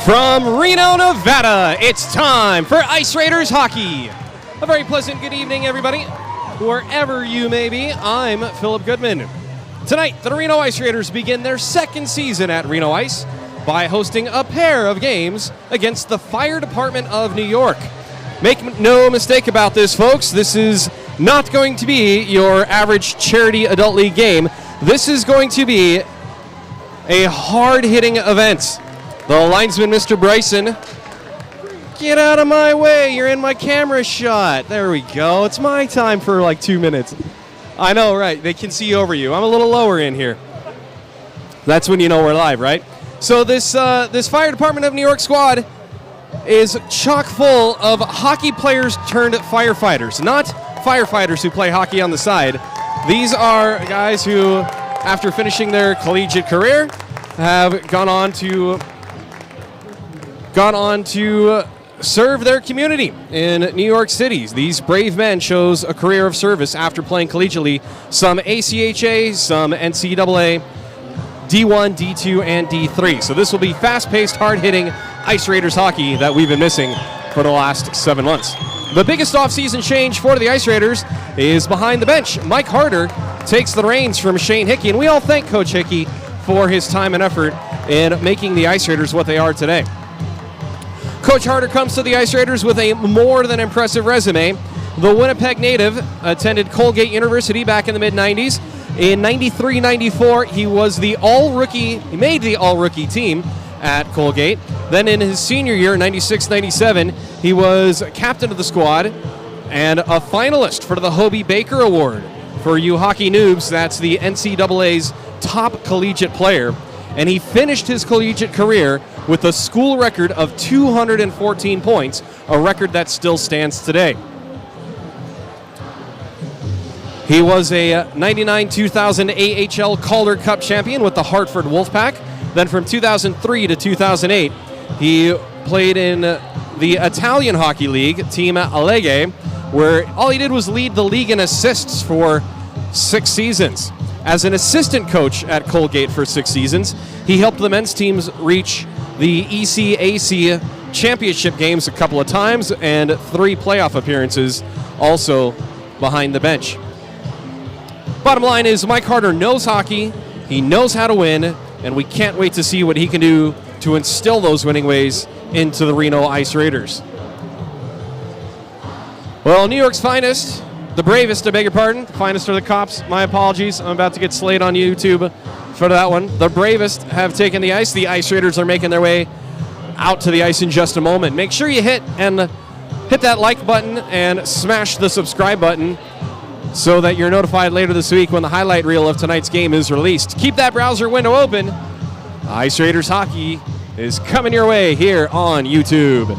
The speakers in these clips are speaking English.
From Reno, Nevada, it's time for Ice Raiders hockey. A very pleasant good evening, everybody. Wherever you may be, I'm Philip Goodman. Tonight, the Reno Ice Raiders begin their second season at Reno Ice by hosting a pair of games against the Fire Department of New York. Make no mistake about this, folks. This is not going to be your average charity adult league game. This is going to be a hard-hitting event. The linesman, Mr. Bryson, get out of my way. You're in my camera shot. There we go. It's my time for like 2 minutes. I know, right? They can see over you. I'm a little lower in here. That's when you know we're live, right? So this Fire Department of New York squad is chock full of hockey players turned firefighters, not firefighters who play hockey on the side. These are guys who, after finishing their collegiate career, have gone on to serve their community in New York City. These brave men chose a career of service after playing collegiately some ACHA, some NCAA, D1, D2, and D3. So this will be fast-paced, hard-hitting Ice Raiders hockey that we've been missing for the last 7 months. The biggest off-season change for the Ice Raiders is behind the bench. Mike Harder takes the reins from Shane Hickey, and we all thank Coach Hickey for his time and effort in making the Ice Raiders what they are today. Coach Harder comes to the Ice Raiders with a more than impressive resume. The Winnipeg native attended Colgate University back in the mid-90s. In 93-94, he made the all-rookie team at Colgate. Then in his senior year, 96-97, he was captain of the squad and a finalist for the Hobie Baker Award. For you hockey noobs, that's the NCAA's top collegiate player. And he finished his collegiate career with a school record of 214 points, a record that still stands today. He was a 99-2000 AHL Calder Cup champion with the Hartford Wolfpack. Then from 2003 to 2008, he played in the Italian Hockey League, Team Alleghe, where all he did was lead the league in assists for 6 seasons. As an assistant coach at Colgate for 6 seasons, he helped the men's teams reach the ECAC championship games a couple of times and 3 playoff appearances also behind the bench. Bottom line is Mike Harder knows hockey, he knows how to win, and we can't wait to see what he can do to instill those winning ways into the Reno Ice Raiders. Well, New York's finest, the bravest, I beg your pardon. The finest are the cops. My apologies. I'm about to get slayed on YouTube for that one. The bravest have taken the ice. The Ice Raiders are making their way out to the ice in just a moment. Make sure you hit that like button and smash the subscribe button so that you're notified later this week when the highlight reel of tonight's game is released. Keep that browser window open. Ice Raiders hockey is coming your way here on YouTube.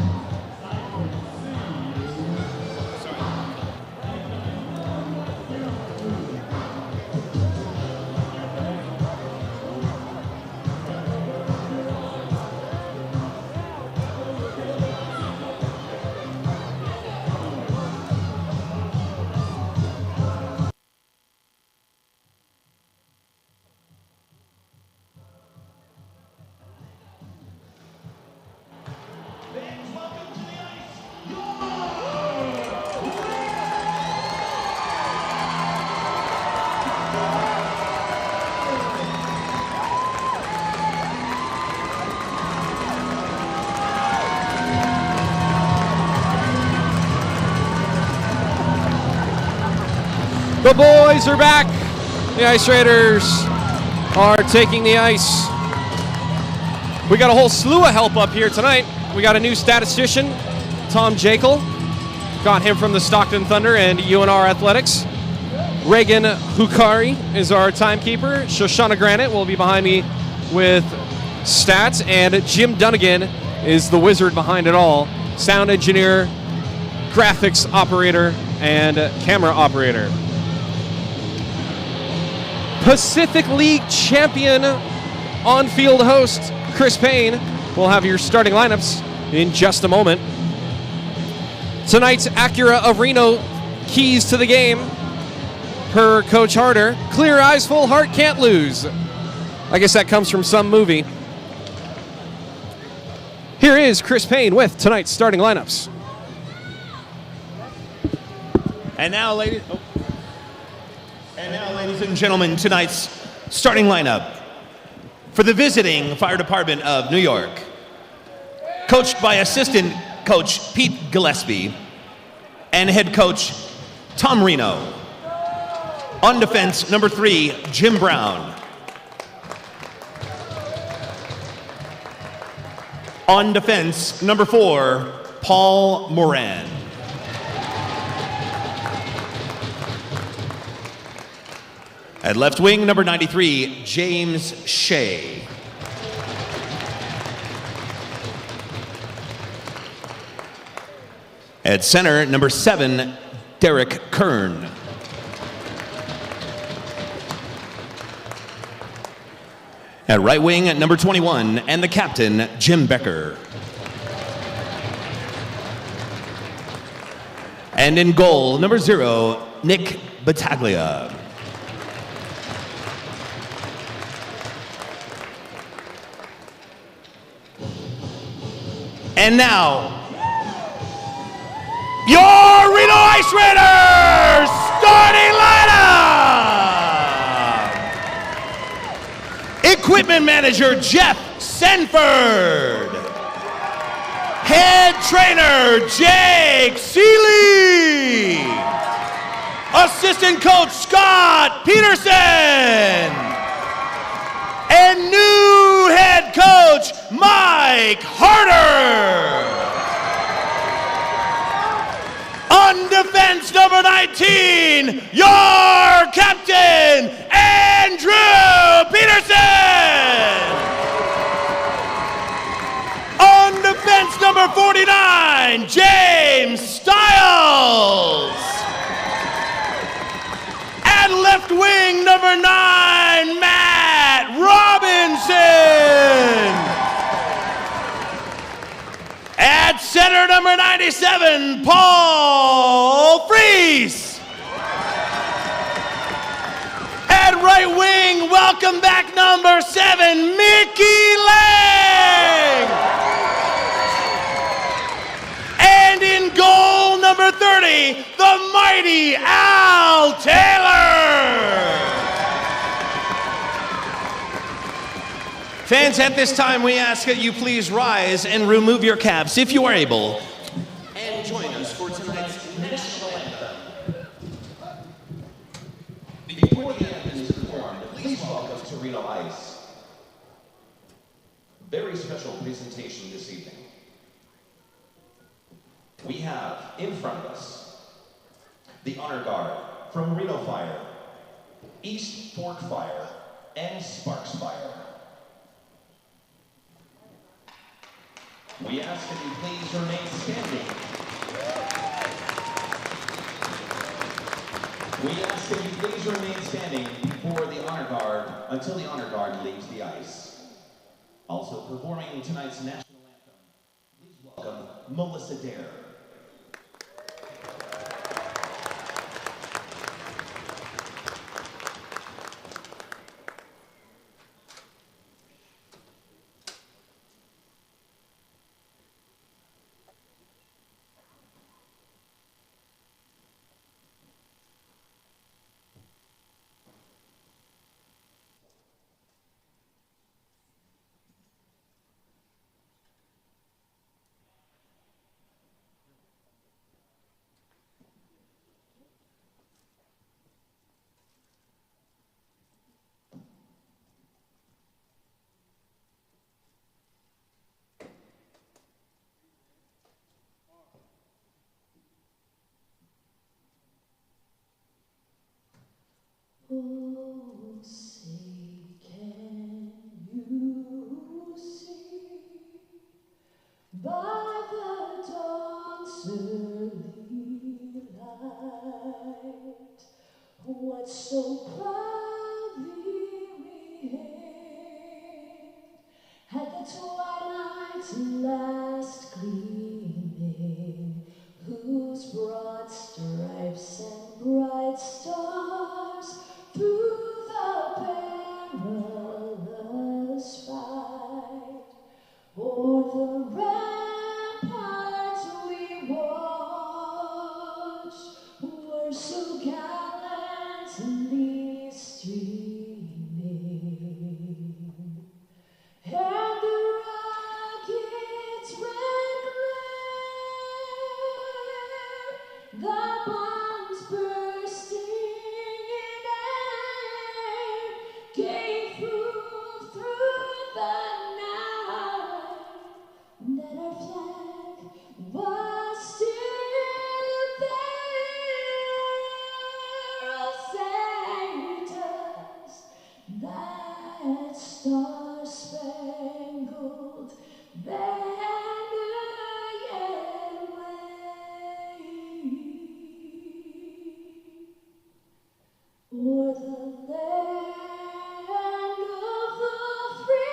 The boys are back. The Ice Raiders are taking the ice. We got a whole slew of help up here tonight. We got a new statistician, Tom Jekyll. Got him from the Stockton Thunder and UNR Athletics. Reagan Hukari is our timekeeper. Shoshana Granite will be behind me with stats. And Jim Dunnigan is the wizard behind it all. Sound engineer, graphics operator, and camera operator. Pacific League champion on-field host Chris Payne will have your starting lineups in just a moment. Tonight's Acura of Reno keys to the game per Coach Harder. Clear eyes, full heart, can't lose. I guess that comes from some movie. Here Here is Chris Payne with tonight's starting lineups. And now, ladies and gentlemen, tonight's starting lineup for the visiting Fire Department of New York, coached by assistant coach Pete Gillespie and head coach Tom Reno. On defense, number 3, Jim Brown. On defense, number 4, Paul Moran. At left wing, number 93, James Shea. At center, number 7, Derek Kern. At right wing, number 21, and the captain, Jim Becker. And in goal, number 0, Nick Battaglia. And now, your Reno Ice Raiders starting lineup! Equipment manager Jeff Sanford. Head trainer Jake Seeley. Assistant coach Scott Peterson. And new head coach Mike Harder. On defense, number 19, your captain, Andrew Peterson. On defense, number 49, James Stiles. At left wing, number 9, Matt Robinson. At center, number 97, Paul Freese. At right wing, welcome back, number 7, Mickey Lang. And in goal, number 30, the mighty Al Taylor. Fans, at this time, we ask that you please rise and remove your caps, if you are able, and join us for tonight's national anthem. Before the anthem is performed, please welcome to Reno Ice. Very special presentation this evening. We have in front of us the Honor Guard from Reno Fire, East Fork Fire, and Sparks Fire. We ask that you please remain standing. We ask that you please remain standing before the Honor Guard until the Honor Guard leaves the ice. Also performing tonight's national anthem, please welcome Melissa Dare. Oh, say, can you see by the dawn's early light what so proudly we hailed at the twilight's last gleaming, whose broad stripes and bright stars through the perilous fight o'er the Or the land of the free.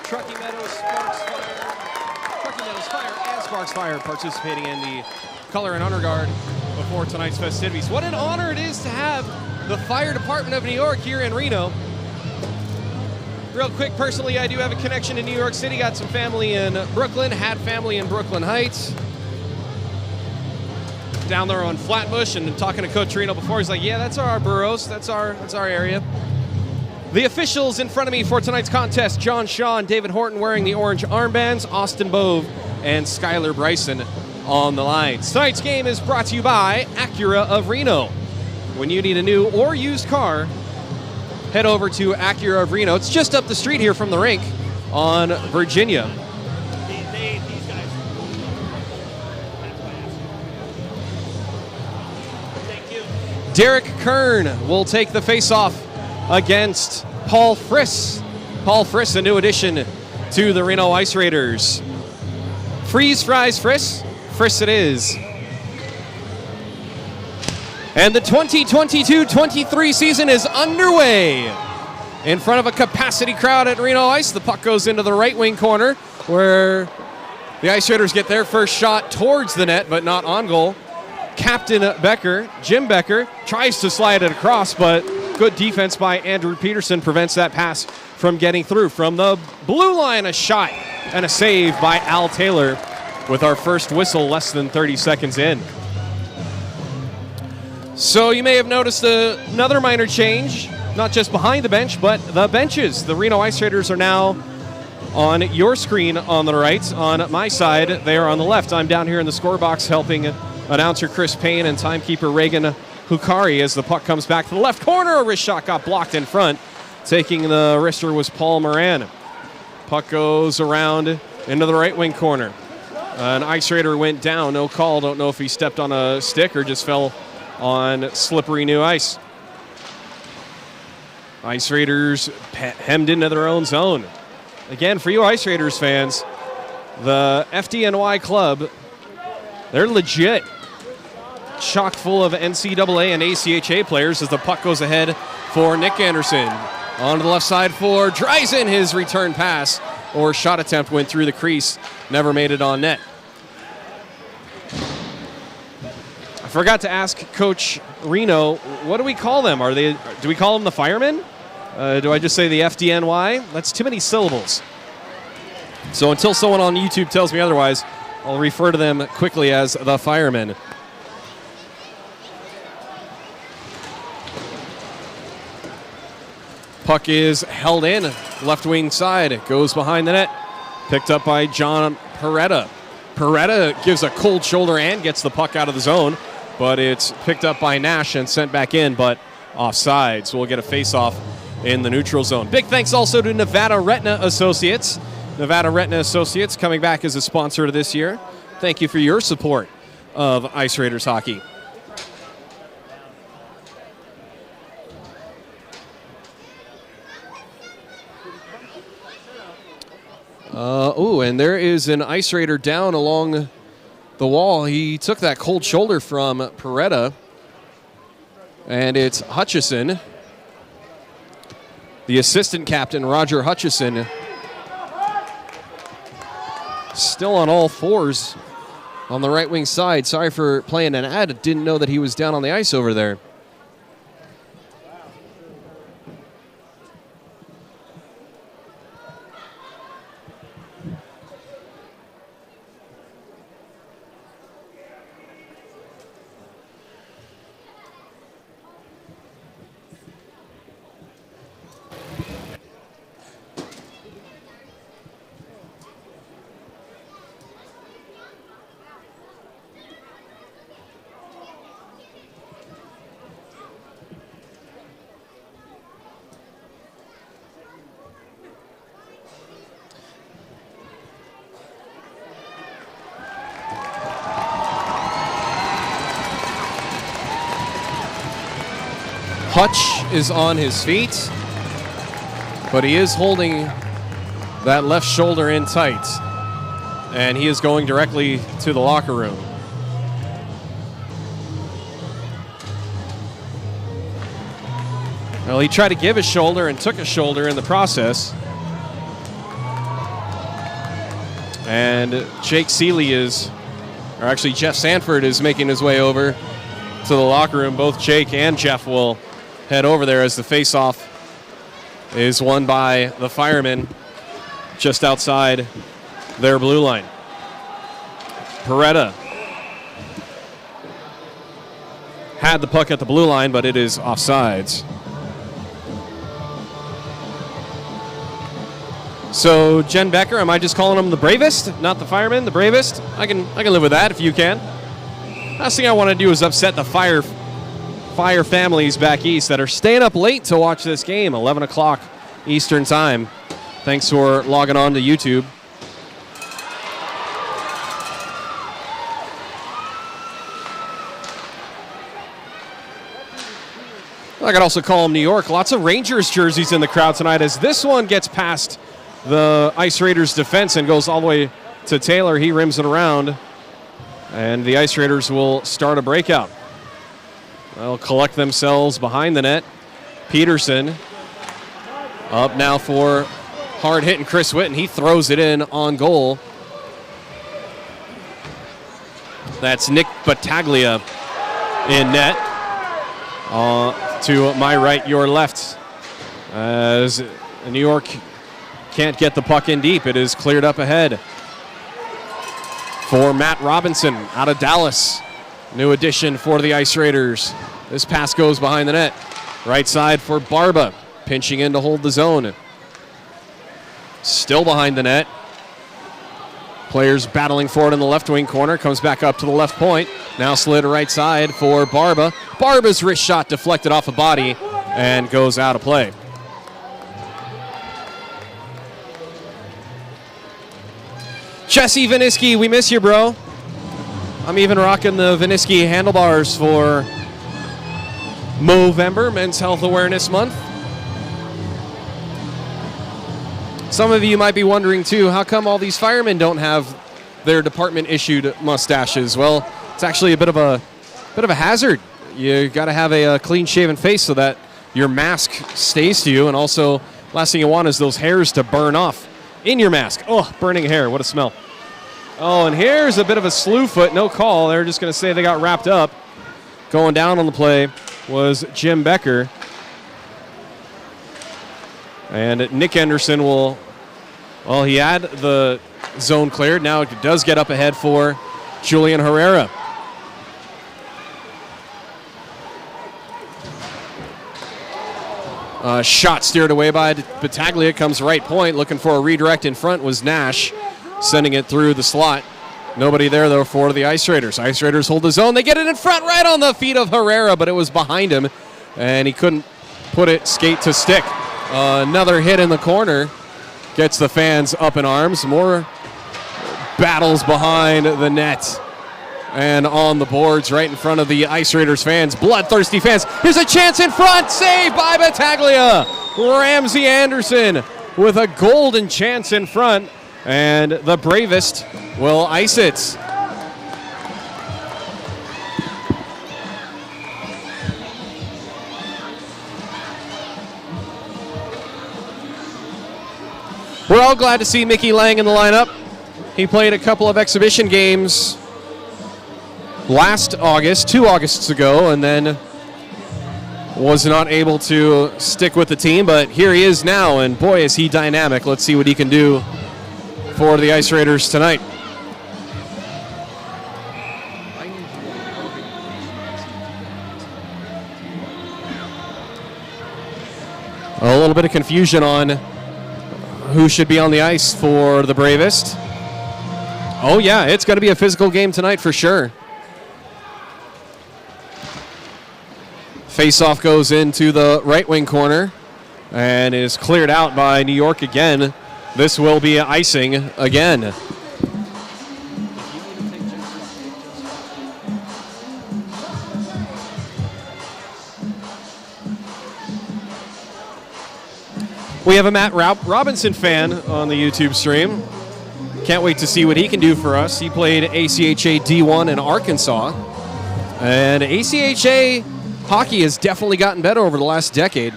Truckee Meadows Fire and Sparks Fire participating in the color and honor guard before tonight's festivities. What an honor it is to have the Fire Department of New York here in Reno. Real quick, personally, I do have a connection to New York City. Got some family in Brooklyn, had family in Brooklyn Heights. Down there on Flatbush, and talking to Coach Reno before, he's like, yeah, that's our boroughs, that's our area. The officials in front of me for tonight's contest: John Shaw and David Horton wearing the orange armbands, Austin Bove and Skylar Bryson on the lines. Tonight's game is brought to you by Acura of Reno. When you need a new or used car, head over to Acura of Reno. It's just up the street here from the rink on Virginia. These guys. Thank you. Derek Kern will take the face-off against Paul Friss. Paul Friss, a new addition to the Reno Ice Raiders. Freeze fries Friss. Friss it is. And the 2022-23 season is underway. In front of a capacity crowd at Reno Ice, the puck goes into the right wing corner where the Ice Raiders get their first shot towards the net, but not on goal. Captain Becker, Jim Becker, tries to slide it across, but good defense by Andrew Peterson prevents that pass from getting through. From the blue line, a shot and a save by Al Taylor with our first whistle less than 30 seconds in. So you may have noticed another minor change, not just behind the bench, but the benches. The Reno Ice Raiders are now on your screen on the right. On my side, they are on the left. I'm down here in the score box helping announcer Chris Payne and timekeeper Reagan Hukari as the puck comes back to the left corner. A wrist shot got blocked in front. Taking the wrister was Paul Moran. Puck goes around into the right wing corner. An Ice Raider went down, no call. Don't know if he stepped on a stick or just fell on slippery new ice. Ice Raiders hemmed into their own zone. Again, for you Ice Raiders fans, the FDNY club, they're legit. Chock full of NCAA and ACHA players as the puck goes ahead for Nick Anderson. On to the left side for Dreisen. His return pass or shot attempt went through the crease, never made it on net. I forgot to ask Coach Reno, what do we call them? Do we call them the firemen? Do I just say the FDNY? That's too many syllables. So until someone on YouTube tells me otherwise, I'll refer to them quickly as the firemen. Puck is held in, left wing side. It goes behind the net. Picked up by John Peretta. Peretta gives a cold shoulder and gets the puck out of the zone, but it's picked up by Nash and sent back in, but offside. So we'll get a face-off in the neutral zone. Big thanks also to Nevada Retina Associates. Nevada Retina Associates coming back as a sponsor this year. Thank you for your support of Ice Raiders hockey. And there is an Ice Raider down along the wall. He took that cold shoulder from Peretta, and it's Hutchison. The assistant captain, Roger Hutchison, still on all fours on the right wing side. Sorry for playing an ad. Didn't know that he was down on the ice over there. Hutch is on his feet, but he is holding that left shoulder in tight, and he is going directly to the locker room. Well, he tried to give a shoulder and took a shoulder in the process. And Jake Seeley Jeff Sanford is making his way over to the locker room. Both Jake and Jeff will head over there as the face-off is won by the Firemen just outside their blue line. Peretta had the puck at the blue line, but it is offsides. So Jen Becker, am I just calling him the bravest, not the Fireman, the bravest? I can live with that if you can. Last thing I want to do is upset the Fire families back east that are staying up late to watch this game, 11 o'clock Eastern time. Thanks for logging on to YouTube. I could also call them New York. Lots of Rangers jerseys in the crowd tonight as this one gets past the Ice Raiders defense and goes all the way to Taylor. He rims it around, and the Ice Raiders will start a breakout. They'll collect themselves behind the net. Peterson up now for hard-hitting Chris Witten. He throws it in on goal. That's Nick Battaglia in net. To my right, your left. As New York can't get the puck in deep. It is cleared up ahead for Matt Robinson out of Dallas. New addition for the Ice Raiders. This pass goes behind the net. Right side for Barba, pinching in to hold the zone. Still behind the net. Players battling for it in the left wing corner. Comes back up to the left point. Now slid right side for Barba. Barba's wrist shot deflected off a body and goes out of play. Jesse Viniski, we miss you, bro. I'm even rocking the Viniski handlebars for Movember, Men's Health Awareness Month. Some of you might be wondering, too, how come all these firemen don't have their department-issued mustaches? Well, it's actually a bit of a hazard. You got to have a clean-shaven face so that your mask stays to you, and also, last thing you want is those hairs to burn off in your mask. Oh, burning hair, what a smell. Oh, and here's a bit of a slew foot, no call. They're just going to say they got wrapped up. Going down on the play was Jim Becker. And Nick Anderson he had the zone cleared. Now it does get up ahead for Julian Herrera. Shot steered away by Battaglia, comes right point. Looking for a redirect in front was Nash, sending it through the slot. Nobody there, though, for the Ice Raiders. Ice Raiders hold the zone. They get it in front right on the feet of Herrera, but it was behind him, and he couldn't put it skate to stick. Another hit in the corner gets the fans up in arms. More battles behind the net and on the boards right in front of the Ice Raiders fans. Bloodthirsty fans. Here's a chance in front. Saved by Battaglia. Ramsey Anderson with a golden chance in front, and the bravest will ice it. We're all glad to see Mickey Lang in the lineup. He played a couple of exhibition games last August, 2 Augusts ago, and then was not able to stick with the team, but here he is now, and boy, is he dynamic. Let's see what he can do for the Ice Raiders tonight. A little bit of confusion on who should be on the ice for the Bravest. Oh yeah, it's going to be a physical game tonight for sure. Face-off goes into the right wing corner and is cleared out by New York again. This will be icing again. We have a Matt Robinson fan on the YouTube stream. Can't wait to see what he can do for us. He played ACHA D1 in Arkansas. And ACHA hockey has definitely gotten better over the last decade.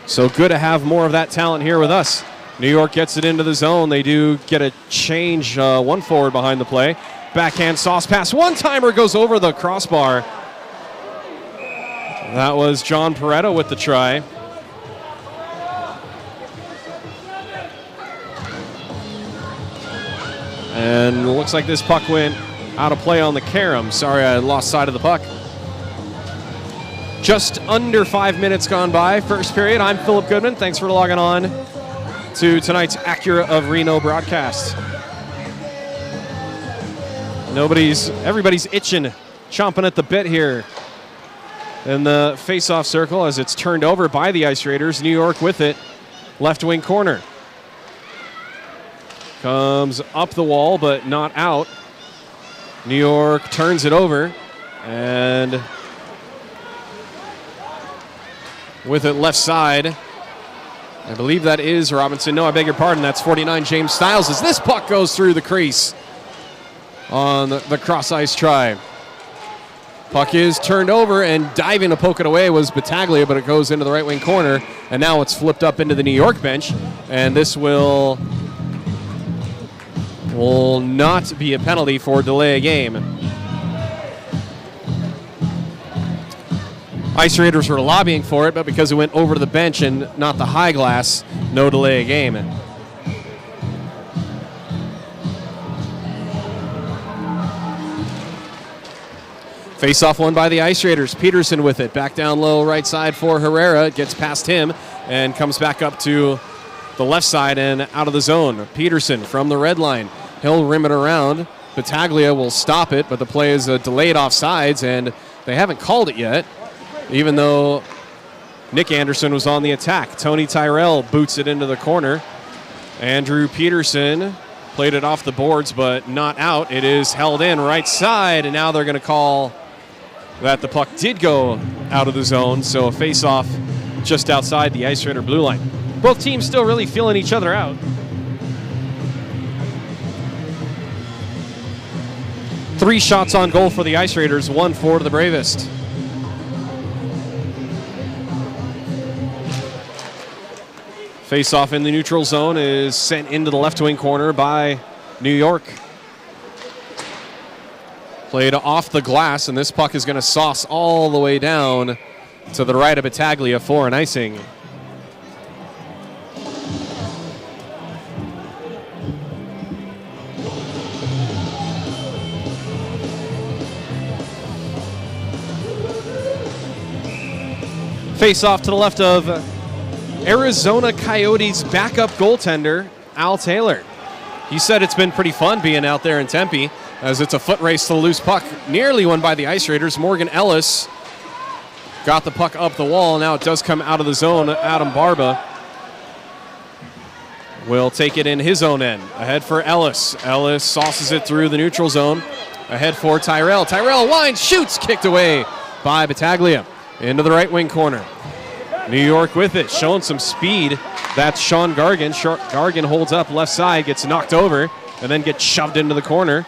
So good to have more of that talent here with us. New York gets it into the zone. They do get a change, one forward behind the play. Backhand sauce pass. One-timer goes over the crossbar. That was John Pareto with the try. And it looks like this puck went out of play on the carom. Sorry, I lost sight of the puck. Just under 5 minutes gone by. First period. I'm Philip Goodman. Thanks for logging on to tonight's Acura of Reno broadcast. Everybody's itching, chomping at the bit here in the face-off circle as it's turned over by the Ice Raiders. New York with it, left wing corner. Comes up the wall, but not out. New York turns it over, and with it left side, I believe that is Robinson. No, I beg your pardon. That's 49 James Stiles as this puck goes through the crease on the cross-ice try. Puck is turned over, and diving to poke it away was Battaglia, but it goes into the right wing corner, and now it's flipped up into the New York bench, and this will not be a penalty for delay a game. Ice Raiders were lobbying for it, but because it went over to the bench and not the high glass, no delay a game. Face-off won by the Ice Raiders. Peterson with it. Back down low right side for Herrera. It gets past him and comes back up to the left side and out of the zone. Peterson from the red line. He'll rim it around. Battaglia will stop it, but the play is delayed offsides, and they haven't called it yet, even though Nick Anderson was on the attack. Tony Tyrell boots it into the corner. Andrew Peterson played it off the boards, but not out. It is held in right side, and now they're going to call that the puck did go out of the zone, so a face-off just outside the Ice Raider blue line. Both teams still really feeling each other out. 3 shots on goal for the Ice Raiders, 1 for the Bravest. Face-off in the neutral zone is sent into the left wing corner by New York. Played off the glass, and this puck is going to sauce all the way down to the right of Battaglia for an icing. Face-off to the left of Arizona Coyotes backup goaltender, Al Taylor. He said it's been pretty fun being out there in Tempe as it's a foot race to the loose puck. Nearly won by the Ice Raiders. Morgan Ellis got the puck up the wall. Now it does come out of the zone. Adam Barba will take it in his own end. Ahead for Ellis. Ellis sauces it through the neutral zone. Ahead for Tyrell. Tyrell winds, shoots, kicked away by Battaglia. Into the right wing corner. New York with it, showing some speed. That's Sean Gargan. Gargan holds up left side, gets knocked over, and then gets shoved into the corner.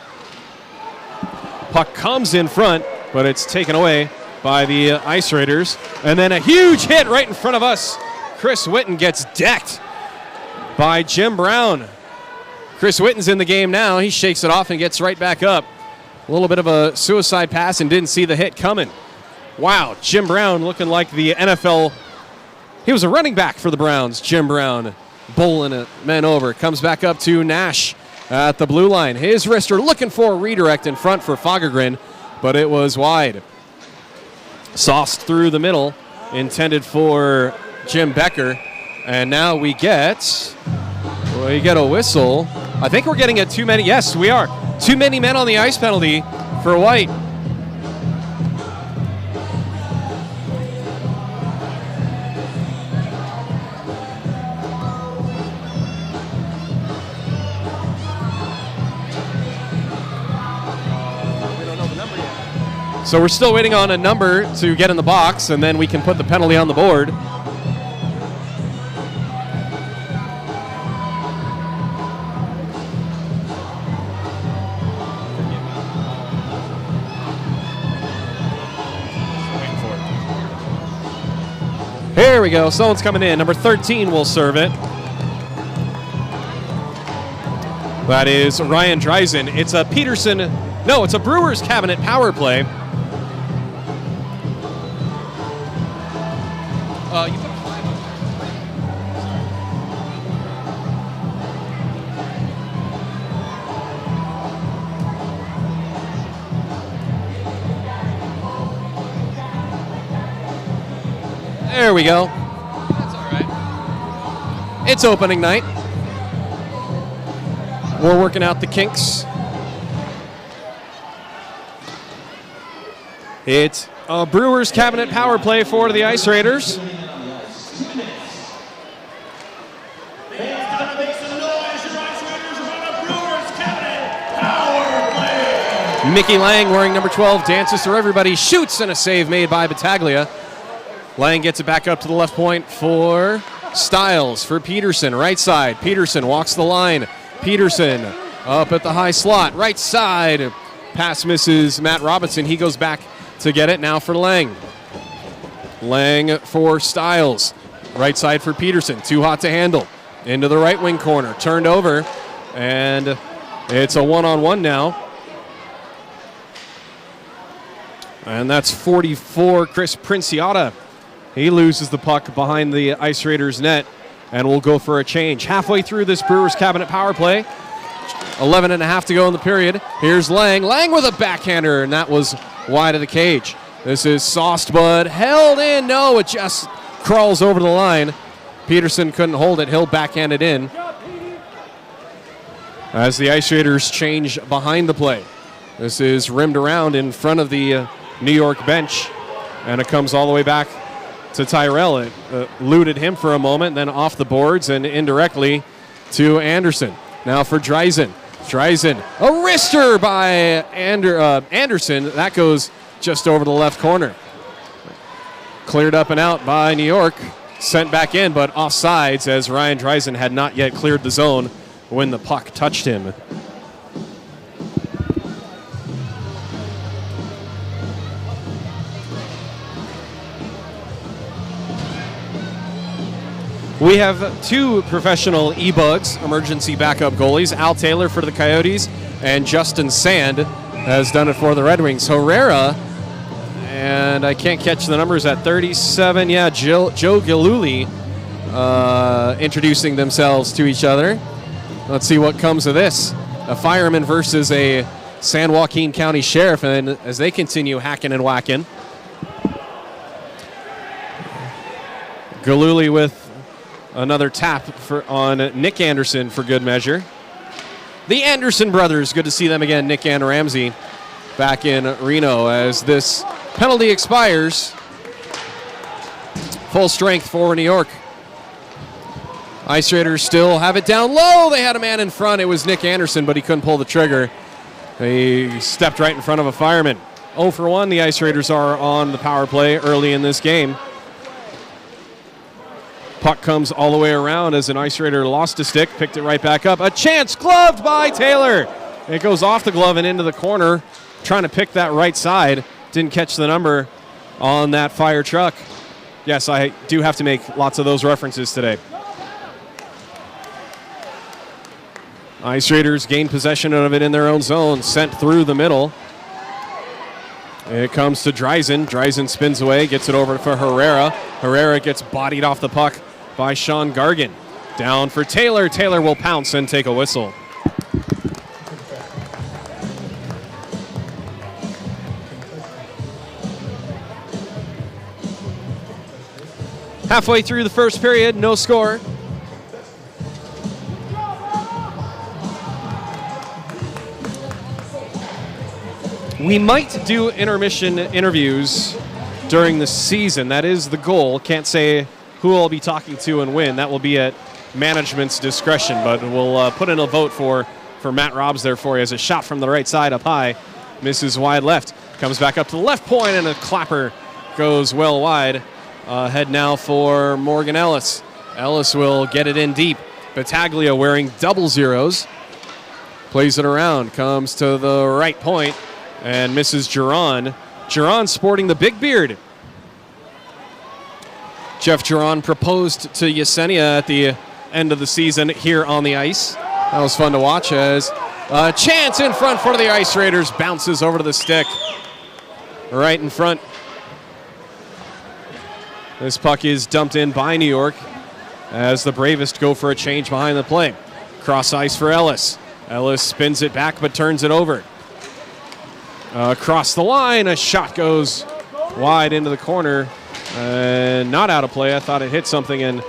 Puck comes in front, but it's taken away by the Ice Raiders. And then a huge hit right in front of us. Chris Witten gets decked by Jim Brown. Chris Witten's in the game now. He shakes it off and gets right back up. A little bit of a suicide pass and didn't see the hit coming. Wow, Jim Brown looking like the NFL. He was a running back for the Browns, Jim Brown. Bowling it, men over. Comes back up to Nash at the blue line. His wrister looking for a redirect in front for Fagergren, but it was wide. Sauced through the middle, intended for Jim Becker. And now we get a whistle. I think we're getting a too many. Yes, we are. Too many men on the ice penalty for White. So we're still waiting on a number to get in the box, and then we can put the penalty on the board. Here we go. Someone's coming in. Number 13 will serve it. That is Ryan Dreisen. It's a Peterson. No, it's a Brewers Cabinet power play. You put 5 up there. There we go. That's all right. It's opening night. We're working out the kinks. It's a Brewers Cabinet power play for the Ice Raiders. Mickey Lang, wearing number 12, dances through everybody, shoots, and a save made by Battaglia. Lang gets it back up to the left point for Stiles for Peterson, right side. Peterson walks the line. Peterson up at the high slot, right side. Pass misses Matt Robinson. He goes back to get it now for Lang. Lang for Stiles. Right side for Peterson. Too hot to handle. Into the right wing corner. Turned over. And it's a one-on-one now. And that's 44, Chris Princiata. He loses the puck behind the Ice Raiders net and will go for a change. Halfway through this Brewers Cabinet power play. 11 and a half to go in the period. Here's Lang. Lang with a backhander, and that was wide of the cage. This is sauced, but held in. No, it just crawls over the line. Peterson couldn't hold it. He'll backhand it in. As the Ice Raiders change behind the play. This is rimmed around in front of the New York bench, and it comes all the way back to Tyrell. It looted him for a moment, then off the boards and indirectly to Anderson. Now for Dreisen. Dreisen, a wrister by Anderson. That goes just over the left corner. Cleared up and out by New York. Sent back in, but offsides as Ryan Dreisen had not yet cleared the zone when the puck touched him. We have two professional E-Bugs emergency backup goalies. Al Taylor for the Coyotes and Justin Sand has done it for the Red Wings. Herrera, and I can't catch the numbers at 37. Yeah, Joe Giluli introducing themselves to each other. Let's see what comes of this. A fireman versus a San Joaquin County sheriff, and as they continue hacking and whacking. Giluli with another tap on Nick Anderson for good measure. The Anderson brothers, good to see them again. Nick and Ramsey back in Reno as this penalty expires. Full strength for New York. Ice Raiders still have it down low. They had a man in front. It was Nick Anderson, but he couldn't pull the trigger. He stepped right in front of a fireman. 0 for 1, the Ice Raiders are on the power play early in this game. Puck comes all the way around as an Ice Raider lost a stick, picked it right back up. A chance, gloved by Taylor. It goes off the glove and into the corner, trying to pick that right side. Didn't catch the number on that fire truck. Yes, I do have to make lots of those references today. Ice Raiders gain possession of it in their own zone, sent through the middle. It comes to Dreisen. Dreisen spins away, gets it over for Herrera. Herrera gets bodied off the puck by Sean Gargan. Down for Taylor. Taylor will pounce and take a whistle. Halfway through the first period, no score. We might do intermission interviews during the season. That is the goal. Can't say who I'll be talking to and when. That will be at management's discretion, but we'll put in a vote for Matt Robbs there for you as a shot from the right side up high. Misses wide left. Comes back up to the left point, and a clapper goes well wide. Head now for Morgan Ellis. Ellis will get it in deep. Battaglia wearing double zeros. Plays it around. Comes to the right point. And misses Giron. Giron sporting the big beard. Jeff Giron proposed to Yesenia at the end of the season here on the ice. That was fun to watch as a chance in front for the Ice Raiders. Bounces over to the stick. Right in front. This puck is dumped in by New York as the Bravest go for a change behind the play. Cross ice for Ellis. Ellis spins it back but turns it over. Across the line, a shot goes wide into the corner. Not out of play. I thought it hit something and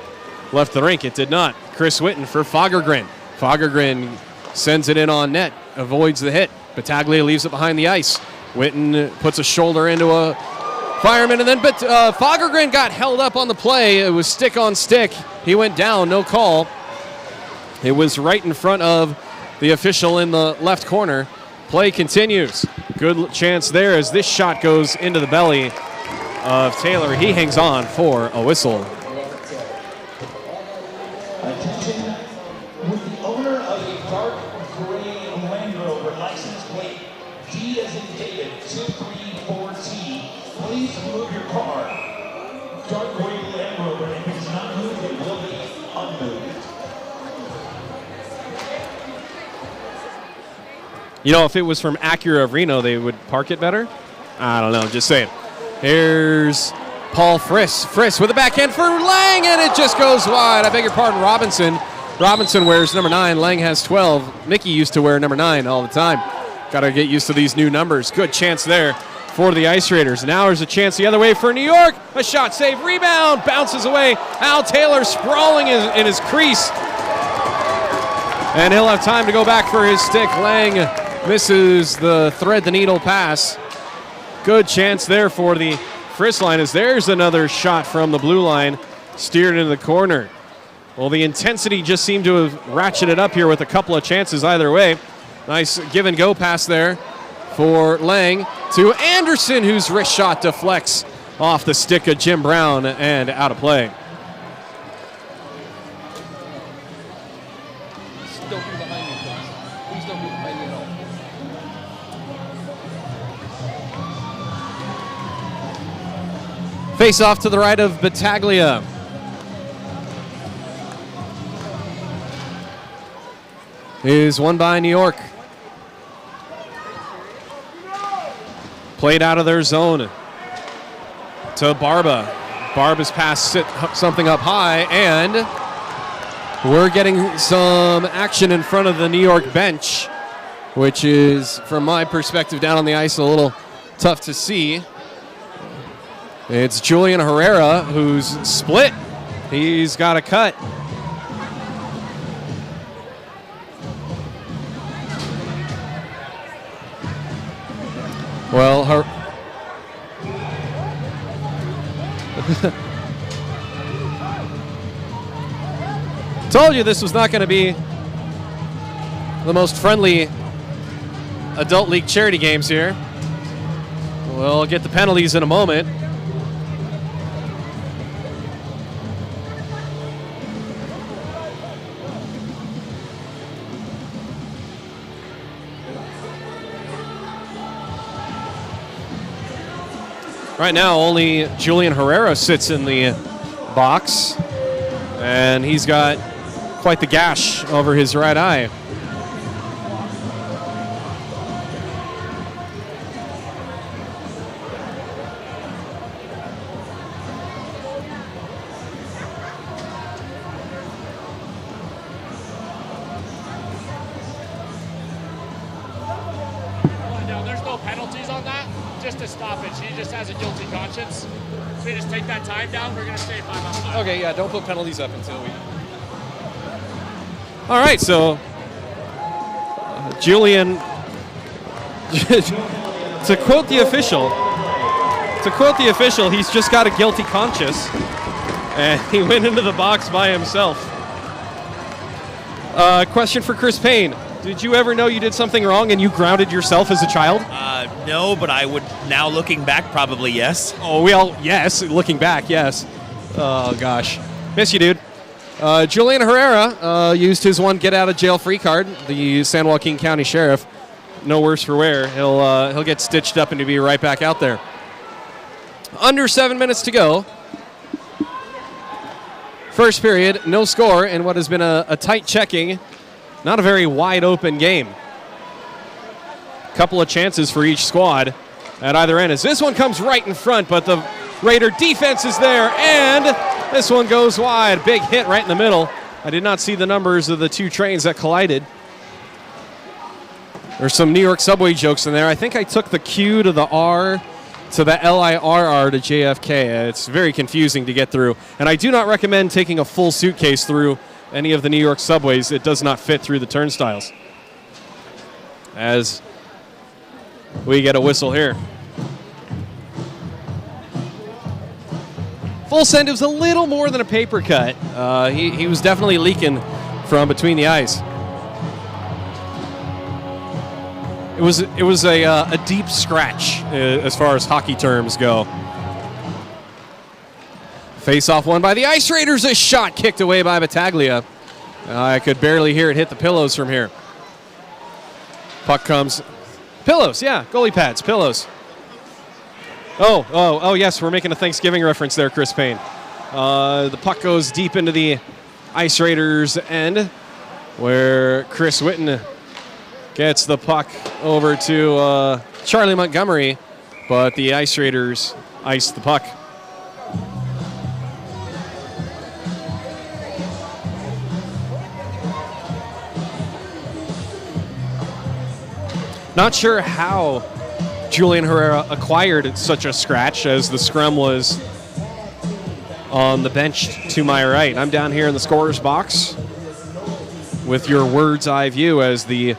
left the rink. It did not. Chris Witten for Fagergren. Fagergren sends it in on net, avoids the hit. Battaglia leaves it behind the ice. Witten puts a shoulder into a fireman, and then Fagergren got held up on the play. It was stick on stick. He went down, no call. It was right in front of the official in the left corner. Play continues. Good chance there as this shot goes into the belly of Taylor. He hangs on for a whistle. Attention, with the owner of a dark gray Land Rover license plate D as in David 234T, please move your car. Dark gray Land Rover, if it's not moved, it will be unmoved. You know, if it was from Acura of Reno, they would park it better. I don't know, just saying. Here's Paul Friss. Friss with a backhand for Lang, and it just goes wide. I beg your pardon, Robinson. Robinson wears number 9. Lang has 12. Mickey used to wear number 9 all the time. Got to get used to these new numbers. Good chance there for the Ice Raiders. Now there's a chance the other way for New York. A shot, save, rebound, bounces away. Al Taylor sprawling in his crease. And he'll have time to go back for his stick. Lang misses the thread the needle pass. Good chance there for the Friss line as there's another shot from the blue line, steered into the corner. Well, the intensity just seemed to have ratcheted up here with a couple of chances either way. Nice give and go pass there for Lang to Anderson, whose wrist shot deflects off the stick of Jim Brown and out of play. Don't be behind me, please. Please don't be behind me at all. Face off to the right of Battaglia. Is won by New York. Played out of their zone to Barba. Barba's pass sit something up high, and we're getting some action in front of the New York bench, which is, from my perspective down on the ice, a little tough to see. It's Julian Herrera who's split. He's got a cut. Well, told you this was not going to be the most friendly adult league charity games here. We'll get the penalties in a moment. Right now, only Julian Herrera sits in the box, and he's got quite the gash over his right eye. there's no penalties on that. Just to stop it. She just has a guilty conscience. So we just take that time down. We're going to stay 5-on-5. Okay, yeah, don't put penalties up until we... All right, so Julian, to quote the official, he's just got a guilty conscience, and he went into the box by himself. Question for Chris Payne. Did you ever know you did something wrong and you grounded yourself as a child? No, but I would now, looking back, probably yes. Oh, yes. Looking back, yes. Oh, gosh. Miss you, dude. Julian Herrera used his one get-out-of-jail-free card, the San Joaquin County Sheriff. No worse for wear. He'll get stitched up and to be right back out there. Under 7 minutes to go. First period, no score in what has been a tight checking, not a very wide-open game. Couple of chances for each squad at either end. As this one comes right in front, but the Raider defense is there, and this one goes wide. Big hit right in the middle. I did not see the numbers of the two trains that collided. There's some New York subway jokes in there. I think I took the Q to the R to the LIRR to JFK. It's very confusing to get through. And I do not recommend taking a full suitcase through any of the New York subways. It does not fit through the turnstiles. As we get a whistle here. Full send, it was a little more than a paper cut. He was definitely leaking from between the ice. It was a deep scratch as far as hockey terms go. Face-off won by the Ice Raiders. A shot kicked away by Battaglia. I could barely hear it hit the pillows from here. Puck comes. Pillows, yeah, goalie pads, pillows. Oh, yes, we're making a Thanksgiving reference there, Chris Payne. The puck goes deep into the Ice Raiders' end, where Chris Witten gets the puck over to Charlie Montgomery, but the Ice Raiders ice the puck. Not sure how Julian Herrera acquired such a scratch, as the scrum was on the bench to my right. I'm down here in the scorer's box with your bird's eye view as the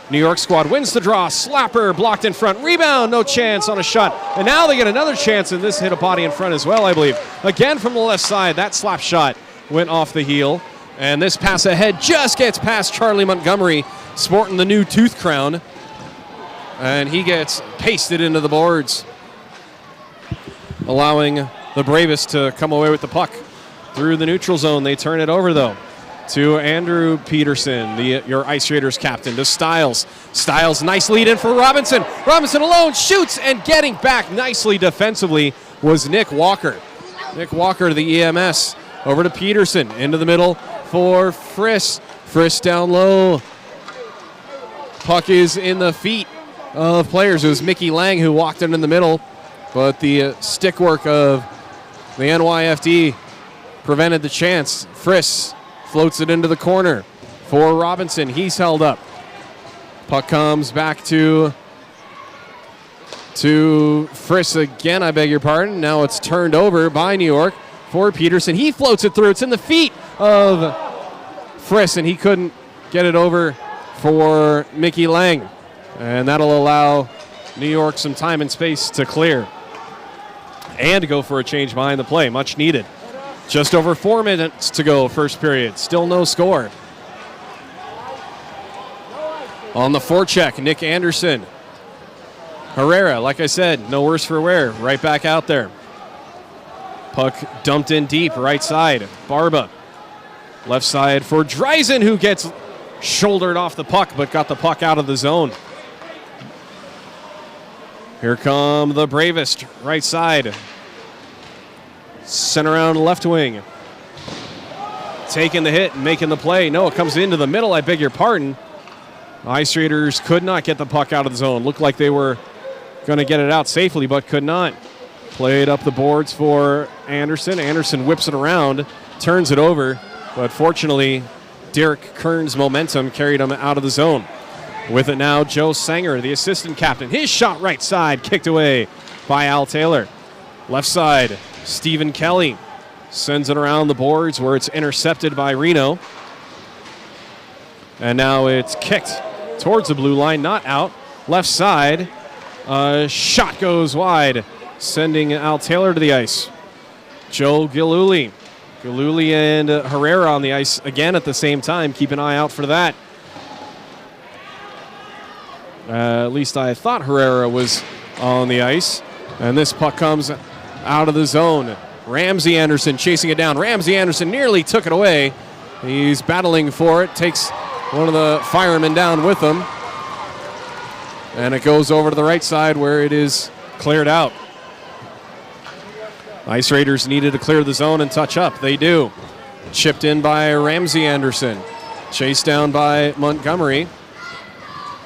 New York squad wins the draw. Slapper blocked in front. Rebound, no chance on a shot. And now they get another chance, and this hit a body in front as well, I believe. Again from the left side, that slap shot went off the heel. And this pass ahead just gets past Charlie Montgomery, sporting the new tooth crown. And he gets pasted into the boards, allowing the Bravest to come away with the puck through the neutral zone. They turn it over, though, to Andrew Peterson, your Ice Raiders captain, to Stiles. Stiles, nice lead in for Robinson. Robinson alone shoots, and getting back nicely defensively was Nick Walker. Nick Walker to the EMS. Over to Peterson, into the middle for Friss. Friss down low. Puck is in the feet of players. It was Mickey Lang who walked in the middle, but the stick work of the NYFD prevented the chance. Friss floats it into the corner for Robinson. He's held up. Puck comes back to Friss again, I beg your pardon. Now it's turned over by New York for Peterson. He floats it through. It's in the feet of Friss, and he couldn't get it over for Mickey Lang. And that'll allow New York some time and space to clear and to go for a change behind the play. Much needed. Just over 4 minutes to go, first period. Still no score. On the forecheck, Nick Anderson. Herrera, like I said, no worse for wear. Right back out there. Puck dumped in deep, right side. Barba. Left side for Dreisen, who gets shouldered off the puck, but got the puck out of the zone. Here come the Bravest, right side. Sent around left wing. Taking the hit, making the play. No, it comes into the middle, I beg your pardon. Ice Raiders could not get the puck out of the zone. Looked like they were going to get it out safely, but could not. Played up the boards for Anderson. Anderson whips it around, turns it over, but fortunately, Derek Kern's momentum carried him out of the zone. With it now, Joe Sanger, the assistant captain. His shot right side, kicked away by Al Taylor. Left side, Stephen Kelly sends it around the boards where it's intercepted by Reno. And now it's kicked towards the blue line, not out. Left side, shot goes wide, sending Al Taylor to the ice. Joe Giluli. Giluli and Herrera on the ice again at the same time. Keep an eye out for that. At least I thought Herrera was on the ice. And this puck comes out of the zone. Ramsey Anderson chasing it down. Ramsey Anderson nearly took it away. He's battling for it. Takes one of the firemen down with him. And it goes over to the right side where it is cleared out. Ice Raiders needed to clear the zone and touch up. They do. Chipped in by Ramsey Anderson. Chased down by Montgomery.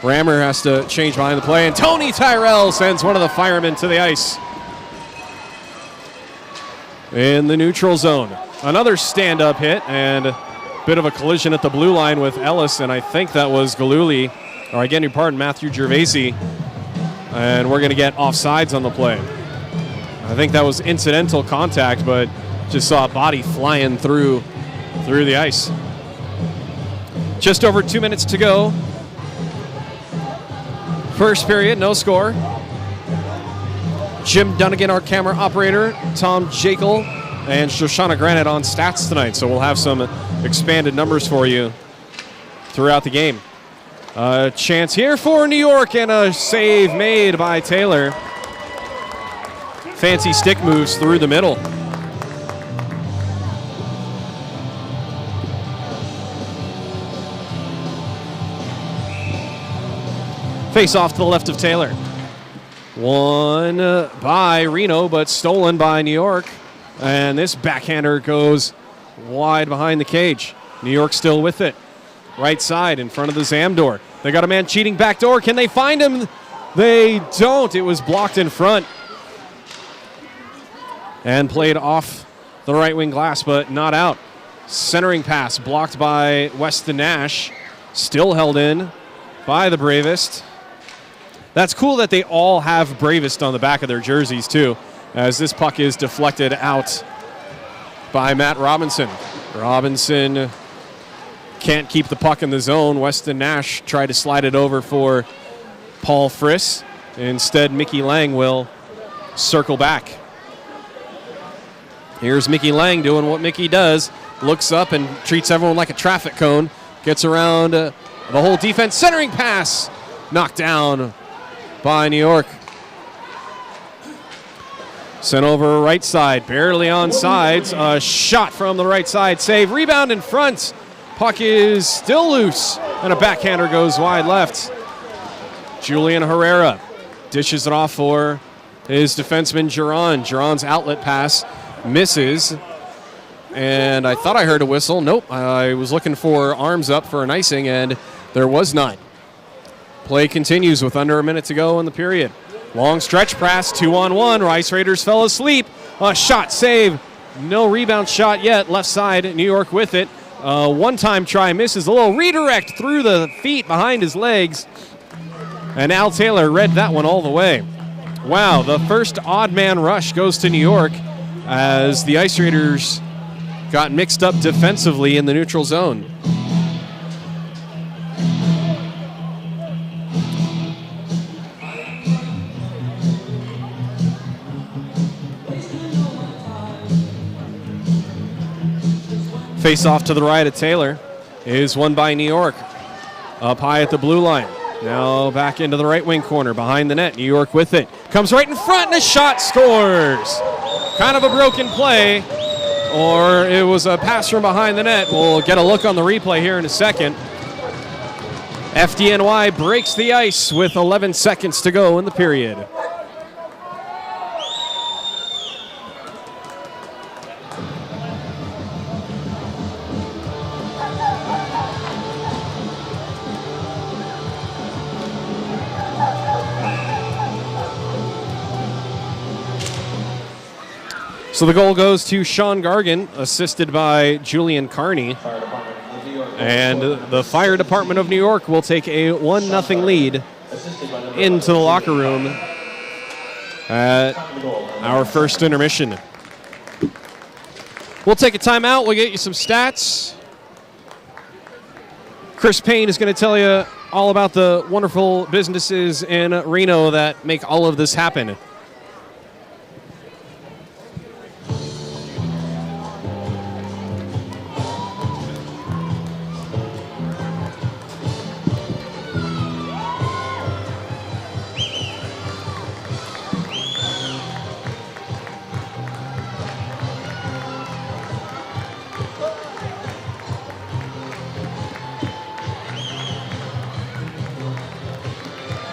Rammer has to change behind the play, and Tony Tyrell sends one of the firemen to the ice. In the neutral zone. Another stand-up hit, and a bit of a collision at the blue line with Ellis, and I think that was Galuli, or I beg your pardon, Matthew Gervaisi. And we're going to get offsides on the play. I think that was incidental contact, but just saw a body flying through the ice. Just over 2 minutes to go. First period, no score. Jim Dunnigan, our camera operator, Tom Jekyll, and Shoshana Granite on stats tonight. So we'll have some expanded numbers for you throughout the game. Chance here for New York, and a save made by Taylor. Fancy stick moves through the middle. Face off to the left of Taylor. Won by Reno, but stolen by New York. And this backhander goes wide behind the cage. New York still with it. Right side in front of the Zamdor. They got a man cheating backdoor. Can they find him? They don't. It was blocked in front. And played off the right wing glass, but not out. Centering pass blocked by Weston Nash. Still held in by the Bravest. That's cool that they all have Bravest on the back of their jerseys, too, as this puck is deflected out by Matt Robinson. Robinson can't keep the puck in the zone. Weston Nash tried to slide it over for Paul Friss. Instead, Mickey Lang will circle back. Here's Mickey Lang doing what Mickey does. Looks up and treats everyone like a traffic cone. Gets around the whole defense. Centering pass. Knocked down by New York. Sent over right side. Barely on sides. A shot from the right side. Save. Rebound in front. Puck is still loose. And a backhander goes wide left. Julian Herrera dishes it off for his defenseman, Giron. Giron's outlet pass misses. And I thought I heard a whistle. Nope. I was looking for arms up for an icing, and there was none. Play continues with under a minute to go in the period. Long stretch pass, 2-on-1. Ice Raiders fell asleep. A shot save. No rebound shot yet. Left side, New York with it. One-time try misses. A little redirect through the feet behind his legs. And Al Taylor read that one all the way. Wow, the first odd man rush goes to New York as the Ice Raiders got mixed up defensively in the neutral zone. Face off to the right of Taylor is won by New York. Up high at the blue line. Now back into the right wing corner behind the net. New York with it. Comes right in front and a shot scores. Kind of a broken play, or it was a pass from behind the net. We'll get a look on the replay here in a second. FDNY breaks the ice with 11 seconds to go in the period. So the goal goes to Sean Gargan, assisted by Julian Carney. Fire Department of New York And the Fire Department of New York will take a 1-0 lead into the locker room at our first intermission. We'll take a timeout. We'll get you some stats. Chris Payne is going to tell you all about the wonderful businesses in Reno that make all of this happen.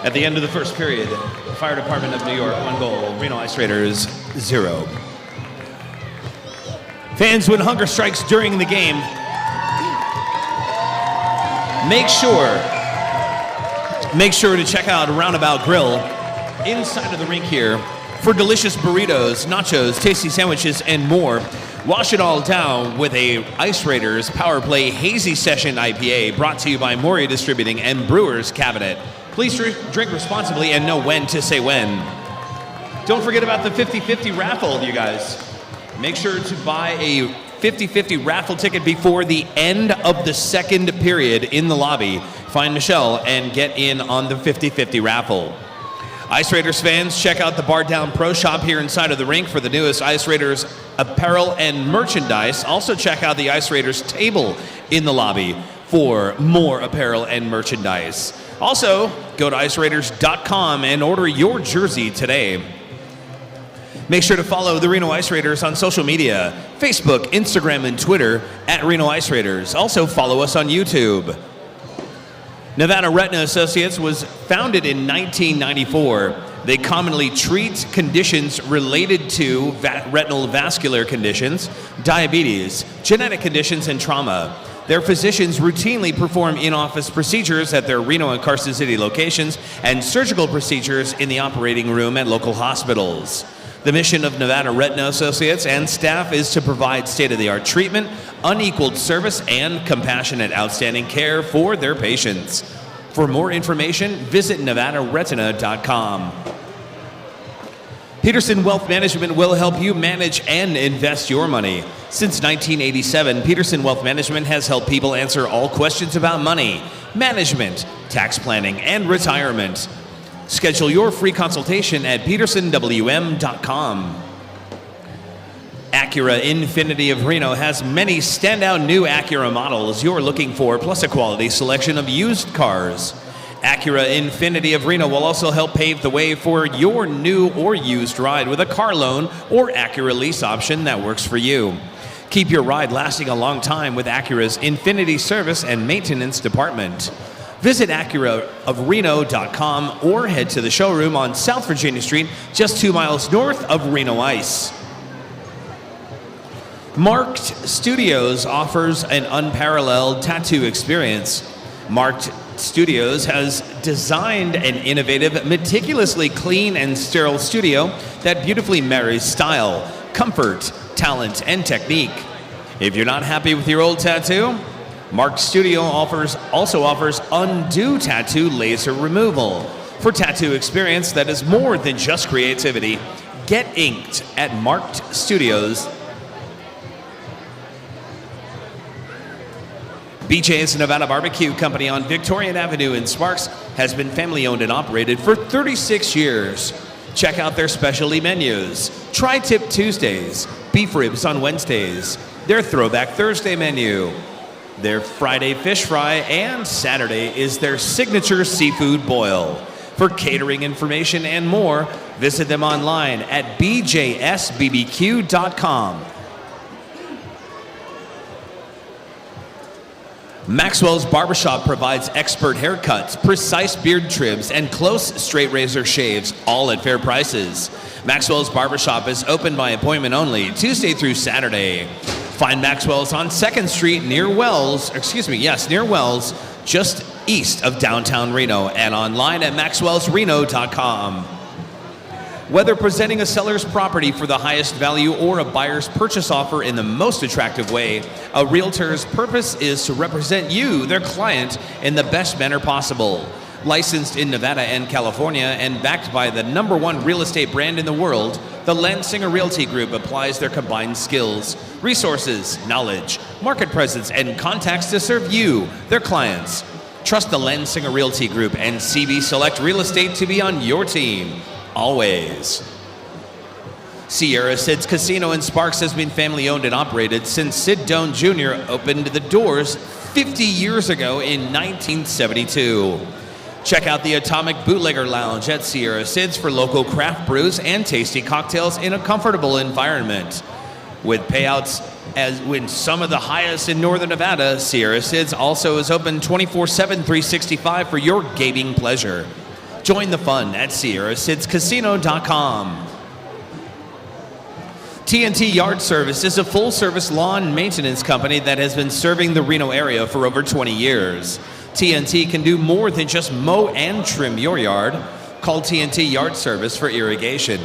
At the end of the first period, Fire Department of New York, 1 goal, Reno Ice Raiders, 0. Fans with hunger strikes during the game, make sure to check out Roundabout Grill inside of the rink here for delicious burritos, nachos, tasty sandwiches, and more. Wash it all down with a Ice Raiders Power Play Hazy Session IPA brought to you by Moria Distributing and Brewers Cabinet. Please drink responsibly and know when to say when. Don't forget about the 50-50 raffle, you guys. Make sure to buy a 50-50 raffle ticket before the end of the second period in the lobby. Find Michelle and get in on the 50-50 raffle. Ice Raiders fans, check out the Bar Down Pro Shop here inside of the rink for the newest Ice Raiders apparel and merchandise. Also check out the Ice Raiders table in the lobby for more apparel and merchandise. Also, go to iceraiders.com and order your jersey today. Make sure to follow the Reno Ice Raiders on social media, Facebook, Instagram, and Twitter at Reno Ice Raiders. Also, follow us on YouTube. Nevada Retina Associates was founded in 1994. They commonly treat conditions related to retinal vascular conditions, diabetes, genetic conditions, and trauma. Their physicians routinely perform in-office procedures at their Reno and Carson City locations and surgical procedures in the operating room at local hospitals. The mission of Nevada Retina Associates and staff is to provide state-of-the-art treatment, unequaled service, and compassionate, outstanding care for their patients. For more information, visit nevadaretina.com. Peterson Wealth Management will help you manage and invest your money. Since 1987, Peterson Wealth Management has helped people answer all questions about money, management, tax planning, and retirement. Schedule your free consultation at petersonwm.com. Acura Infinity of Reno has many standout new Acura models you're looking for, plus a quality selection of used cars. Acura Infinity of Reno will also help pave the way for your new or used ride with a car loan or Acura lease option that works for you. Keep your ride lasting a long time with Acura's Infinity Service and Maintenance Department. Visit AcuraofReno.com or head to the showroom on South Virginia Street, just 2 miles north of Reno Ice. Marked Studios offers an unparalleled tattoo experience. Marked Studios has designed an innovative, meticulously clean and sterile studio that beautifully marries style, comfort, talent, and technique. If you're not happy with your old tattoo, Marked Studio also offers undo tattoo laser removal. For tattoo experience that is more than just creativity, get inked at Marked Studios. BJ's Nevada Barbecue Company on Victorian Avenue in Sparks has been family owned and operated for 36 years. Check out their specialty menus. Tri-Tip Tuesdays, beef ribs on Wednesdays, their Throwback Thursday menu, their Friday fish fry, and Saturday is their signature seafood boil. For catering information and more, visit them online at bjsbbq.com. Maxwell's Barbershop provides expert haircuts, precise beard trims, and close straight razor shaves, all at fair prices. Maxwell's Barbershop is open by appointment only, Tuesday through Saturday. Find Maxwell's on 2nd Street near Wells, just east of downtown Reno, and online at maxwellsreno.com. Whether presenting a seller's property for the highest value or a buyer's purchase offer in the most attractive way, a realtor's purpose is to represent you, their client, in the best manner possible. Licensed in Nevada and California and backed by the #1 real estate brand in the world, the Lansinger Realty Group applies their combined skills, resources, knowledge, market presence, and contacts to serve you, their clients. Trust the Lansinger Realty Group and CB Select Real Estate to be on your team, always. Sierra Sid's Casino in Sparks has been family owned and operated since Sid Doan Jr. opened the doors 50 years ago in 1972. Check out the Atomic Bootlegger Lounge at Sierra Sid's for local craft brews and tasty cocktails in a comfortable environment. With payouts as with some of the highest in Northern Nevada, Sierra Sid's also is open 24/7, 365 for your gaming pleasure. Join the fun at SierraSidsCasino.com. TNT Yard Service is a full-service lawn maintenance company that has been serving the Reno area for over 20 years. TNT can do more than just mow and trim your yard. Call TNT Yard Service for irrigation,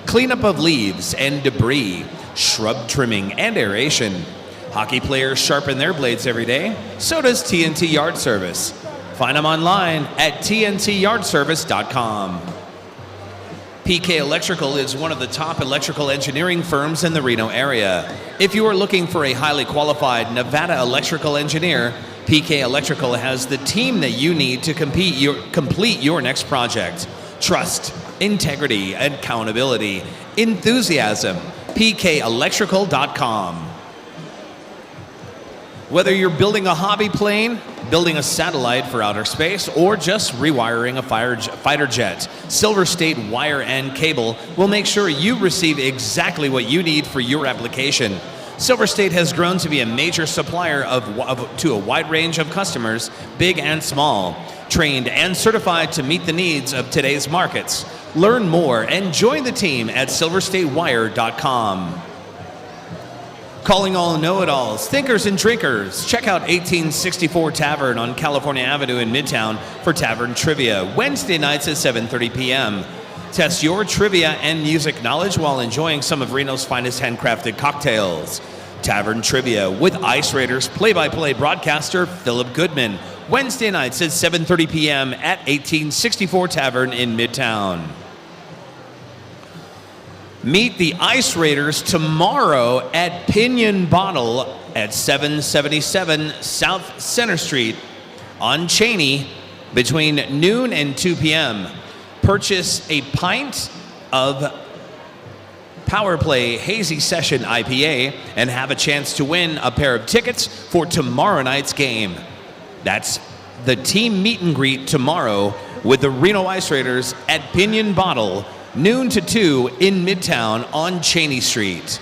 cleanup of leaves and debris, shrub trimming and aeration. Hockey players sharpen their blades every day, so does TNT Yard Service. Find them online at tntyardservice.com. PK Electrical is one of the top electrical engineering firms in the Reno area. If you are looking for a highly qualified Nevada electrical engineer, PK Electrical has the team that you need to complete your next project. Trust, integrity, accountability, enthusiasm. PKElectrical.com. Whether you're building a hobby plane, building a satellite for outer space, or just rewiring a fighter jet, Silver State Wire and Cable will make sure you receive exactly what you need for your application. Silver State has grown to be a major supplier to a wide range of customers, big and small, trained and certified to meet the needs of today's markets. Learn more and join the team at silverstatewire.com. Calling all know-it-alls, thinkers and drinkers, check out 1864 Tavern on California Avenue in Midtown for Tavern Trivia, Wednesday nights at 7:30 p.m. Test your trivia and music knowledge while enjoying some of Reno's finest handcrafted cocktails. Tavern Trivia with Ice Raiders play-by-play broadcaster Philip Goodman, Wednesday nights at 7:30 p.m. at 1864 Tavern in Midtown. Meet the Ice Raiders tomorrow at Pinion Bottle at 777 South Center Street on Cheney between noon and 2 p.m. Purchase a pint of Power Play Hazy Session IPA and have a chance to win a pair of tickets for tomorrow night's game. That's the team meet and greet tomorrow with the Reno Ice Raiders at Pinion Bottle, noon to 2 in Midtown on Cheney Street.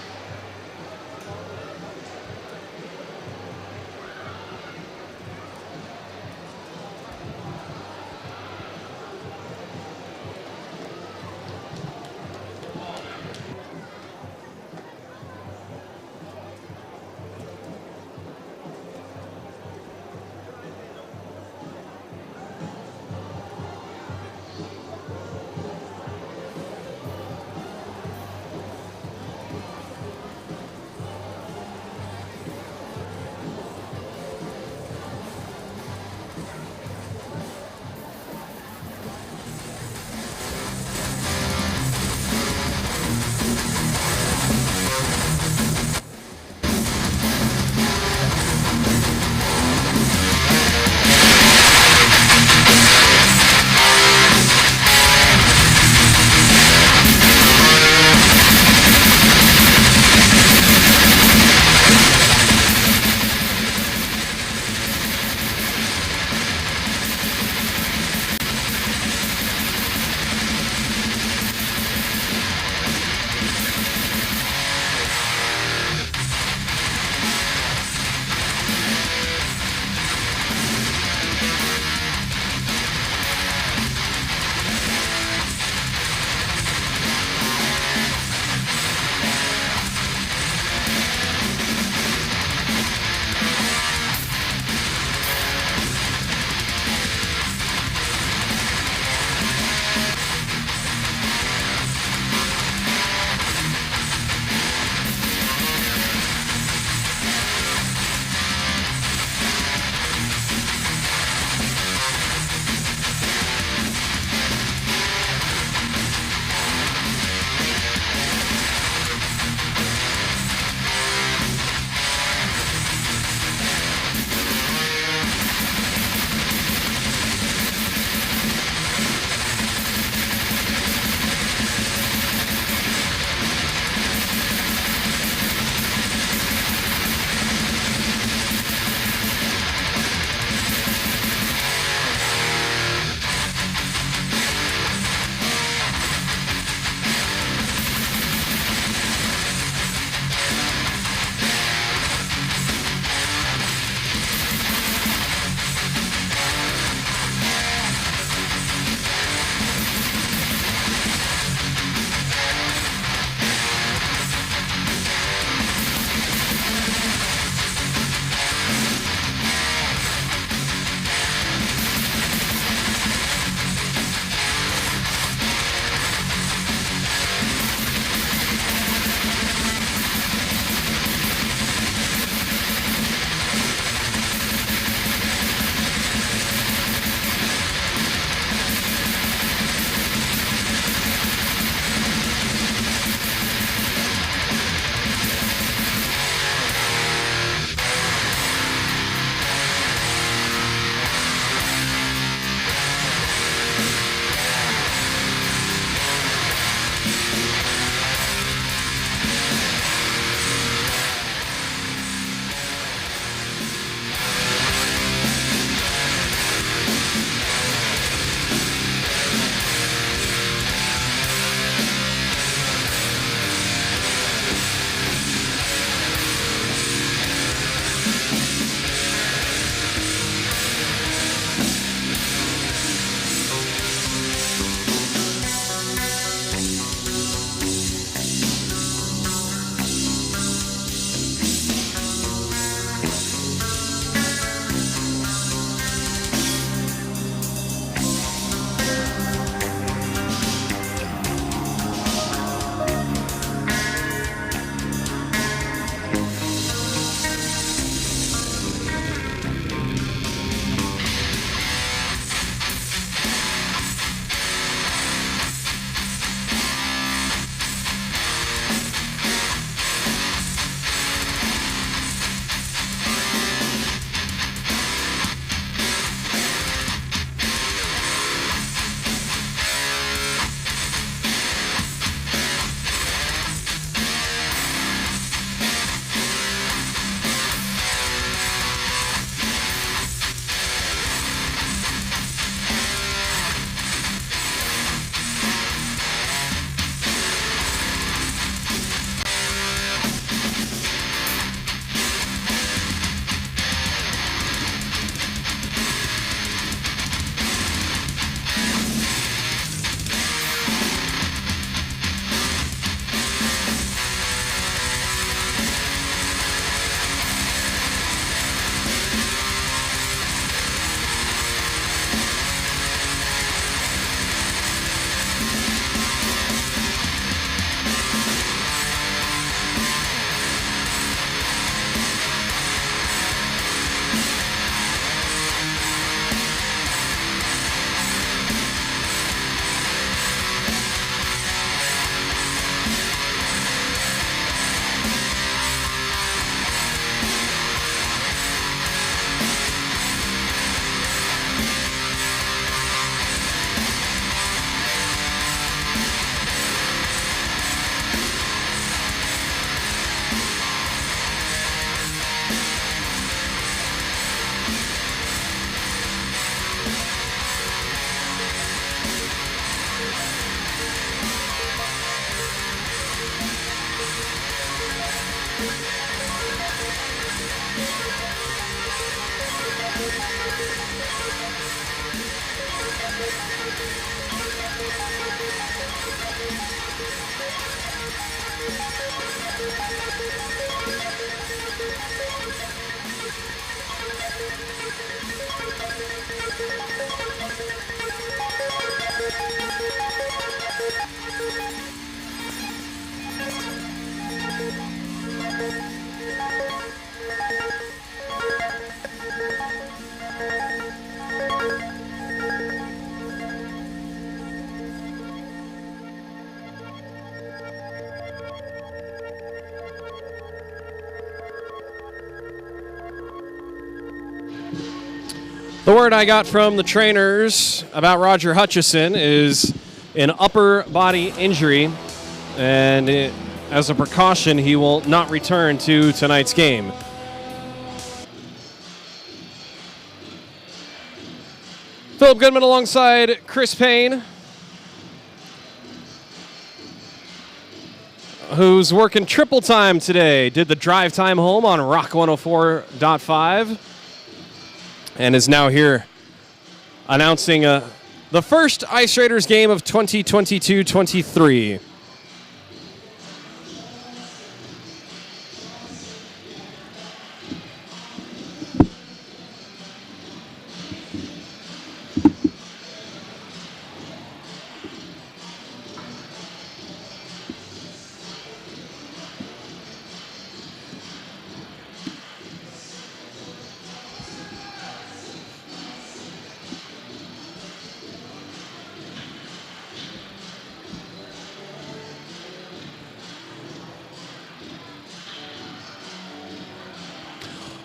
The word I got from the trainers about Roger Hutchison is an upper body injury, and as a precaution, he will not return to tonight's game. Philip Goodman alongside Chris Payne, who's working triple time today. Did the drive time home on Rock 104.5. and is now here announcing the first Ice Raiders game of 2022-23.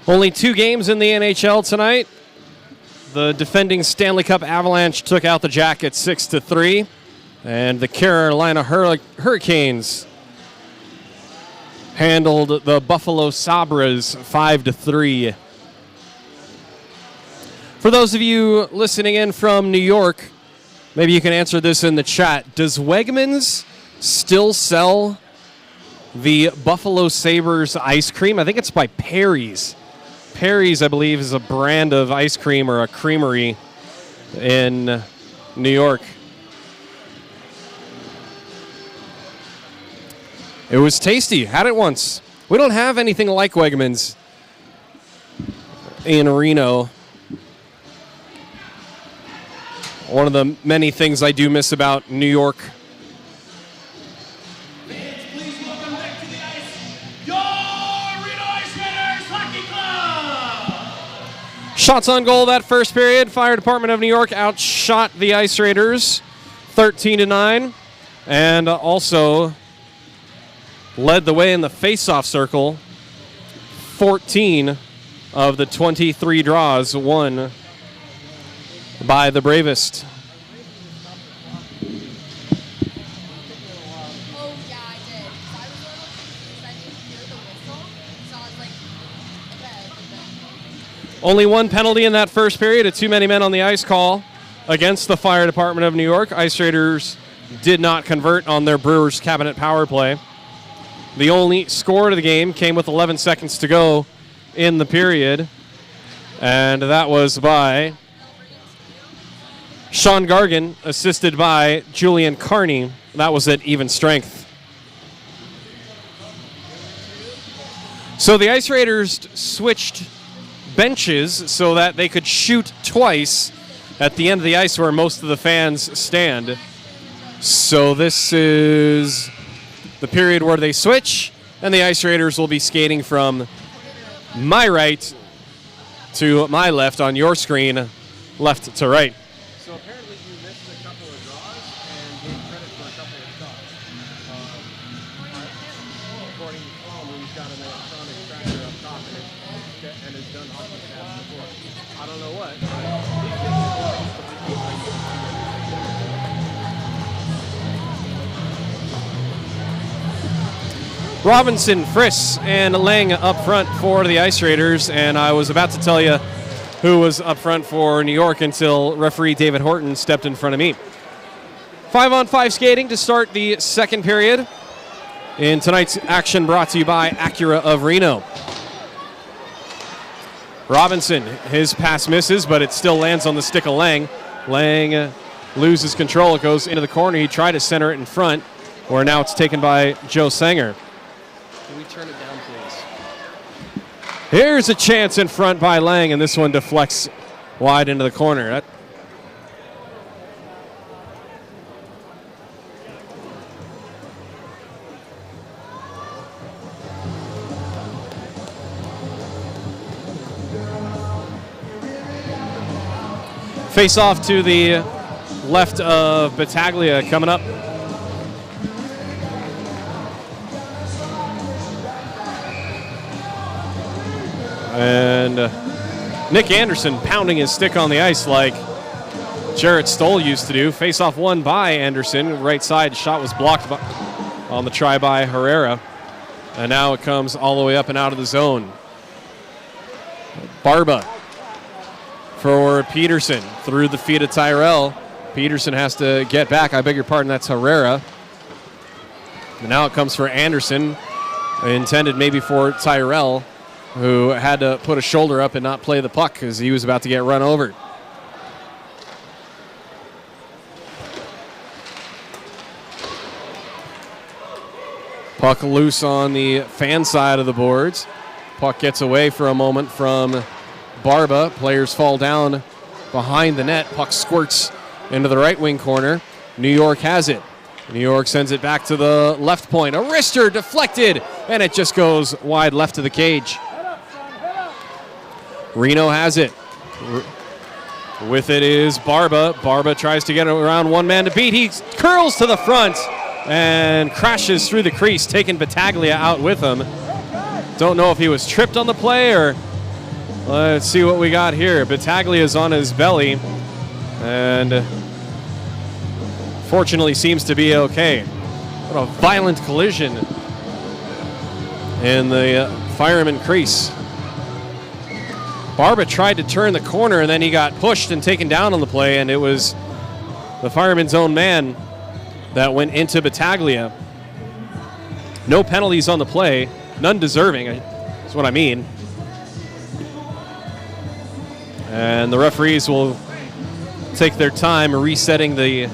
Only 2 games in the NHL tonight. The defending Stanley Cup Avalanche took out the Jackets 6-3, and the Carolina Hurricanes handled the Buffalo Sabres 5-3. For those of you listening in from New York, maybe you can answer this in the chat. Does Wegmans still sell the Buffalo Sabres ice cream? I think it's by Perry's. Perry's, I believe, is a brand of ice cream or a creamery in New York. It was tasty. Had it once. We don't have anything like Wegmans in Reno. One of the many things I do miss about New York. Shots on goal that first period. Fire Department of New York outshot the Ice Raiders 13-9, and also led the way in the face-off circle. 14 of the 23 draws won by the Bravest. Oh, yeah, I did. I was a little confused. I didn't hear the whistle, so I was like, okay. Only one penalty in that first period, a too many men on the ice call against the Fire Department of New York. Ice Raiders did not convert on their Brewers cabinet power play. The only score of the game came with 11 seconds to go in the period, and that was by Sean Gargan, assisted by Julian Carney. That was at even strength. So the Ice Raiders switched benches so that they could shoot twice at the end of the ice where most of the fans stand. So this is the period where they switch, and the Ice Raiders will be skating from my right to my left on your screen, left to right. So apparently you missed a couple of draws and gave credit for a couple of shots. According to Tom, he's got an electronic tracker up top and has done hockey stats before. I don't know what, but Robinson, Friss, and Lang up front for the Ice Raiders, and I was about to tell you who was up front for New York until referee David Horton stepped in front of me. 5-on-5 skating to start the second period. In tonight's action brought to you by Acura of Reno. Robinson, his pass misses, but it still lands on the stick of Lang. Lang loses control. It goes into the corner. He tried to center it in front. where now it's taken by Joe Sanger. Can we turn it down, please? Here's a chance in front by Lang, and this one deflects wide into the corner. Face off to the left of Battaglia coming up. And Nick Anderson pounding his stick on the ice like Jarrett Stoll used to do. Face off one by Anderson. Right side shot was blocked on the try by Herrera. And now it comes all the way up and out of the zone. Barba for Peterson through the feet of Tyrell. Peterson has to get back. I beg your pardon, that's Herrera. And now it comes for Anderson, intended maybe for Tyrell, who had to put a shoulder up and not play the puck because he was about to get run over. Puck loose on the fan side of the boards. Puck gets away for a moment from Barba. Players fall down behind the net. Puck squirts into the right wing corner. New York has it. New York sends it back to the left point. A wrister deflected, and it just goes wide left of the cage. Reno has it. With it is Barba. Barba tries to get around one man to beat. He curls to the front and crashes through the crease, taking Battaglia out with him. Don't know if he was tripped on the play or... Let's see what we got here. Battaglia is on his belly and fortunately seems to be okay. What a violent collision in the fireman crease. Barba tried to turn the corner and then he got pushed and taken down on the play, and it was the fireman's own man that went into Battaglia. No penalties on the play, none deserving, is what I mean. And the referees will take their time resetting the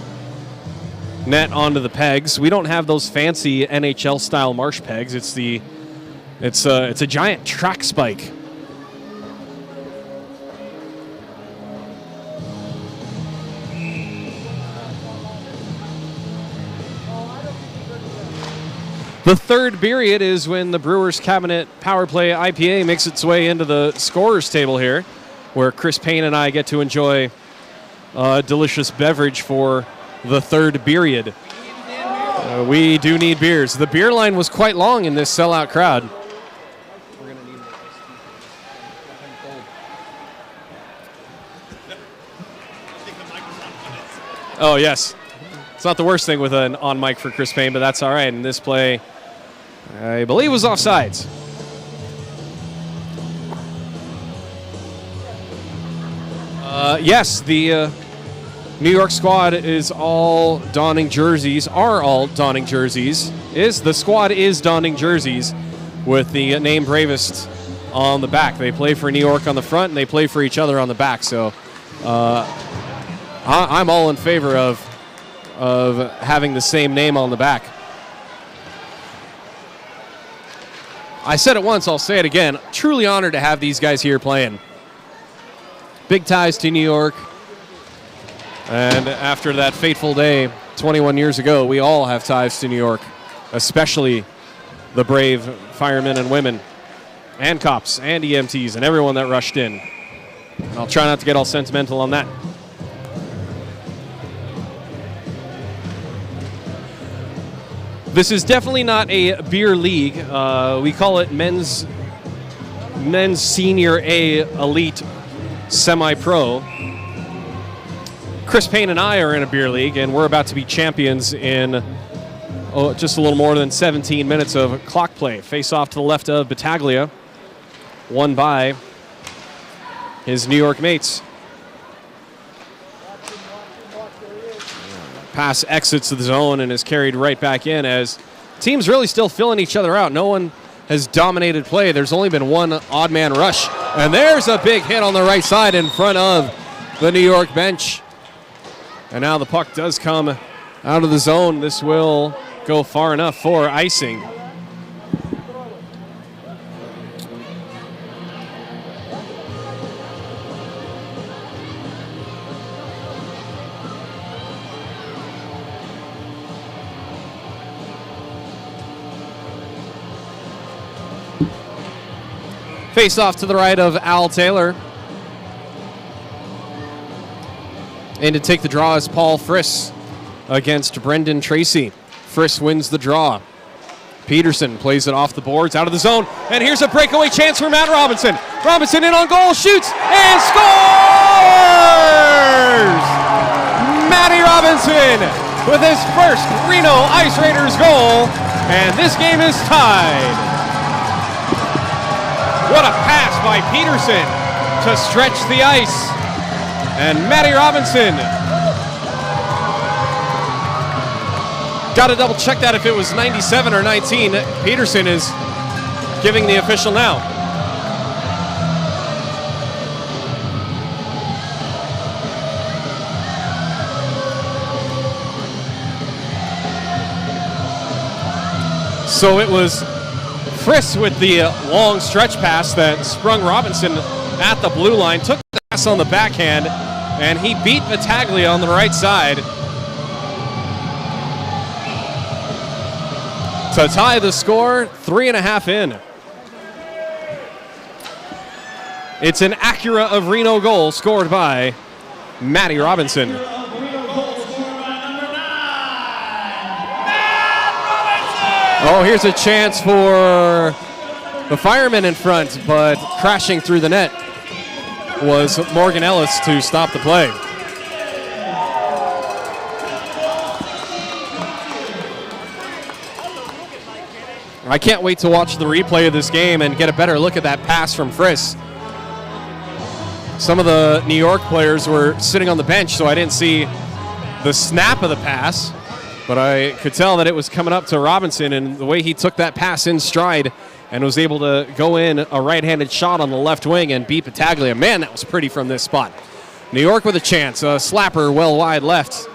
net onto the pegs. We don't have those fancy NHL-style marsh pegs. It's a giant track spike. The third period is when the Brewers Cabinet Power Play IPA makes its way into the scorers table here, where Chris Payne and I get to enjoy a delicious beverage for the third period. We do need beers. The beer line was quite long in this sellout crowd. We're gonna need Oh, yes. It's not the worst thing with an on mic for Chris Payne, but that's all right. In this play, I believe was offsides. Yes, the New York squad is all donning jerseys, the squad is donning jerseys with the name Bravest on the back. They play for New York on the front, and they play for each other on the back. So I'm all in favor of having the same name on the back. I said it once, I'll say it again. Truly honored to have these guys here playing. Big ties to New York. And after that fateful day 21 years ago, we all have ties to New York, especially the brave firemen and women and cops and EMTs and everyone that rushed in. I'll try not to get all sentimental on that. This is definitely not a beer league. We call it men's senior A elite semi-pro. Chris Payne and I are in a beer league, and we're about to be champions in just a little more than 17 minutes of clock play. Face off to the left of Battaglia, won by his New York mates. Pass exits the zone and is carried right back in as teams really still filling each other out. No one has dominated play. There's only been one odd man rush. And there's a big hit on the right side in front of the New York bench. And now the puck does come out of the zone. This will go far enough for icing. Face off to the right of Al Taylor. And to take the draw is Paul Friss against Brendan Tracy. Friss wins the draw. Peterson plays it off the boards, out of the zone. And here's a breakaway chance for Matt Robinson. Robinson in on goal, shoots, and scores! Matty Robinson with his first Reno Ice Raiders goal. And this game is tied. What a pass by Peterson to stretch the ice. And Matty Robinson. Got to double check that if it was 97 or 19. Peterson is giving the official now. So it was Friss with the long stretch pass that sprung Robinson at the blue line, took the pass on the backhand, and he beat Battaglia on the right side to tie the score, 3.5 in. It's an Acura of Reno goal scored by Matty Robinson. Oh, here's a chance for the fireman in front, but crashing through the net was Morgan Ellis to stop the play. I can't wait to watch the replay of this game and get a better look at that pass from Friss. Some of the New York players were sitting on the bench, so I didn't see the snap of the pass. But I could tell that it was coming up to Robinson, and the way he took that pass in stride and was able to go in a right-handed shot on the left wing and beat Battaglia. Man, that was pretty from this spot. New York with a chance. A slapper well wide left.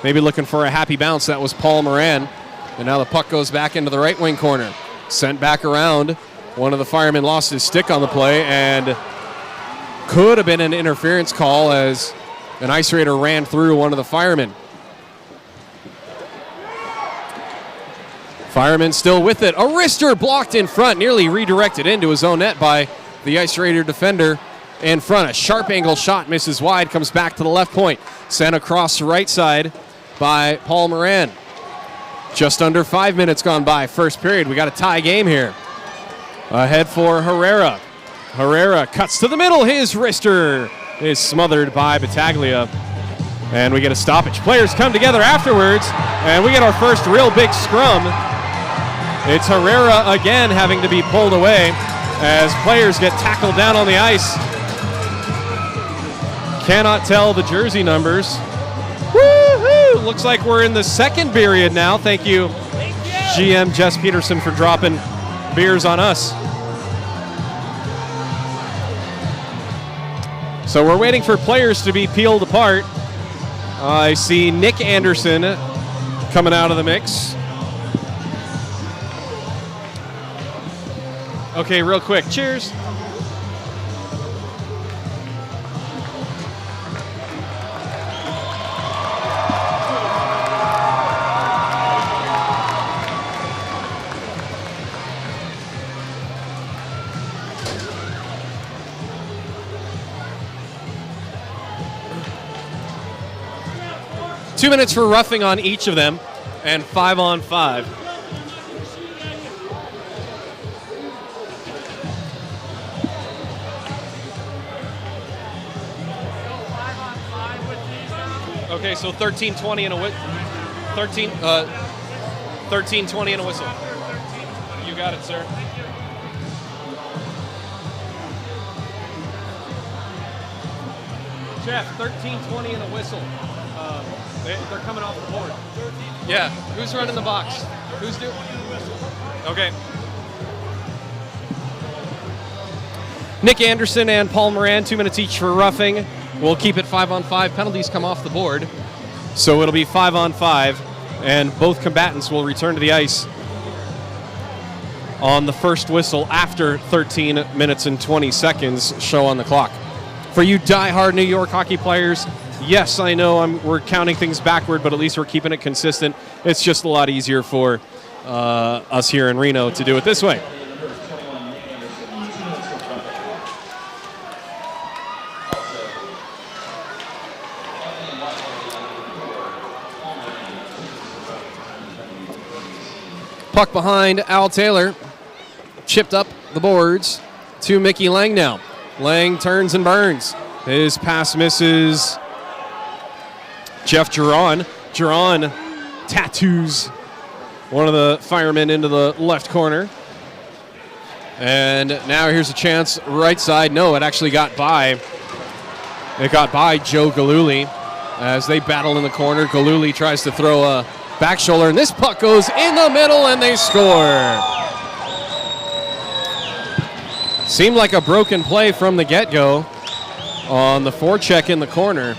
Maybe looking for a happy bounce. That was Paul Moran. And now the puck goes back into the right wing corner. Sent back around. One of the firemen lost his stick on the play, and could have been an interference call as an Ice Raider ran through one of the firemen. Fireman still with it. A wrister blocked in front, nearly redirected into his own net by the Ice Raider defender in front. A sharp angle shot misses wide, comes back to the left point. Sent across the right side by Paul Moran. Just under 5 minutes gone by. First period. We got a tie game here. Ahead for Herrera. Herrera cuts to the middle. His wrister is smothered by Battaglia. And we get a stoppage. Players come together afterwards, and we get our first real big scrum. It's Herrera again having to be pulled away as players get tackled down on the ice. Cannot tell the jersey numbers. Woo-hoo! Looks like we're in the second period now. Thank you, GM Jess Peterson, for dropping beers on us. So we're waiting for players to be peeled apart. I see Nick Anderson coming out of the mix. Okay, real quick. Cheers. Two minutes for roughing on each of them, and 5-on-5. Okay, so 13-20 and a 13-20 and a whistle. You got it, sir. Jeff, 13-20 and a whistle. They're coming off the board. Yeah, who's running the box? Who's doing? Okay. Nick Anderson and Paul Moran, 2 minutes each for roughing. We'll keep it 5-on-5. Penalties come off the board, so it'll be 5-on-5. and both combatants will return to the ice on the first whistle after 13 minutes and 20 seconds show on the clock. For you diehard New York hockey players, yes, I know we're counting things backward, but at least we're keeping it consistent. It's just a lot easier for us here in Reno to do it this way. Puck behind Al Taylor. Chipped up the boards to Mickey Lang now. Lang turns and burns. His pass misses Jeff Giron. Giron tattoos one of the firemen into the left corner. And now here's a chance right side. No, it actually got by. It got by Joe Galuli as they battle in the corner. Galuli tries to throw a back shoulder, and this puck goes in the middle, and they score. Seemed like a broken play from the get-go on the forecheck in the corner.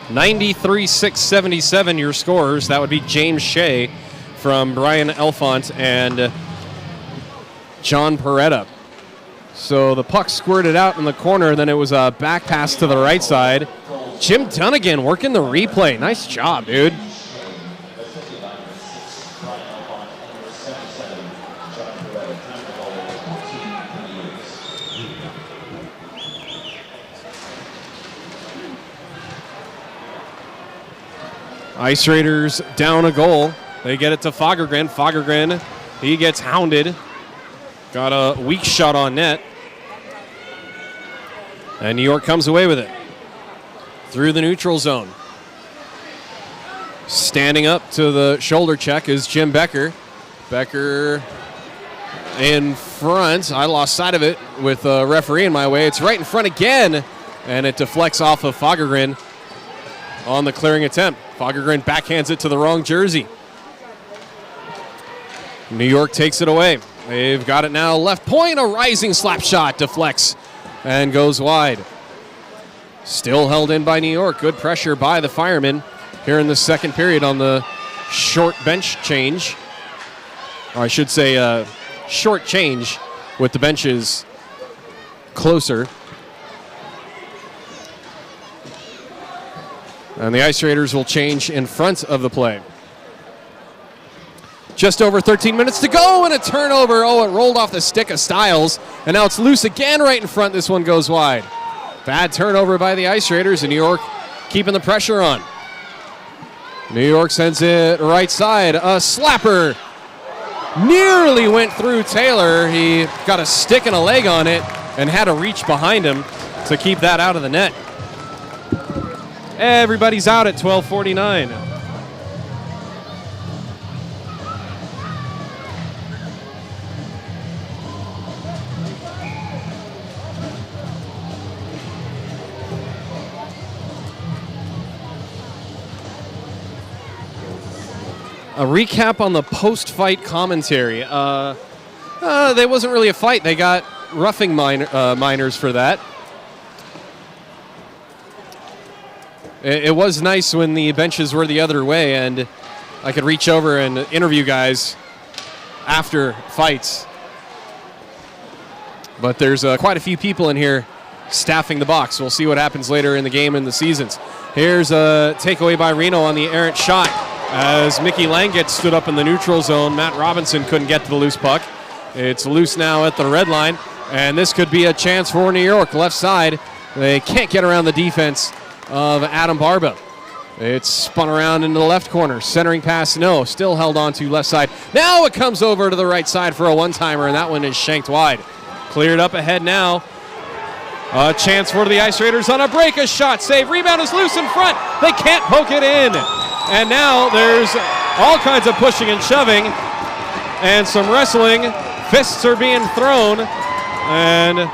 $93,677 your scorers. That would be James Shea from Brian Elfont and John Peretta. So the puck squirted out in the corner, then it was a back pass to the right side. Jim Dunnigan working the replay. Nice job, dude. Ice Raiders down a goal. They get it to Fagergren. Fagergren, he gets hounded. Got a weak shot on net. And New York comes away with it. Through the neutral zone. Standing up to the shoulder check is Jim Becker. Becker in front. I lost sight of it with a referee in my way. It's right in front again. And it deflects off of Fagergren on the clearing attempt. Fagergren backhands it to the wrong jersey. New York takes it away. They've got it now left point. A rising slap shot deflects and goes wide. Still held in by New York. Good pressure by the firemen here in the second period on the short bench change. Or I should say short change with the benches closer. And the Ice Raiders will change in front of the play. Just over 13 minutes to go, and a turnover. Oh, it rolled off the stick of Stiles, and now it's loose again right in front. This one goes wide. Bad turnover by the Ice Raiders, and New York keeping the pressure on. New York sends it right side. A slapper nearly went through Taylor. He got a stick and a leg on it and had to reach behind him to keep that out of the net. Everybody's out at 12:49. A recap on the post-fight commentary. There wasn't really a fight. They got roughing minors for that. It was nice when the benches were the other way and I could reach over and interview guys after fights. But there's quite a few people in here staffing the box. We'll see what happens later in the game and the seasons. Here's a takeaway by Reno on the errant shot as Mickey Lang gets stood up in the neutral zone. Matt Robinson couldn't get to the loose puck. It's loose now at the red line, and this could be a chance for New York. Left side, they can't get around the defense of Adam Barba. It's spun around into the left corner. Centering pass, no. Still held on to left side. Now it comes over to the right side for a one-timer, and that one is shanked wide. Cleared up ahead now. A chance for the Ice Raiders on a break. A shot save. Rebound is loose in front. They can't poke it in. And now there's all kinds of pushing and shoving and some wrestling. Fists are being thrown. And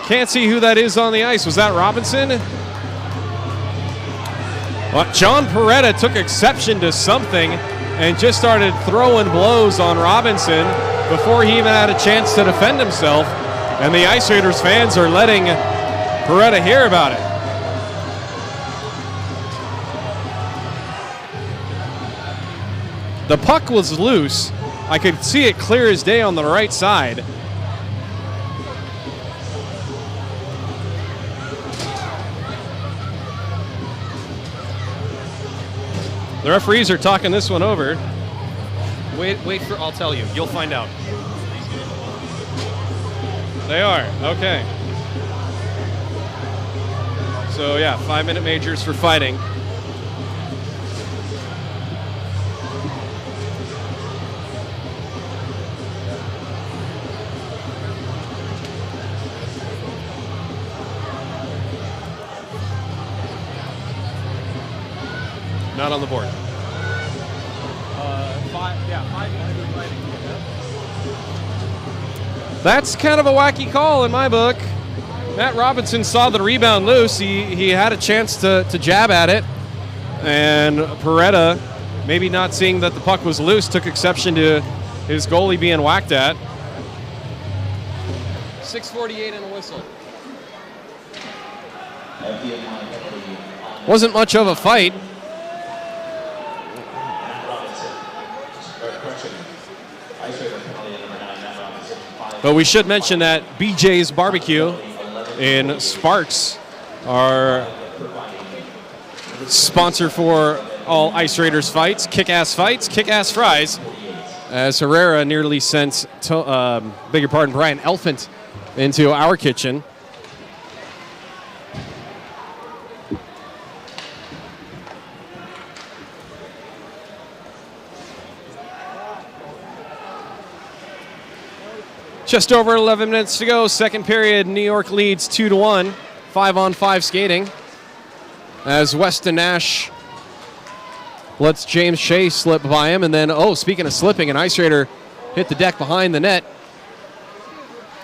can't see who that is on the ice. Was that Robinson? Well, John Peretta took exception to something and just started throwing blows on Robinson before he even had a chance to defend himself. And the Ice Raiders fans are letting Peretta hear about it. The puck was loose. I could see it clear as day on the right side. The referees are talking this one over. Wait for, I'll tell you. You'll find out. They are, okay. So yeah, 5-minute majors for fighting. Not on the board. 5-minute fighting. That's kind of a wacky call in my book. Matt Robinson saw the rebound loose. He had a chance to jab at it. And Peretta, maybe not seeing that the puck was loose, took exception to his goalie being whacked at. 6:48 and a whistle. Wasn't much of a fight. But we should mention that BJ's Barbecue in Sparks are sponsor for all Ice Raiders fights, kick-ass fries, as Herrera nearly sent, Brian Elfant into our kitchen. Just over 11 minutes to go. Second period, New York leads 2-1. 5-on-5 skating. As Weston Nash lets James Shea slip by him. And then, speaking of slipping, an Ice Raider hit the deck behind the net.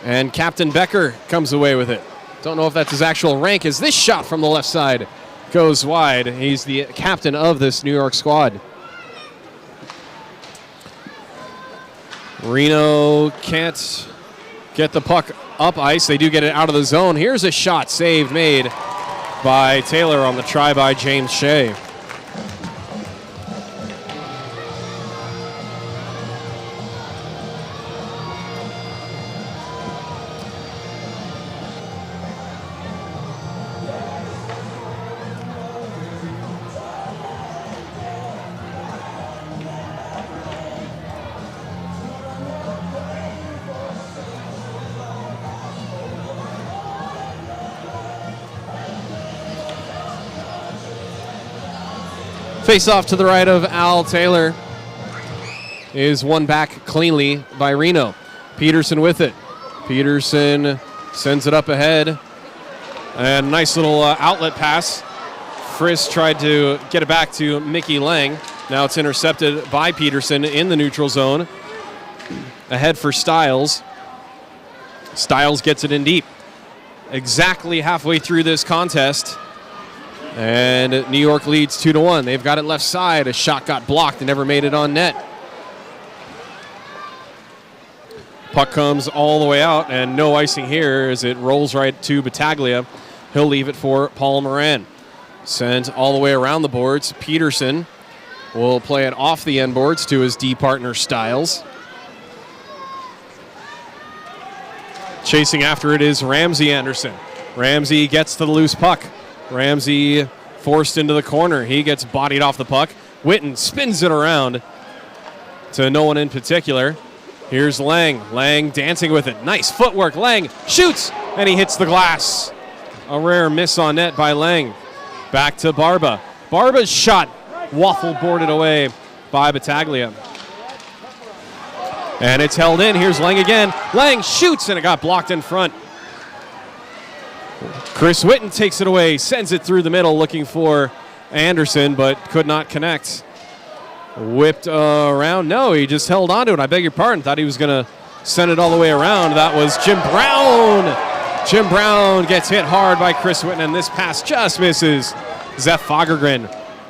And Captain Becker comes away with it. Don't know if that's his actual rank, as this shot from the left side goes wide. He's the captain of this New York squad. Reno can't get the puck up ice. They do get it out of the zone. Here's a shot saved, made by Taylor on the try by James Shea. Face off to the right of Al Taylor is won back cleanly by Reno. Peterson with it. Peterson sends it up ahead. And nice little outlet pass. Friss tried to get it back to Mickey Lang. Now it's intercepted by Peterson in the neutral zone. Ahead for Stiles. Stiles gets it in deep. Exactly halfway through this contest. And New York leads 2-1. They've got it left side. A shot got blocked and never made it on net. Puck comes all the way out, and no icing here as it rolls right to Battaglia. He'll leave it for Paul Moran. Sent all the way around the boards. Peterson will play it off the end boards to his D partner Stiles. Chasing after it is Ramsey Anderson. Ramsey gets to the loose puck. Ramsey forced into the corner. He gets bodied off the puck. Witten spins it around to no one in particular. Here's Lang. Lang dancing with it. Nice footwork. Lang shoots, and he hits the glass. A rare miss on net by Lang. Back to Barba. Barba's shot waffle boarded away by Battaglia. And it's held in. Here's Lang again. Lang shoots, and it got blocked in front. Chris Witten takes it away, sends it through the middle looking for Anderson, but could not connect. Whipped around. No, he just held on to it. I beg your pardon. Thought he was going to send it all the way around. That was Jim Brown. Jim Brown gets hit hard by Chris Witten, and this pass just misses Zeph Fagergren.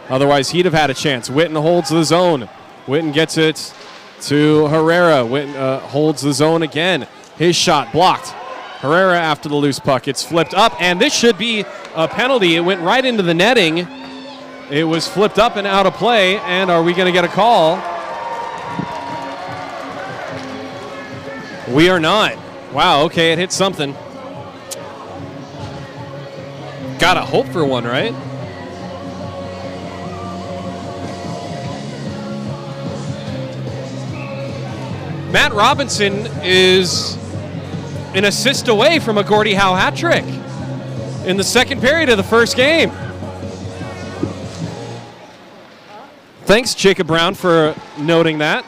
Otherwise, he'd have had a chance. Witten holds the zone. Witten gets it to Herrera. Witten holds the zone again. His shot blocked. Herrera after the loose puck. It's flipped up, and this should be a penalty. It went right into the netting. It was flipped up and out of play, and are we going to get a call? We are not. Wow, okay, it hit something. Gotta hope for one, right? Matt Robinson is an assist away from a Gordie Howe hat trick in the second period of the first game. Thanks, Jacob Brown, for noting that.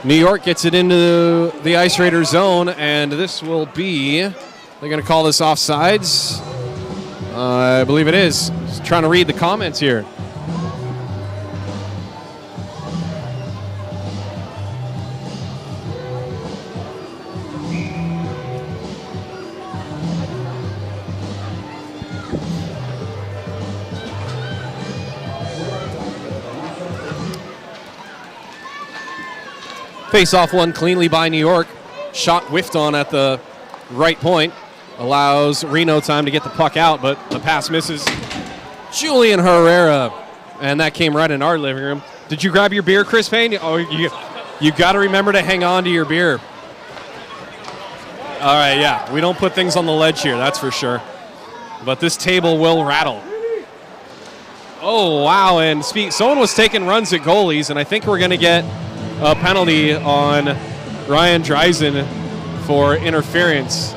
New York gets it into the Ice Raiders zone, and this will be, they're going to call this offsides. I believe it is. Just trying to read the comments here. Face-off won cleanly by New York. Shot whiffed on at the right point. Allows Reno time to get the puck out, but the pass misses. Julian Herrera. And that came right in our living room. Did you grab your beer, Chris Payne? Oh, you got to remember to hang on to your beer. All right, yeah. We don't put things on the ledge here, that's for sure. But this table will rattle. Oh, wow. And someone was taking runs at goalies, and I think we're going to get a penalty on Ryan Dreisen for interference.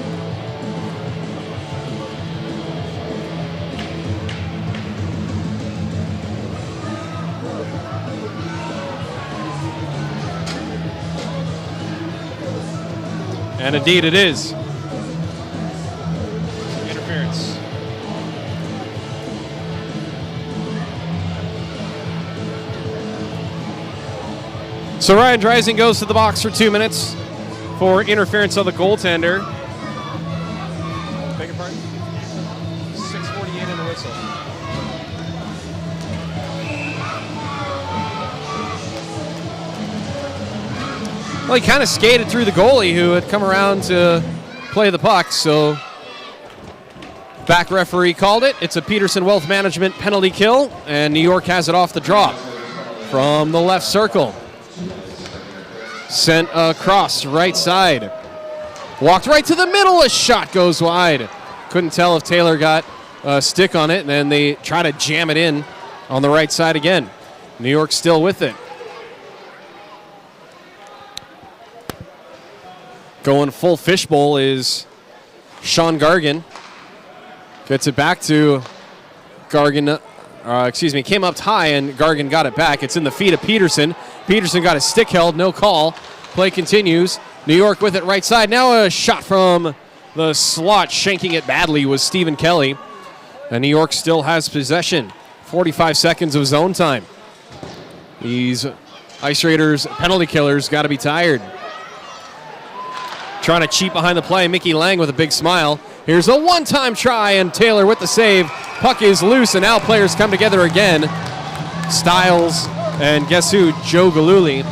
And indeed it is. Interference. So Ryan Dreisen goes to the box for 2 minutes for interference of the goaltender. Beg your pardon? 6:48 in the whistle. Well, he kind of skated through the goalie who had come around to play the puck, so back referee called it. It's a Peterson Wealth Management penalty kill, and New York has it off the drop from the left circle. Sent across right side. Walked right to the middle. A shot goes wide. Couldn't tell if Taylor got a stick on it, and then they try to jam it in on the right side again. New York still with it. Going full fishbowl is Sean Gargan. Gets it back to Gargan. Came up high, and Gargan got it back. It's in the feet of Peterson. Peterson got his stick held, no call. Play continues. New York with it right side. Now a shot from the slot, shanking it badly was Stephen Kelly. And New York still has possession. 45 seconds of zone time. These Ice Raiders penalty killers got to be tired. Trying to cheat behind the play. Mickey Lang with a big smile. Here's a one-time try, and Taylor with the save. Puck is loose, and now players come together again. Stiles, and guess who? Joe Gilhooly,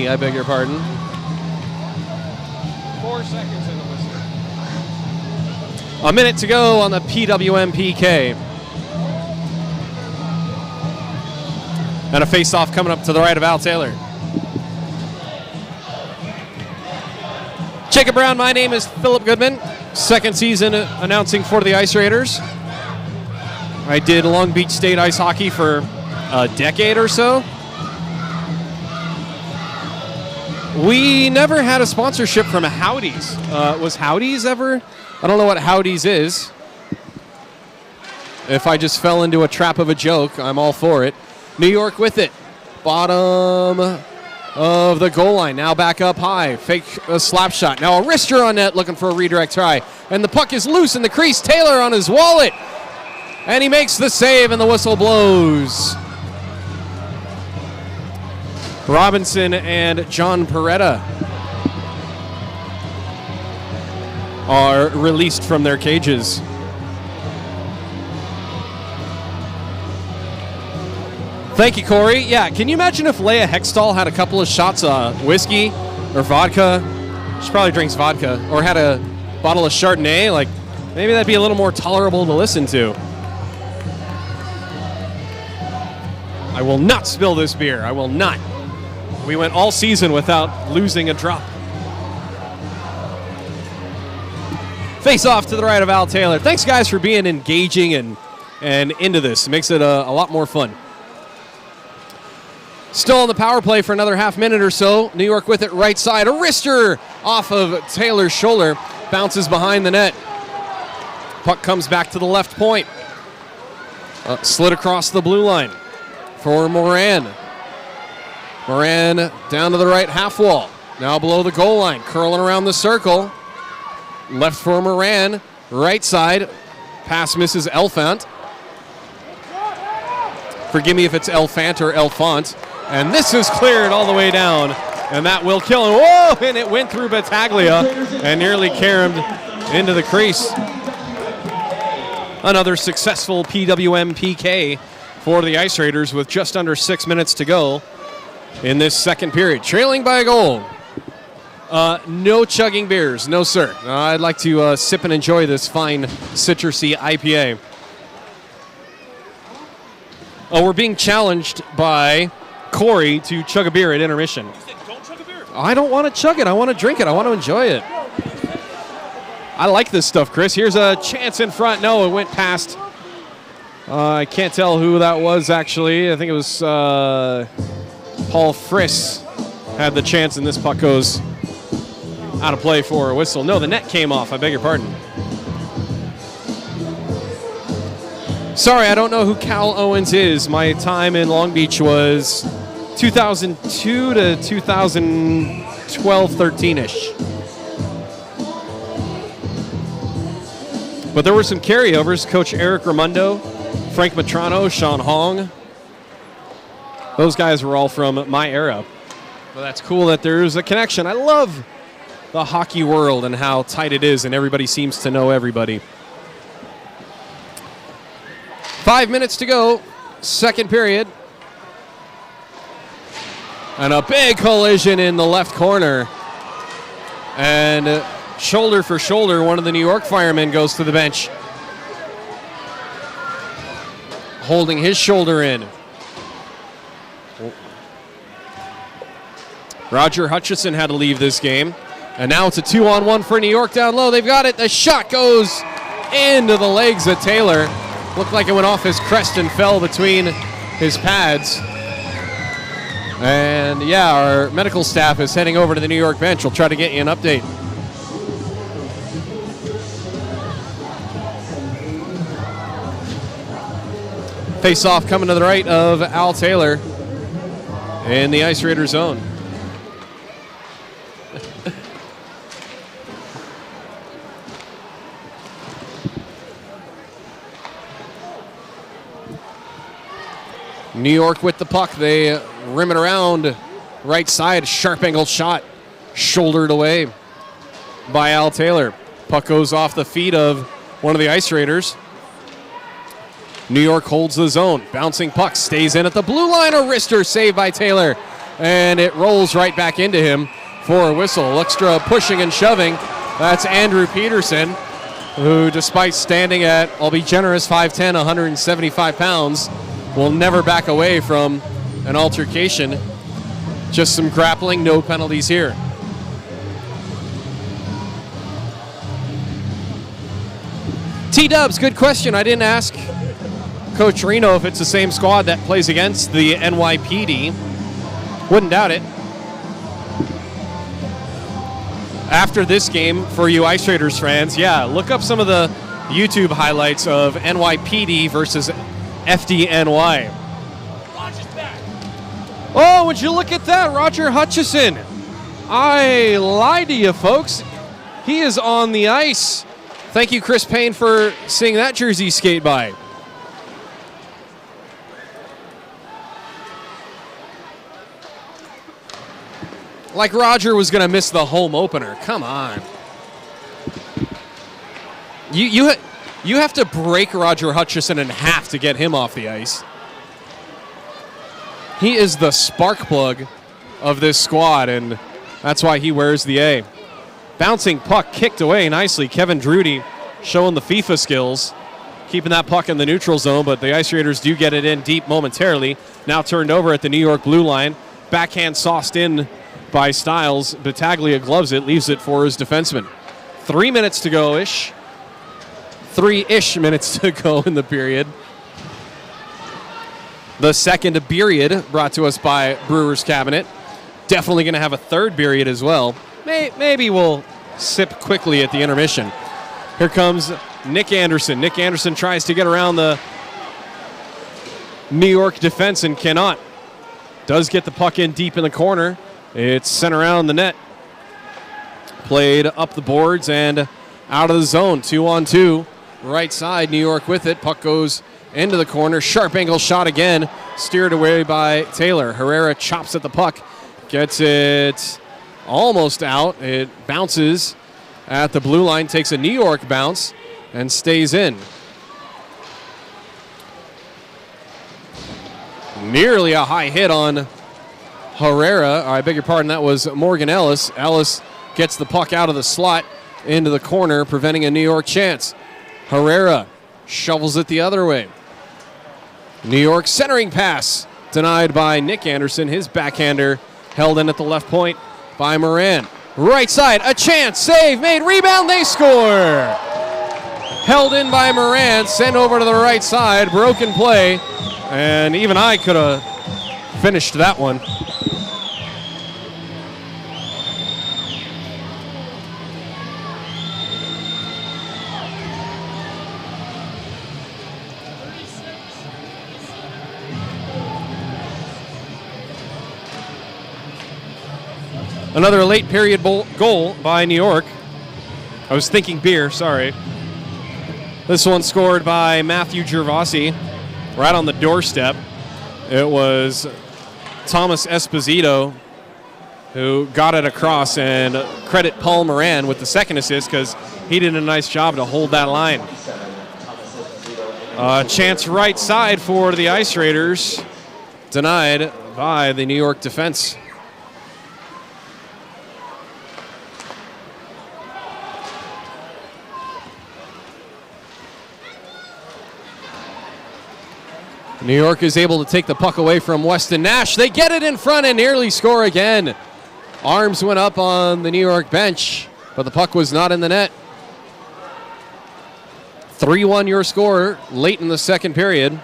I beg your pardon. 4 seconds in the whistle. A minute to go on the PWM PK. And a face-off coming up to the right of Al Taylor. Jacob Brown, my name is Philip Goodman. Second season announcing for the Ice Raiders. I did Long Beach State ice hockey for a decade or so. We never had a sponsorship from Howdy's. Was Howdy's ever? I don't know what Howdy's is. If I just fell into a trap of a joke, I'm all for it. New York with it. Bottom of the goal line. Now back up high. Fake slap shot. Now a wrister on net looking for a redirect try. And the puck is loose in the crease. Taylor on his wallet. And he makes the save, and the whistle blows. Robinson and John Peretta. are released from their cages. Thank you, Corey. Yeah, can you imagine if Leia Hextall had a couple of shots of whiskey or vodka? She probably drinks vodka. Or had a bottle of Chardonnay. Like, maybe that'd be a little more tolerable to listen to. I will not spill this beer. I will not. We went all season without losing a drop. Face off to the right of Al Taylor. Thanks, guys, for being engaging and into this. It makes it a lot more fun. Still on the power play for another half minute or so. New York with it right side. A wrister off of Taylor's shoulder. Bounces behind the net. Puck comes back to the left point. Slid across the blue line for Moran. Moran down to the right half wall. Now below the goal line. Curling around the circle. Left for Moran. Right side. Pass misses Elfant. Forgive me if it's Elfant or Elfont. And this is cleared all the way down. And that will kill him. Whoa! And it went through Battaglia and nearly caromed into the crease. Another successful PWM PK for the Ice Raiders with just under 6 minutes to go in this second period. Trailing by a goal. No chugging beers. No, sir. I'd like to sip and enjoy this fine citrusy IPA. Oh, we're being challenged by Corey to chug a beer at intermission. Don't chug a beer. I don't want to chug it. I want to drink it. I want to enjoy it. I like this stuff, Chris. Here's a chance in front. No, it went past. I can't tell who that was, actually. I think it was Paul Friss had the chance, and this puck goes out of play for a whistle. No, the net came off. I beg your pardon. Sorry, I don't know who Cal Owens is. My time in Long Beach was 2002 to 2012, 13-ish. But there were some carryovers. Coach Eric Raimondo, Frank Matrano, Sean Hong. Those guys were all from my era. But that's cool that there's a connection. I love the hockey world and how tight it is, and everybody seems to know everybody. 5 minutes to go, second period. And a big collision in the left corner. And shoulder for shoulder, one of the New York firemen goes to the bench, holding his shoulder in. Roger Hutchison had to leave this game. And now it's a 2-on-1 for New York down low. They've got it. The shot goes into the legs of Taylor. Looked like it went off his crest and fell between his pads. And yeah, our medical staff is heading over to the New York bench. We'll try to get you an update. Face-off coming to the right of Al Taylor in the Ice Raider zone. New York with the puck. They rim it around right side. Sharp angle shot. Shouldered away by Al Taylor. Puck goes off the feet of one of the Ice Raiders. New York holds the zone. Bouncing puck stays in at the blue line. A wrister saved by Taylor. And it rolls right back into him for a whistle. Extra pushing and shoving. That's Andrew Peterson, who despite standing at, I'll be generous, 5'10", 175 pounds, will never back away from an altercation. Just some grappling, no penalties here. T-Dubs, good question. I didn't ask Coach Reno if it's the same squad that plays against the NYPD. Wouldn't doubt it. After this game, for you Ice Raiders fans, yeah, look up some of the YouTube highlights of NYPD versus FDNY. Roger's back. Oh, would you look at that, Roger Hutchison. I lied to you, folks. He is on the ice. Thank you, Chris Payne, for seeing that jersey skate by. Like Roger was going to miss the home opener. Come on. You have to break Roger Hutchison in half to get him off the ice. He is the spark plug of this squad, and that's why he wears the A. Bouncing puck kicked away nicely. Kevin Drudy showing the FIFA skills, keeping that puck in the neutral zone, but the Ice Raiders do get it in deep momentarily. Now turned over at the New York blue line. Backhand sauced in by Styles. Battaglia gloves it, leaves it for his defenseman. 3 minutes to go-ish. 3-ish minutes to go in the period. The second period brought to us by Brewers Cabinet. Definitely going to have a third period as well. Maybe we'll sip quickly at the intermission. Here comes Nick Anderson. Nick Anderson tries to get around the New York defense and cannot. Does get the puck in deep in the corner. It's sent around the net. Played up the boards and out of the zone. 2-on-2. Right side, New York with it. Puck goes into the corner. Sharp angle shot again. Steered away by Taylor. Herrera chops at the puck. Gets it almost out. It bounces at the blue line. Takes a New York bounce and stays in. Nearly a high hit on Herrera. I beg your pardon, that was Morgan Ellis. Ellis gets the puck out of the slot into the corner, preventing a New York chance. Herrera shovels it the other way. New York centering pass denied by Nick Anderson. His backhander held in at the left point by Moran. Right side, a chance, save made, rebound, they score! Held in by Moran, sent over to the right side, broken play, and even I could have finished that one. Another late period goal by New York. I was thinking beer, sorry. This one scored by Matthew Gervasi right on the doorstep. It was Thomas Esposito who got it across, and credit Paul Moran with the second assist because he did a nice job to hold that line. Chance right side for the Ice Raiders, denied by the New York defense. New York is able to take the puck away from Weston Nash. They get it in front and nearly score again. Arms went up on the New York bench, but the puck was not in the net. 3-1 your score late in the second period.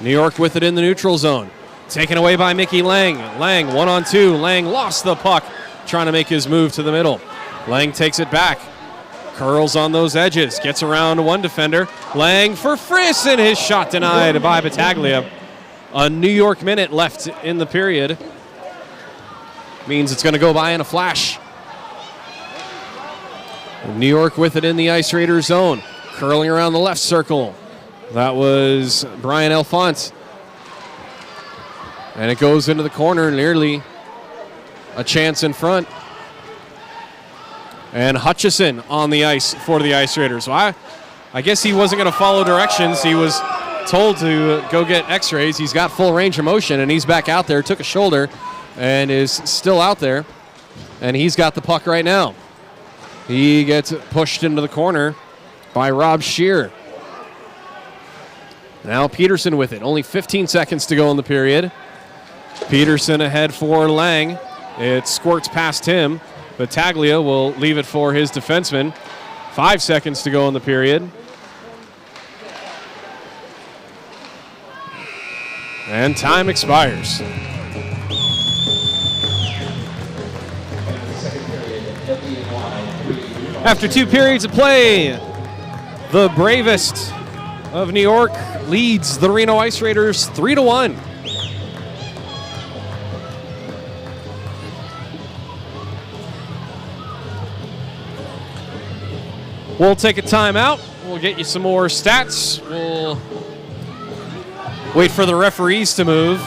New York with it in the neutral zone. Taken away by Mickey Lang. Lang 1-on-2. Lang lost the puck, trying to make his move to the middle. Lang takes it back. Curls on those edges, gets around one defender. Lang for Friss, and his shot denied by Battaglia. A New York minute left in the period. Means it's going to go by in a flash. New York with it in the Ice Raiders zone. Curling around the left circle. That was Brian Alphonse. And it goes into the corner, nearly a chance in front. And Hutchison on the ice for the Ice Raiders. So I guess he wasn't going to follow directions. He was told to go get x-rays. He's got full range of motion, and he's back out there. Took a shoulder and is still out there. And he's got the puck right now. He gets pushed into the corner by Rob Shear. Now Peterson with it. Only 15 seconds to go in the period. Peterson ahead for Lang. It squirts past him. Battaglia will leave it for his defenseman. 5 seconds to go in the period. And time expires. After 2 periods of play, the bravest of New York leads the Reno Ice Raiders 3-1. We'll take a timeout. We'll get you some more stats. We'll wait for the referees to move.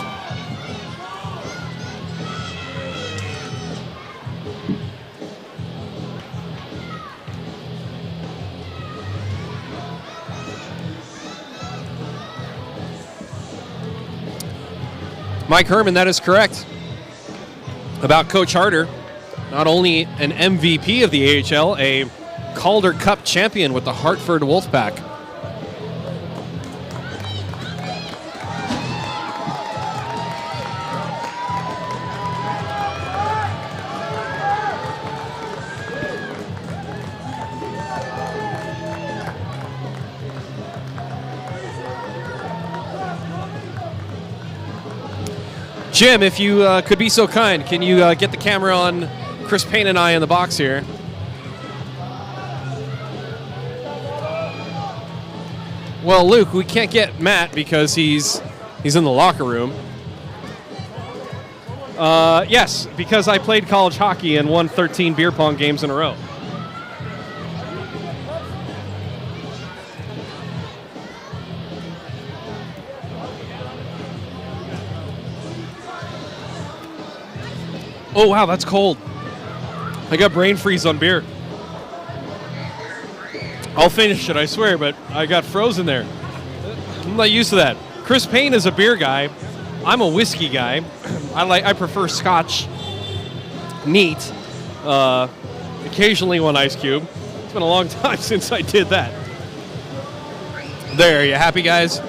Mike Herman, that is correct. About Coach Harder, not only an MVP of the AHL, a Calder Cup champion with the Hartford Wolfpack. Jim, if you could be so kind, can you get the camera on Chris Payne and I in the box here? Well, Luke, we can't get Matt because he's in the locker room. Yes, because I played college hockey and won 13 beer pong games in a row. Oh, wow, that's cold. I got brain freeze on beer. I'll finish it, I swear, but I got frozen there. I'm not used to that. Chris Payne is a beer guy. I'm a whiskey guy. I prefer Scotch neat. Occasionally one ice cube. It's been a long time since I did that. There, you happy, guys?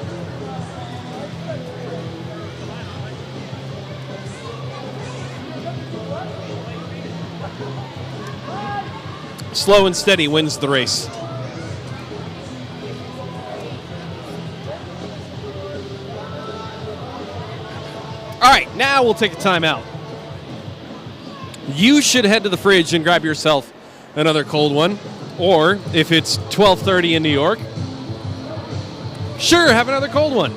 Slow and steady wins the race. All right, now we'll take a timeout. You should head to the fridge and grab yourself another cold one. Or if it's 12:30 in New York, sure, have another cold one.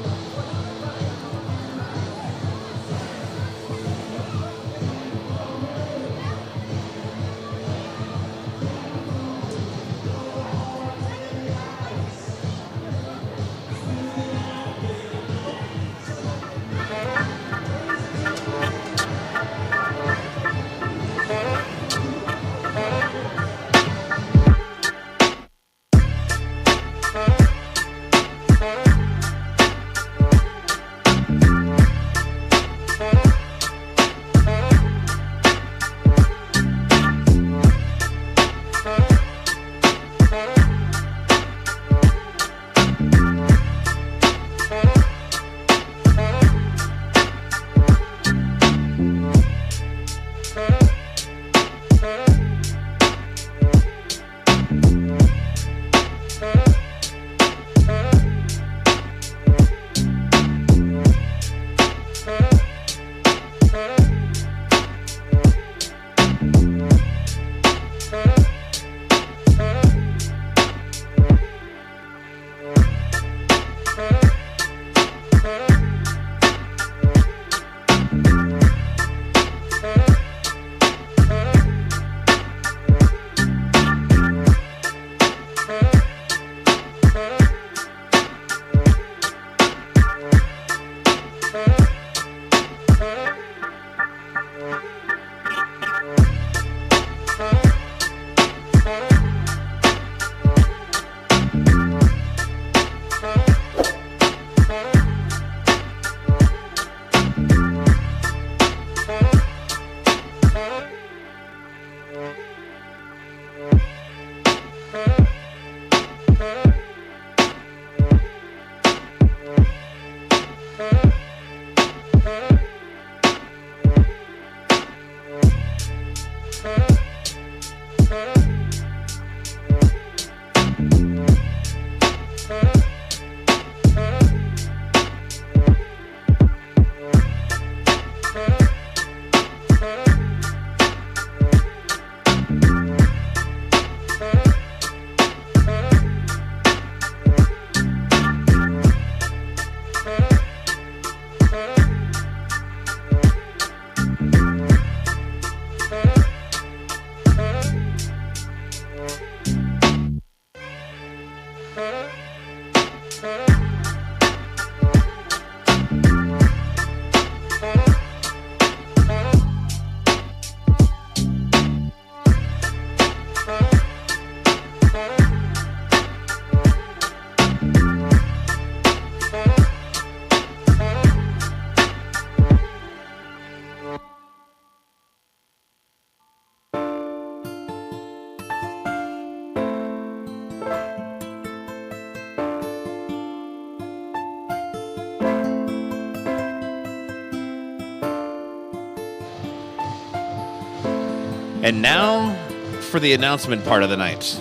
And now for the announcement part of the night.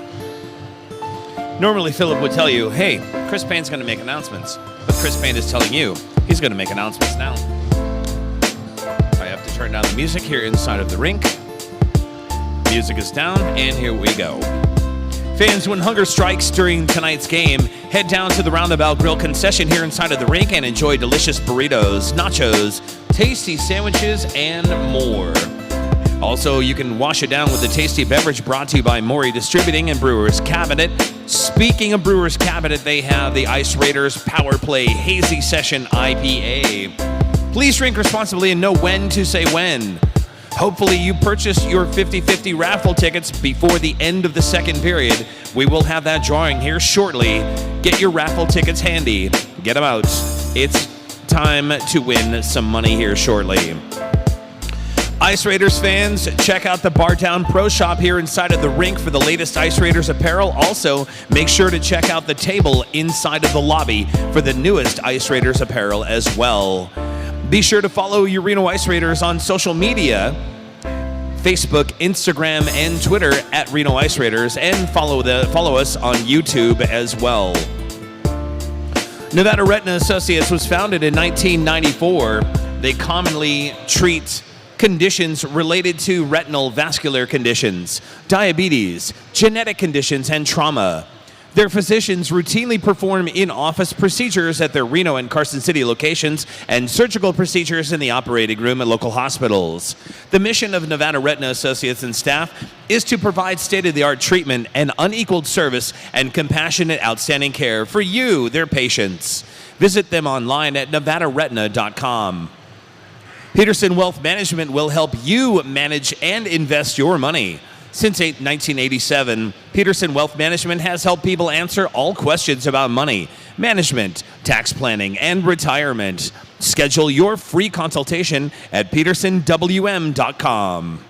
Normally, Philip would tell you, hey, Chris Payne's going to make announcements. But Chris Payne is telling you he's going to make announcements now. I have to turn down the music here inside of the rink. Music is down, and here we go. Fans, when hunger strikes during tonight's game, head down to the Roundabout Grill concession here inside of the rink and enjoy delicious burritos, nachos, tasty sandwiches, and more. Also, you can wash it down with a tasty beverage brought to you by Maury Distributing and Brewers Cabinet. Speaking of Brewers Cabinet, they have the Ice Raiders Power Play Hazy Session IPA. Please drink responsibly and know when to say when. Hopefully you purchase your 50-50 raffle tickets before the end of the second period. We will have that drawing here shortly. Get your raffle tickets handy. Get them out. It's time to win some money here shortly. Ice Raiders fans, check out the Bar Down Pro Shop here inside of the rink for the latest Ice Raiders apparel. Also, make sure to check out the table inside of the lobby for the newest Ice Raiders apparel as well. Be sure to follow your Reno Ice Raiders on social media, Facebook, Instagram, and Twitter at Reno Ice Raiders, and follow us on YouTube as well. Nevada Retina Associates was founded in 1994. They commonly treat conditions related to retinal vascular conditions, diabetes, genetic conditions, and trauma. Their physicians routinely perform in-office procedures at their Reno and Carson City locations and surgical procedures in the operating room at local hospitals. The mission of Nevada Retina Associates and staff is to provide state-of-the-art treatment and unequaled service and compassionate, outstanding care for you, their patients. Visit them online at nevadaretina.com. Peterson Wealth Management will help you manage and invest your money. Since 1987, Peterson Wealth Management has helped people answer all questions about money, management, tax planning, and retirement. Schedule your free consultation at petersonwm.com.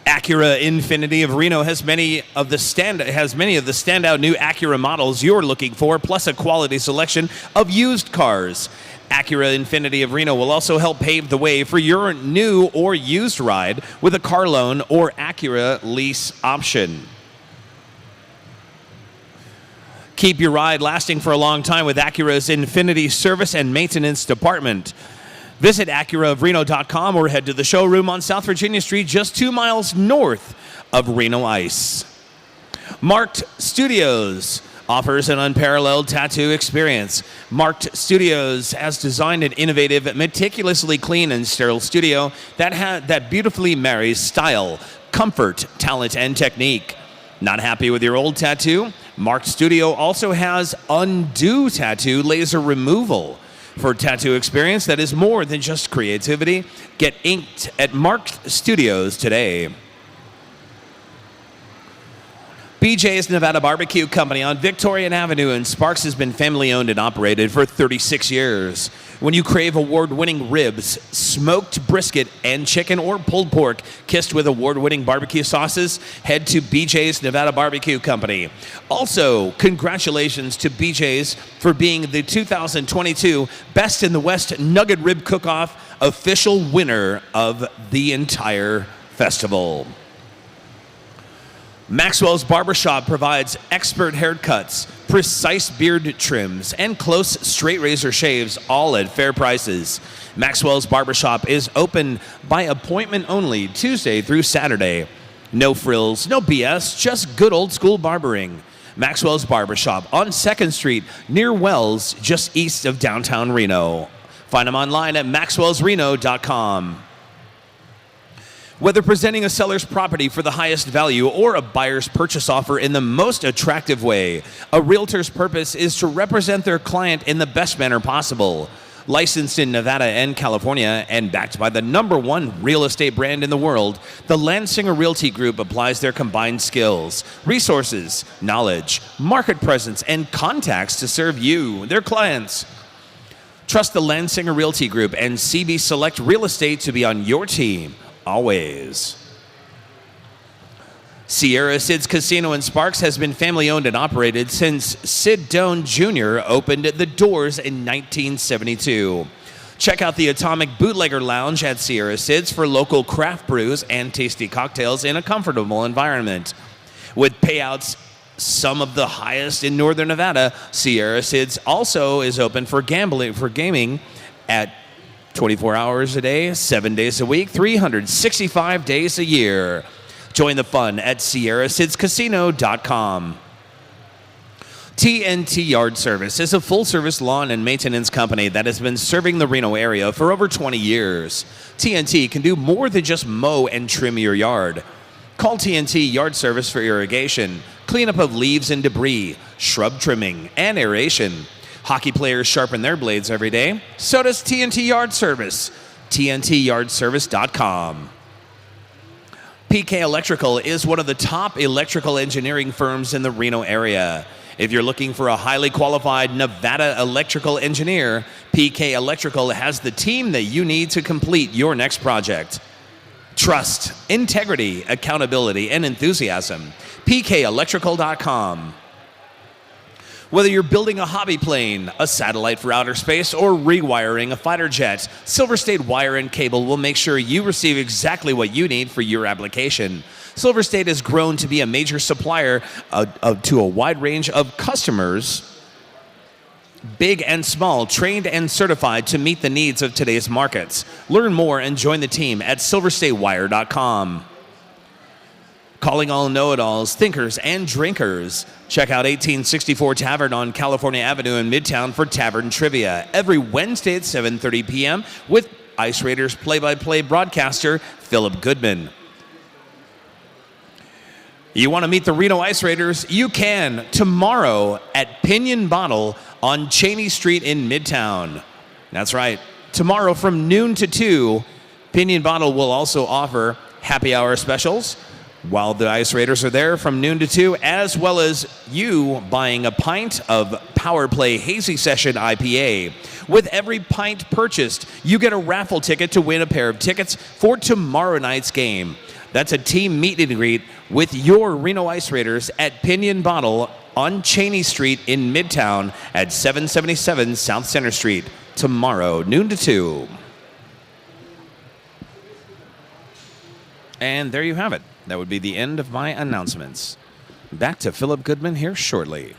Acura Infinity of Reno has many of the standout new Acura models you're looking for, plus a quality selection of used cars. Acura Infinity of Reno will also help pave the way for your new or used ride with a car loan or Acura lease option. Keep your ride lasting for a long time with Acura's Infinity Service and Maintenance Department. Visit AcuraofReno.com or head to the showroom on South Virginia Street, just 2 miles north of Reno Ice. Marked Studios offers an unparalleled tattoo experience. Marked Studios has designed an innovative, meticulously clean and sterile studio that beautifully marries style, comfort, talent, and technique. Not happy with your old tattoo? Marked Studio also has Undo Tattoo laser removal. For a tattoo experience that is more than just creativity, get inked at Marked Studios today. BJ's Nevada Barbecue Company on Victorian Avenue in Sparks has been family owned and operated for 36 years. When you crave award-winning ribs, smoked brisket, and chicken or pulled pork kissed with award-winning barbecue sauces, head to BJ's Nevada Barbecue Company. Also, congratulations to BJ's for being the 2022 Best in the West Nugget Rib Cook-Off official winner of the entire festival. Maxwell's Barbershop provides expert haircuts, precise beard trims, and close straight razor shaves, all at fair prices. Maxwell's Barbershop is open by appointment only, Tuesday through Saturday. No frills, no BS, just good old school barbering. Maxwell's Barbershop on 2nd Street near Wells, just east of downtown Reno. Find them online at maxwellsreno.com. Whether presenting a seller's property for the highest value or a buyer's purchase offer in the most attractive way, a realtor's purpose is to represent their client in the best manner possible. Licensed in Nevada and California and backed by the #1 real estate brand in the world, the Landsinger Realty Group applies their combined skills, resources, knowledge, market presence, and contacts to serve you, their clients. Trust the Landsinger Realty Group and CB Select Real Estate to be on your team. Always. Sierra Sid's Casino in Sparks has been family owned and operated since Sid Doan Jr. opened the doors in 1972. Check out the Atomic Bootlegger Lounge at Sierra Sid's for local craft brews and tasty cocktails in a comfortable environment. With payouts some of the highest in Northern Nevada, Sierra Sid's also is open for gaming at 24 hours a day, 7 days a week, 365 days a year. Join the fun at sierrasidscasino.com. TNT Yard Service is a full-service lawn and maintenance company that has been serving the Reno area for over 20 years. TNT can do more than just mow and trim your yard. Call TNT Yard Service for irrigation, cleanup of leaves and debris, shrub trimming, and aeration. Hockey players sharpen their blades every day. So does TNT Yard Service. TNTYardService.com. PK Electrical is one of the top electrical engineering firms in the Reno area. If you're looking for a highly qualified Nevada electrical engineer, PK Electrical has the team that you need to complete your next project. Trust, integrity, accountability, and enthusiasm. PKElectrical.com. Whether you're building a hobby plane, a satellite for outer space, or rewiring a fighter jet, Silver State Wire and Cable will make sure you receive exactly what you need for your application. Silver State has grown to be a major supplier to a wide range of customers, big and small, trained and certified to meet the needs of today's markets. Learn more and join the team at silverstatewire.com. Calling all know-it-alls, thinkers, and drinkers. Check out 1864 Tavern on California Avenue in Midtown for Tavern Trivia every Wednesday at 7:30 p.m. with Ice Raiders play-by-play broadcaster Philip Goodman. You want to meet the Reno Ice Raiders? You can tomorrow at Pinion Bottle on Cheney Street in Midtown. That's right. Tomorrow from noon to 2, Pinion Bottle will also offer happy hour specials while the Ice Raiders are there from noon to 2, as well as you buying a pint of Power Play Hazy Session IPA. With every pint purchased, you get a raffle ticket to win a pair of tickets for tomorrow night's game. That's a team meet and greet with your Reno Ice Raiders at Pinion Bottle on Cheney Street in Midtown at 777 South Center Street tomorrow, noon to 2. And there you have it. That would be the end of my announcements. Back to Philip Goodman here shortly.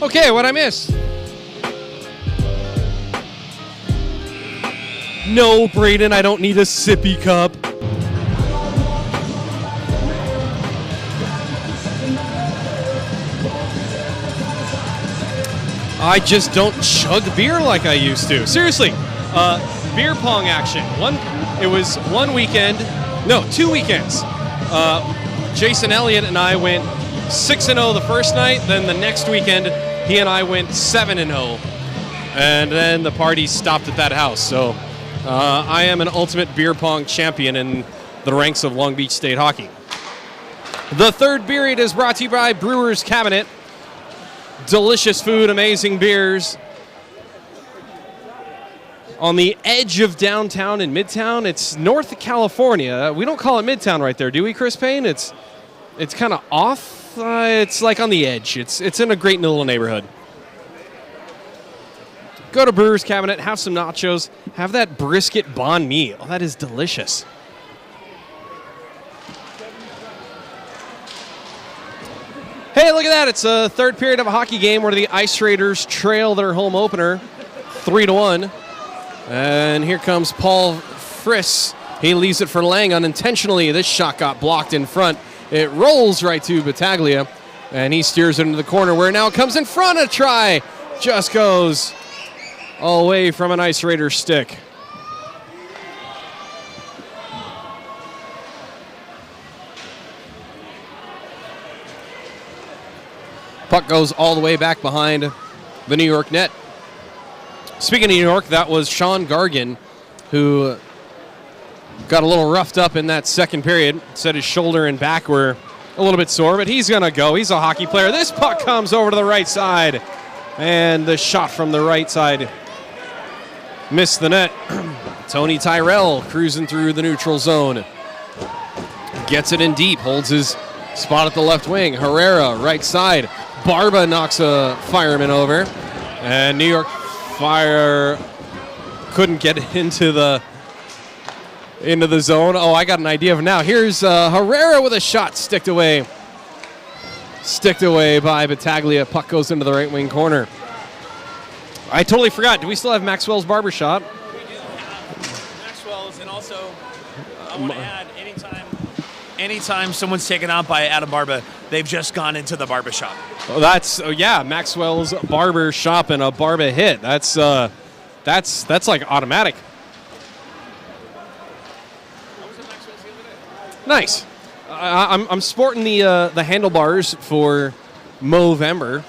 Okay, what'd I miss? No, Braden, I don't need a sippy cup. I just don't chug beer like I used to. Seriously, beer pong action. It was 1 weekend, no, 2 weekends. Jason Elliott and I went 6-0 the first night. Then the next weekend, he and I went 7-0, and then the party stopped at that house. So I am an ultimate beer pong champion in the ranks of Long Beach State Hockey. The third period is brought to you by Brewers Cabinet. Delicious food, amazing beers. On the edge of downtown and Midtown, it's north of California. We don't call it Midtown right there, do we, Chris Payne? It's kind of off. It's like on the edge. It's in a great little neighborhood. Go to Brewers Cabinet, have some nachos, have that brisket banh mi. Oh, that is delicious. Hey, look at that. It's a third period of a hockey game where the Ice Raiders trail their home opener 3-1. And here comes Paul Friss. He leaves it for Lang unintentionally. This shot got blocked in front. It rolls right to Battaglia, and he steers it into the corner where it now comes in front. A try just goes away from an Ice Raider stick. Puck goes all the way back behind the New York net. Speaking of New York, that was Sean Gargan, who got a little roughed up in that second period. Said his shoulder and back were a little bit sore, but he's going to go. He's a hockey player. This puck comes over to the right side, and the shot from the right side missed the net. Tony Tyrell cruising through the neutral zone. Gets it in deep, holds his spot at the left wing. Herrera, right side. Barba knocks a fireman over, and New York Fire couldn't get into the zone. Oh, I got an idea of it now. Here's Herrera with a shot sticked away. Sticked away by Battaglia. Puck goes into the right wing corner. I totally forgot. Do we still have Maxwell's Barbershop? We do have Maxwell's, and also I want to add, anytime someone's taken out by Adam Barba, they've just gone into the barbershop. Oh, yeah, Maxwell's Barber Shop and a Barba hit. That's like automatic. Nice. I'm sporting the handlebars for Movember.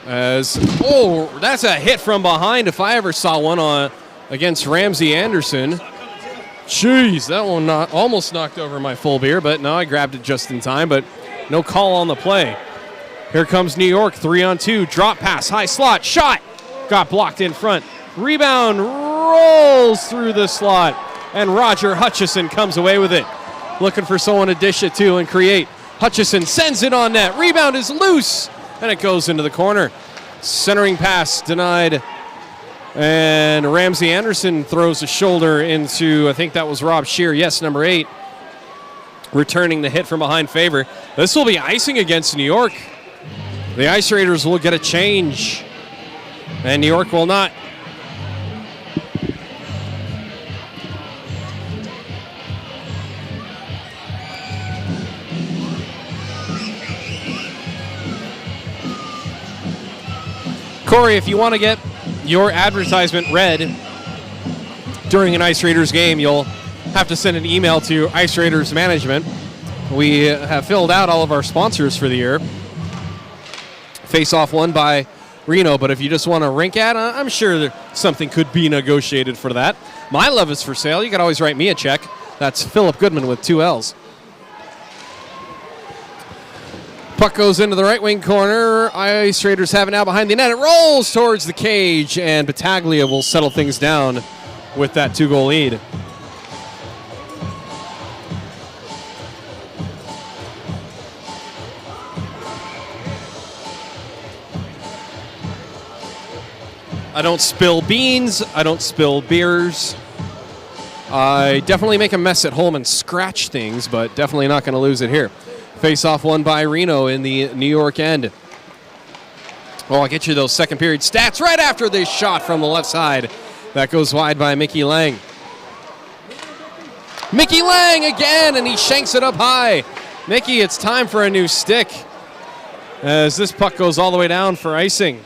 That's a hit from behind if I ever saw one against Ramsey Anderson. Jeez, that one almost knocked over my full beer, but no, I grabbed it just in time, but no call on the play. Here comes New York, 3-on-2, drop pass, high slot, shot, got blocked in front. Rebound rolls through the slot, and Roger Hutchison comes away with it. Looking for someone to dish it to and create. Hutchison sends it on net, rebound is loose, and it goes into the corner. Centering pass denied. And Ramsey Anderson throws a shoulder into, I think that was Rob Shear. Yes, number 8. Returning the hit from behind favor. This will be icing against New York. The Ice Raiders will get a change, and New York will not. Corey, if you want to get your advertisement read during an Ice Raiders game, you'll have to send an email to Ice Raiders Management. We have filled out all of our sponsors for the year. Face-off won by Reno, but if you just want a rink ad, I'm sure something could be negotiated for that. My love is for sale. You can always write me a check. That's Philip Goodman with 2 L's. Puck goes into the right wing corner. Ice Raiders have it now behind the net. It rolls towards the cage, and Battaglia will settle things down with that 2-goal lead. I don't spill beans. I don't spill beers. I definitely make a mess at home and scratch things, but definitely not going to lose it here. Face-off won by Reno in the New York end. Well, I'll get you those second period stats right after this shot from the left side. That goes wide by Mickey Lang. Mickey Lang again, and he shanks it up high. Mickey, it's time for a new stick as this puck goes all the way down for icing.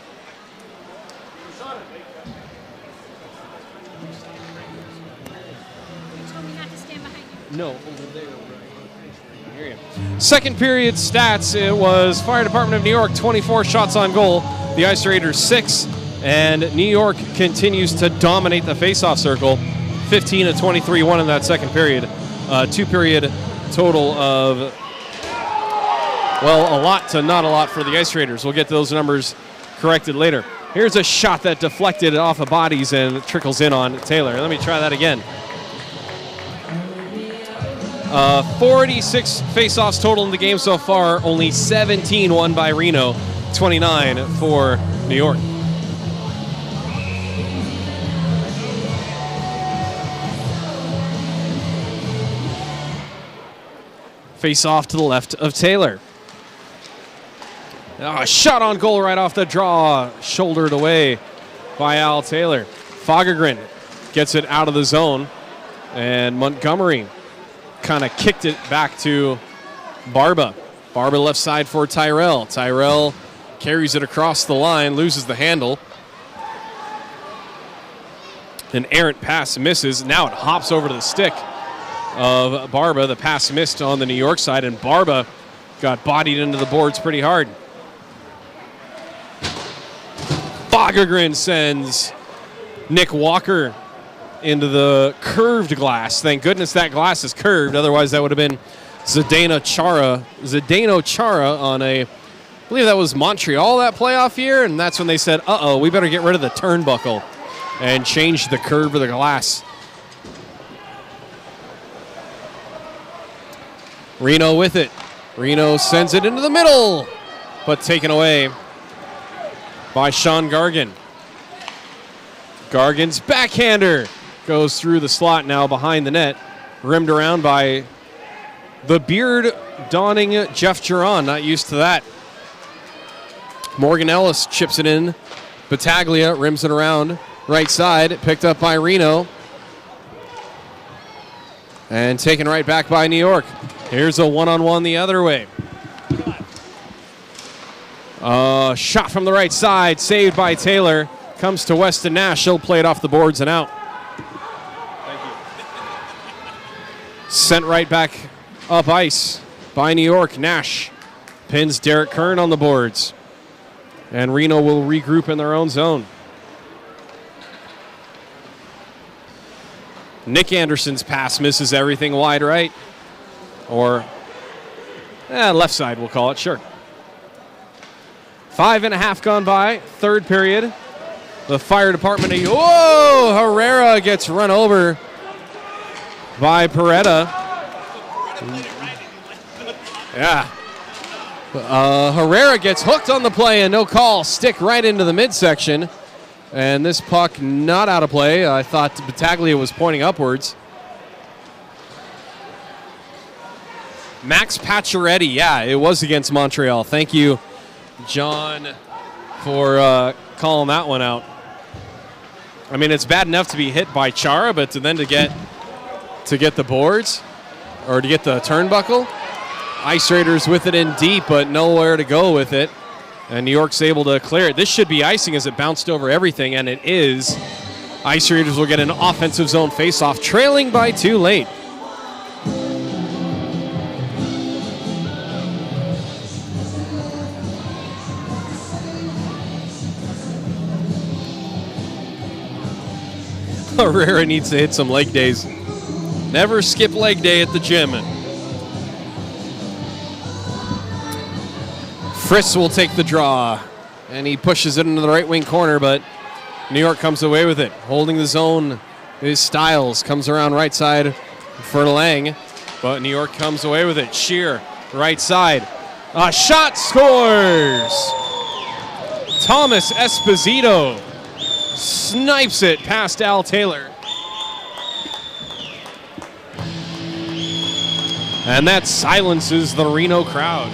No, over there. Second period stats, it was Fire Department of New York 24 shots on goal, the Ice Raiders 6, and New York continues to dominate the faceoff circle. 15 of 23 won in that second period. Two-period total of, well, a lot to not a lot for the Ice Raiders. We'll get those numbers corrected later. Here's a shot that deflected off of bodies and trickles in on Taylor. Let me try that again. 46 faceoffs total in the game so far. Only 17 won by Reno, 29 for New York. Face off to the left of Taylor. Shot on goal right off the draw. Shouldered away by Al Taylor. Fagergren gets it out of the zone. And Montgomery kind of kicked it back to Barba. Barba left side for Tyrell. Tyrell carries it across the line, loses the handle. An errant pass misses. Now it hops over to the stick of Barba. The pass missed on the New York side, and Barba got bodied into the boards pretty hard. Fagergren sends Nick Walker into the curved glass. Thank goodness that glass is curved. Otherwise, that would have been Zdeno Chara on I believe that was Montreal that playoff year, and that's when they said, uh-oh, we better get rid of the turnbuckle and change the curve of the glass. Reno with it. Reno sends it into the middle, but taken away by Sean Gargan. Gargan's backhander goes through the slot now behind the net, rimmed around by the beard-donning Jeff Giron. Not used to that. Morgan Ellis chips it in. Battaglia rims it around right side, picked up by Reno. And taken right back by New York. Here's a one-on-one the other way. Shot from the right side, saved by Taylor. Comes to Weston Nash. He'll play it off the boards and out. Thank you. Sent right back up ice by New York. Nash pins Derek Kern on the boards. And Reno will regroup in their own zone. Nick Anderson's pass misses everything wide right. Or left side, we'll call it, sure. 5.5 gone by, third period. The Fire Department, Herrera gets run over by Peretta. Yeah. Herrera gets hooked on the play and no call. Stick right into the midsection. And this puck not out of play. I thought Battaglia was pointing upwards. Max Pacioretty, yeah, it was against Montreal. Thank you, John, for calling that one out. I mean, it's bad enough to be hit by Chara, but to get the boards or to get the turnbuckle. Ice Raiders with it in deep, but nowhere to go with it. And New York's able to clear it. This should be icing as it bounced over everything, and it is. Ice Raiders will get an offensive zone faceoff, trailing by 2 late. Herrera needs to hit some leg days. Never skip leg day at the gym. Fritz will take the draw, and he pushes it into the right wing corner, but New York comes away with it. Holding the zone is Stiles, comes around right side for Lang, but New York comes away with it. Shear, right side. A shot, scores! Thomas Esposito snipes it past Al Taylor. And that silences the Reno crowd.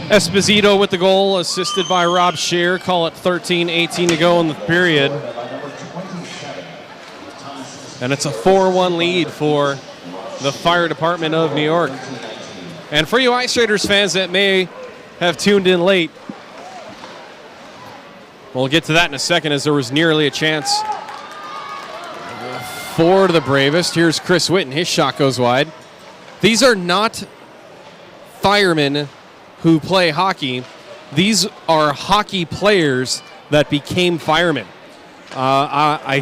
Esposito with the goal, assisted by Rob Scheer. Call it 13-18 to go in the period. And it's a 4-1 lead for the Fire Department of New York. And for you Ice Raiders fans that may have tuned in late, we'll get to that in a second, as there was nearly a chance for the Bravest. Here's Chris Witten. His shot goes wide. These are not firemen who play hockey. These are hockey players that became firemen. I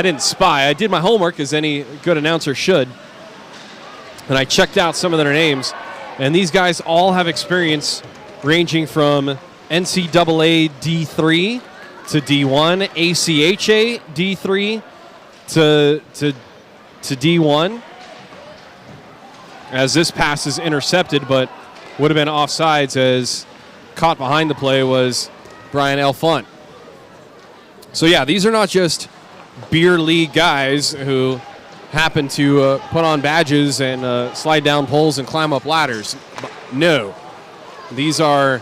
didn't spy. I did my homework, as any good announcer should. And I checked out some of their names. And these guys all have experience ranging from NCAA D3 to D1, ACHA D3 to D1. As this pass is intercepted, but would have been offsides, as caught behind the play was Brian Elfont. So yeah, these are not just beer league guys who happen to put on badges and slide down poles and climb up ladders. No, these are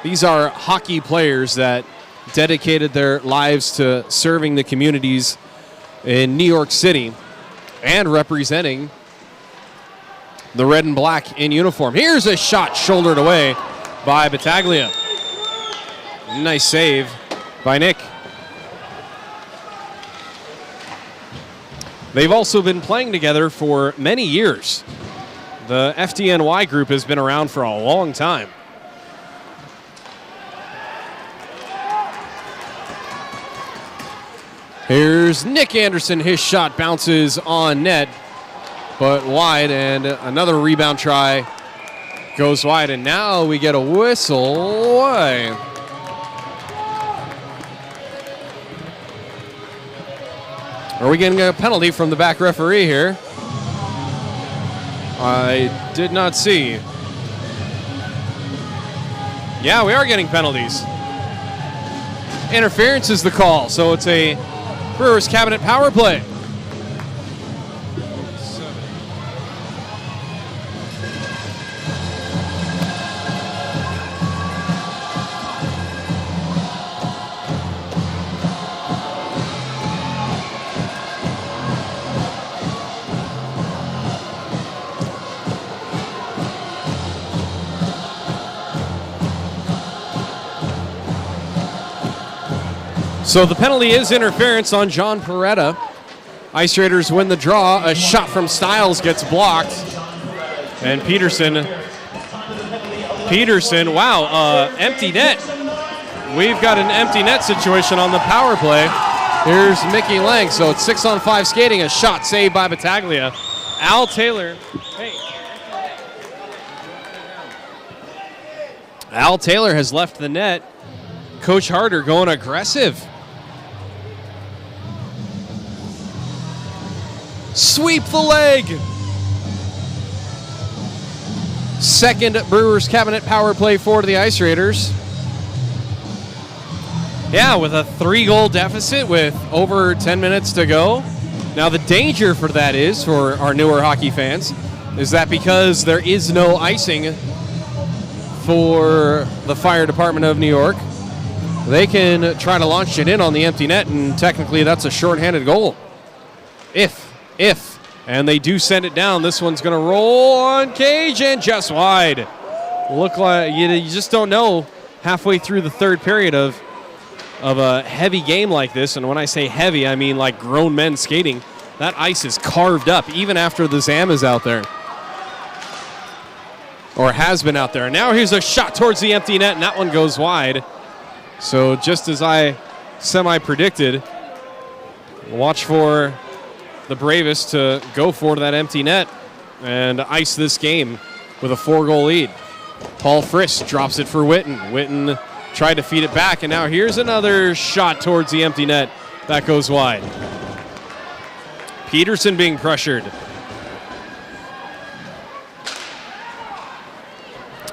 hockey players that dedicated their lives to serving the communities in New York City and representing the red and black in uniform. Here's a shot shouldered away by Battaglia. Nice save by Nick. They've also been playing together for many years. The FDNY group has been around for a long time. Here's Nick Anderson. His shot bounces on net, but wide, and another rebound try goes wide, and now we get a whistle away. Are we getting a penalty from the back referee here? I did not see. Yeah, we are getting penalties. Interference is the call, so it's a Brewers Cabinet power play. So the penalty is interference on John Peretta. Ice Raiders win the draw. A shot from Stiles gets blocked. And Peterson, wow, empty net. We've got an empty net situation on the power play. Here's Mickey Lang. So it's 6-on-5 skating. A shot saved by Battaglia. Al Taylor. Al Taylor has left the net. Coach Harder going aggressive. Sweep the leg. Second Brewers Cabinet power play for the Ice Raiders. Yeah, with a 3-goal deficit with over 10 minutes to go. Now the danger for that is, for our newer hockey fans, is that because there is no icing for the Fire Department of New York, they can try to launch it in on the empty net, and technically that's a shorthanded goal. And they do send it down. This one's going to roll on cage and just wide. Look like you just don't know halfway through the third period of a heavy game like this. And when I say heavy, I mean like grown men skating. That ice is carved up even after the ZAM is out there. Or has been out there. And now here's a shot towards the empty net, and that one goes wide. So just as I semi-predicted, watch for the Bravest to go for that empty net and ice this game with a 4-goal lead. Paul Friss drops it for Witten. Witten tried to feed it back, and now here's another shot towards the empty net. That goes wide. Peterson being pressured.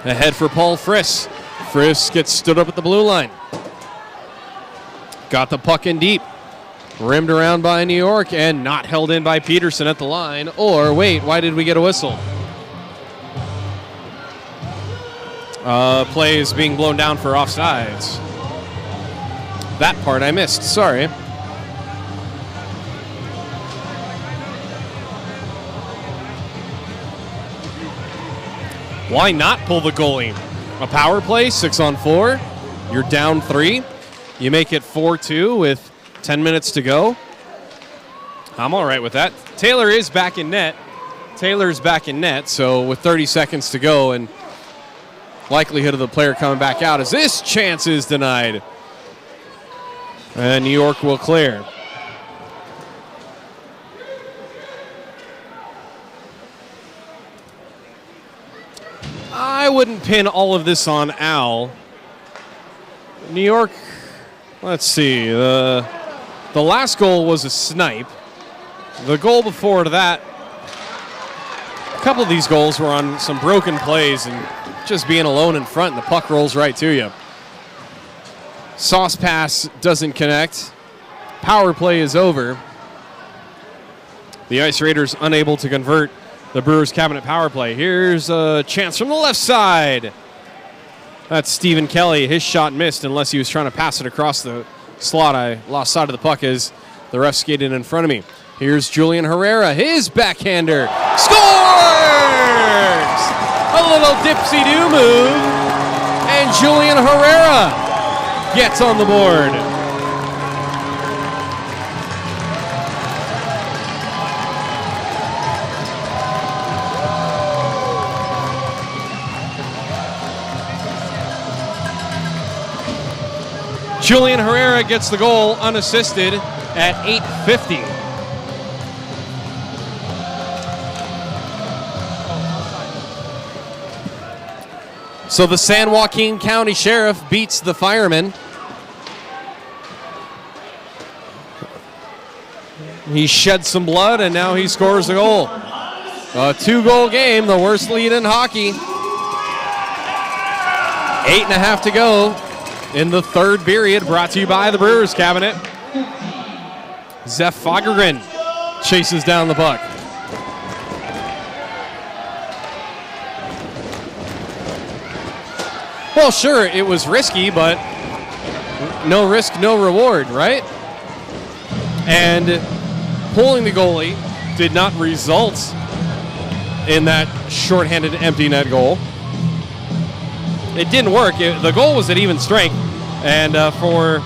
Ahead for Paul Friss. Friss gets stood up at the blue line. Got the puck in deep. Rimmed around by New York and not held in by Peterson at the line. Or wait, why did we get a whistle? Play is being blown down for offsides. That part I missed. Sorry. Why not pull the goalie? A power play, 6-on-4. You're down 3. You make it 4-2 with 10 minutes to go. I'm all right with that. Taylor is back in net. Taylor's back in net, so with 30 seconds to go and likelihood of the player coming back out as this chance is denied. And New York will clear. I wouldn't pin all of this on Al. New York, let's see. The last goal was a snipe. The goal before that, a couple of these goals were on some broken plays and just being alone in front, and the puck rolls right to you. Sauce pass doesn't connect. Power play is over. The Ice Raiders unable to convert the Brewers cabinet power play. Here's a chance from the left side. That's Stephen Kelly. His shot missed unless he was trying to pass it across the slot. I lost sight of the puck as the ref skated in front of me. Here's Julian Herrera. His backhander. Scores! A little dipsy-do move. And Julian Herrera gets on the board. Julian Herrera gets the goal unassisted at 8:50. So the San Joaquin County Sheriff beats the Firemen. He shed some blood, and now he scores a goal. A 2-goal game, the worst lead in hockey. 8.5 to go in the third period, brought to you by the Brewers Cabinet. Zeph Fagergren chases down the puck. Well, sure, it was risky, but no risk, no reward, right? And pulling the goalie did not result in that shorthanded empty net goal. It didn't work. The goal was at even strength. And for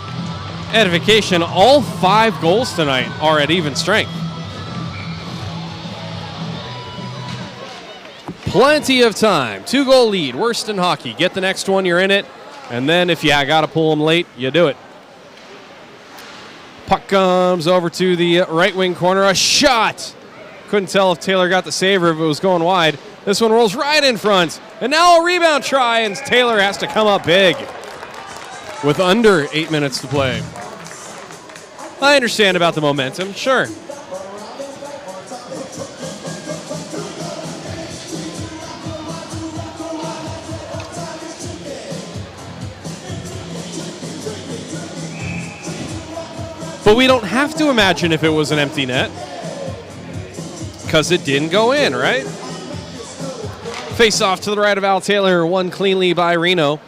edification, all 5 goals tonight are at even strength. Plenty of time. 2-goal lead. Worst in hockey. Get the next one, you're in it. And then if you got to pull them late, you do it. Puck comes over to the right wing corner. A shot. Couldn't tell if Taylor got the save or if it was going wide. This one rolls right in front. And now a rebound try, and Taylor has to come up big with under 8 minutes to play. I understand about the momentum, sure. But we don't have to imagine if it was an empty net, because it didn't go in, right? Face off to the right of Al Taylor, won cleanly by Reno.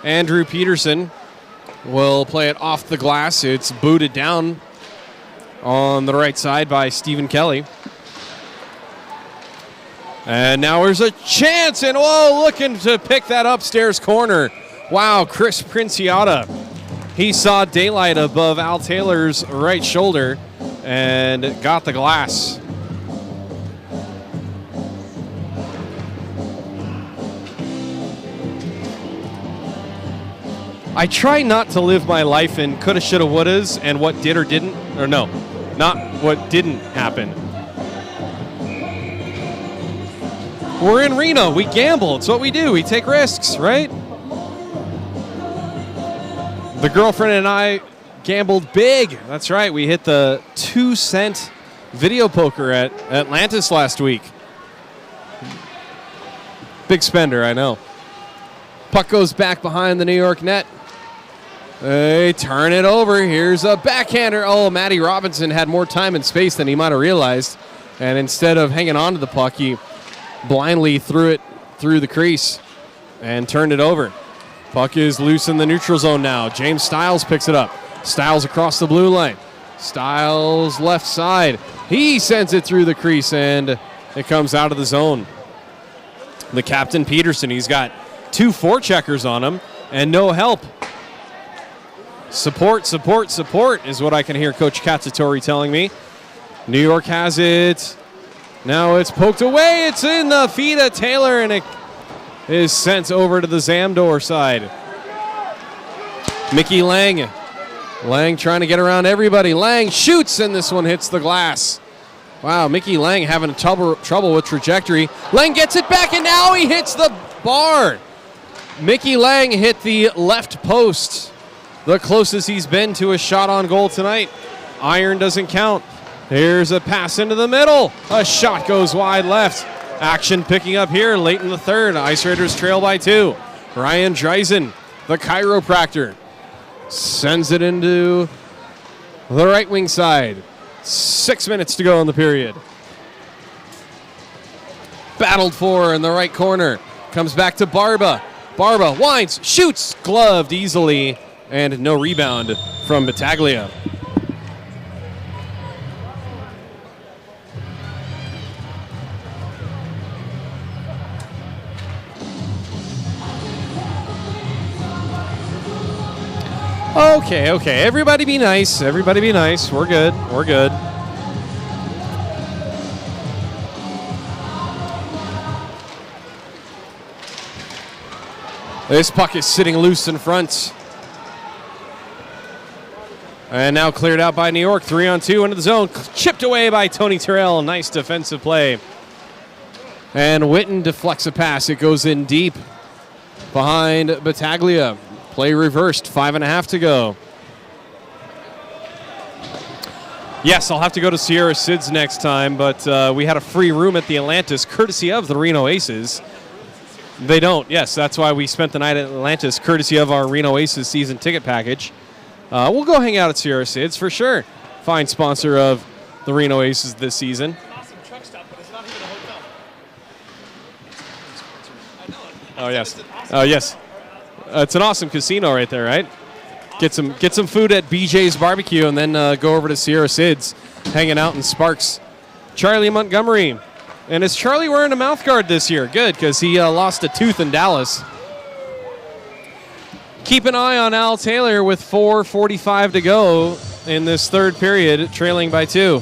Andrew Peterson will play it off the glass. It's booted down on the right side by Stephen Kelly. And now there's a chance, and looking to pick that upstairs corner. Wow, Chris Princiata. He saw daylight above Al Taylor's right shoulder and got the glass. I try not to live my life in coulda, shoulda, wouldas and what did or didn't, or no, not what didn't happen. We're in Reno. We gamble. It's what we do. We take risks, right? The girlfriend and I gambled big. That's right. We hit the 2-cent video poker at Atlantis last week. Big spender, I know. Puck goes back behind the New York net. They turn it over. Here's a backhander. Oh, Matty Robinson had more time and space than he might have realized. And instead of hanging on to the puck, he blindly threw it through the crease. and turned it over. Puck is loose in the neutral zone now. James Stiles picks it up. Stiles across the blue line. Stiles left side. He sends it through the crease, and it comes out of the zone. The captain, Peterson, he's got 2 forecheckers on him and no help. Support, support, support is what I can hear Coach Cacciatore telling me. New York has it. Now it's poked away. It's in the feet of Taylor, and it is sent over to the Zamdor side. Mickey Lang. Lang trying to get around everybody. Lang shoots, and this one hits the glass. Wow, Mickey Lang having trouble with trajectory. Lang gets it back, and now he hits the bar. Mickey Lang hit the left post, the closest he's been to a shot on goal tonight. Iron doesn't count. Here's a pass into the middle. A shot goes wide left. Action picking up here late in the third. Ice Raiders trail by 2. Ryan Dreisen, the chiropractor, sends it into the right wing side. 6 minutes to go in the period. Battled for in the right corner. Comes back to Barba. Barba winds, shoots, gloved easily, and no rebound from Battaglia. Okay. Everybody be nice. Everybody be nice. We're good. We're good. This puck is sitting loose in front. And now cleared out by New York. 3-on-2 into the zone. Chipped away by Tony Terrell. Nice defensive play. And Witten deflects a pass. It goes in deep behind Battaglia. Play reversed. 5.5 to go. Yes, I'll have to go to Sierra Sids next time, but we had a free room at the Atlantis, courtesy of the Reno Aces. They don't. Yes, that's why we spent the night at Atlantis, courtesy of our Reno Aces season ticket package. We'll go hang out at Sierra Sids for sure. Fine sponsor of the Reno Aces this season. Awesome truck stop, but it's not even a hotel. I know it. Oh, yes. Oh, yes. It's an awesome casino right there, right? Get some food at BJ's Barbecue and then go over to Sierra Sids, hanging out in Sparks. Charlie Montgomery. And is Charlie wearing a mouth guard this year? Good, because he lost a tooth in Dallas. Keep an eye on Al Taylor with 4:45 to go in this third period, trailing by 2.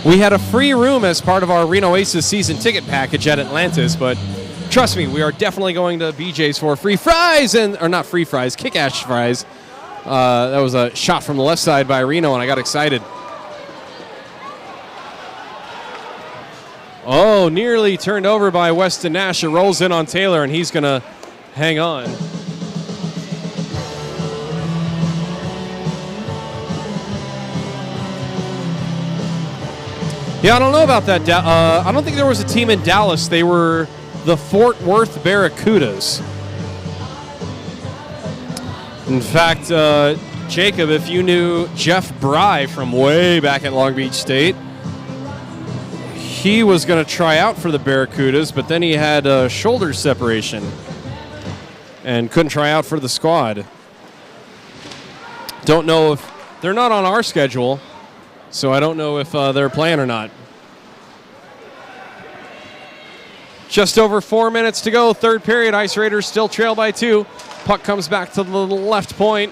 We had a free room as part of our Reno Aces season ticket package at Atlantis, but trust me, we are definitely going to BJ's for free fries, or not free fries, kick-ass fries. That was a shot from the left side by Reno, and I got excited. Oh, nearly turned over by Weston Nash. It rolls in on Taylor, and he's going to hang on. Yeah, I don't know about that. I don't think there was a team in Dallas. They were the Fort Worth Barracudas. In fact, Jacob, if you knew Jeff Bry from way back at Long Beach State, he was going to try out for the Barracudas, but then he had a shoulder separation and couldn't try out for the squad. Don't know if they're not on our schedule. So I don't know if they're playing or not. Just over 4 minutes to go. Third period. Ice Raiders still trail by 2. Puck comes back to the left point.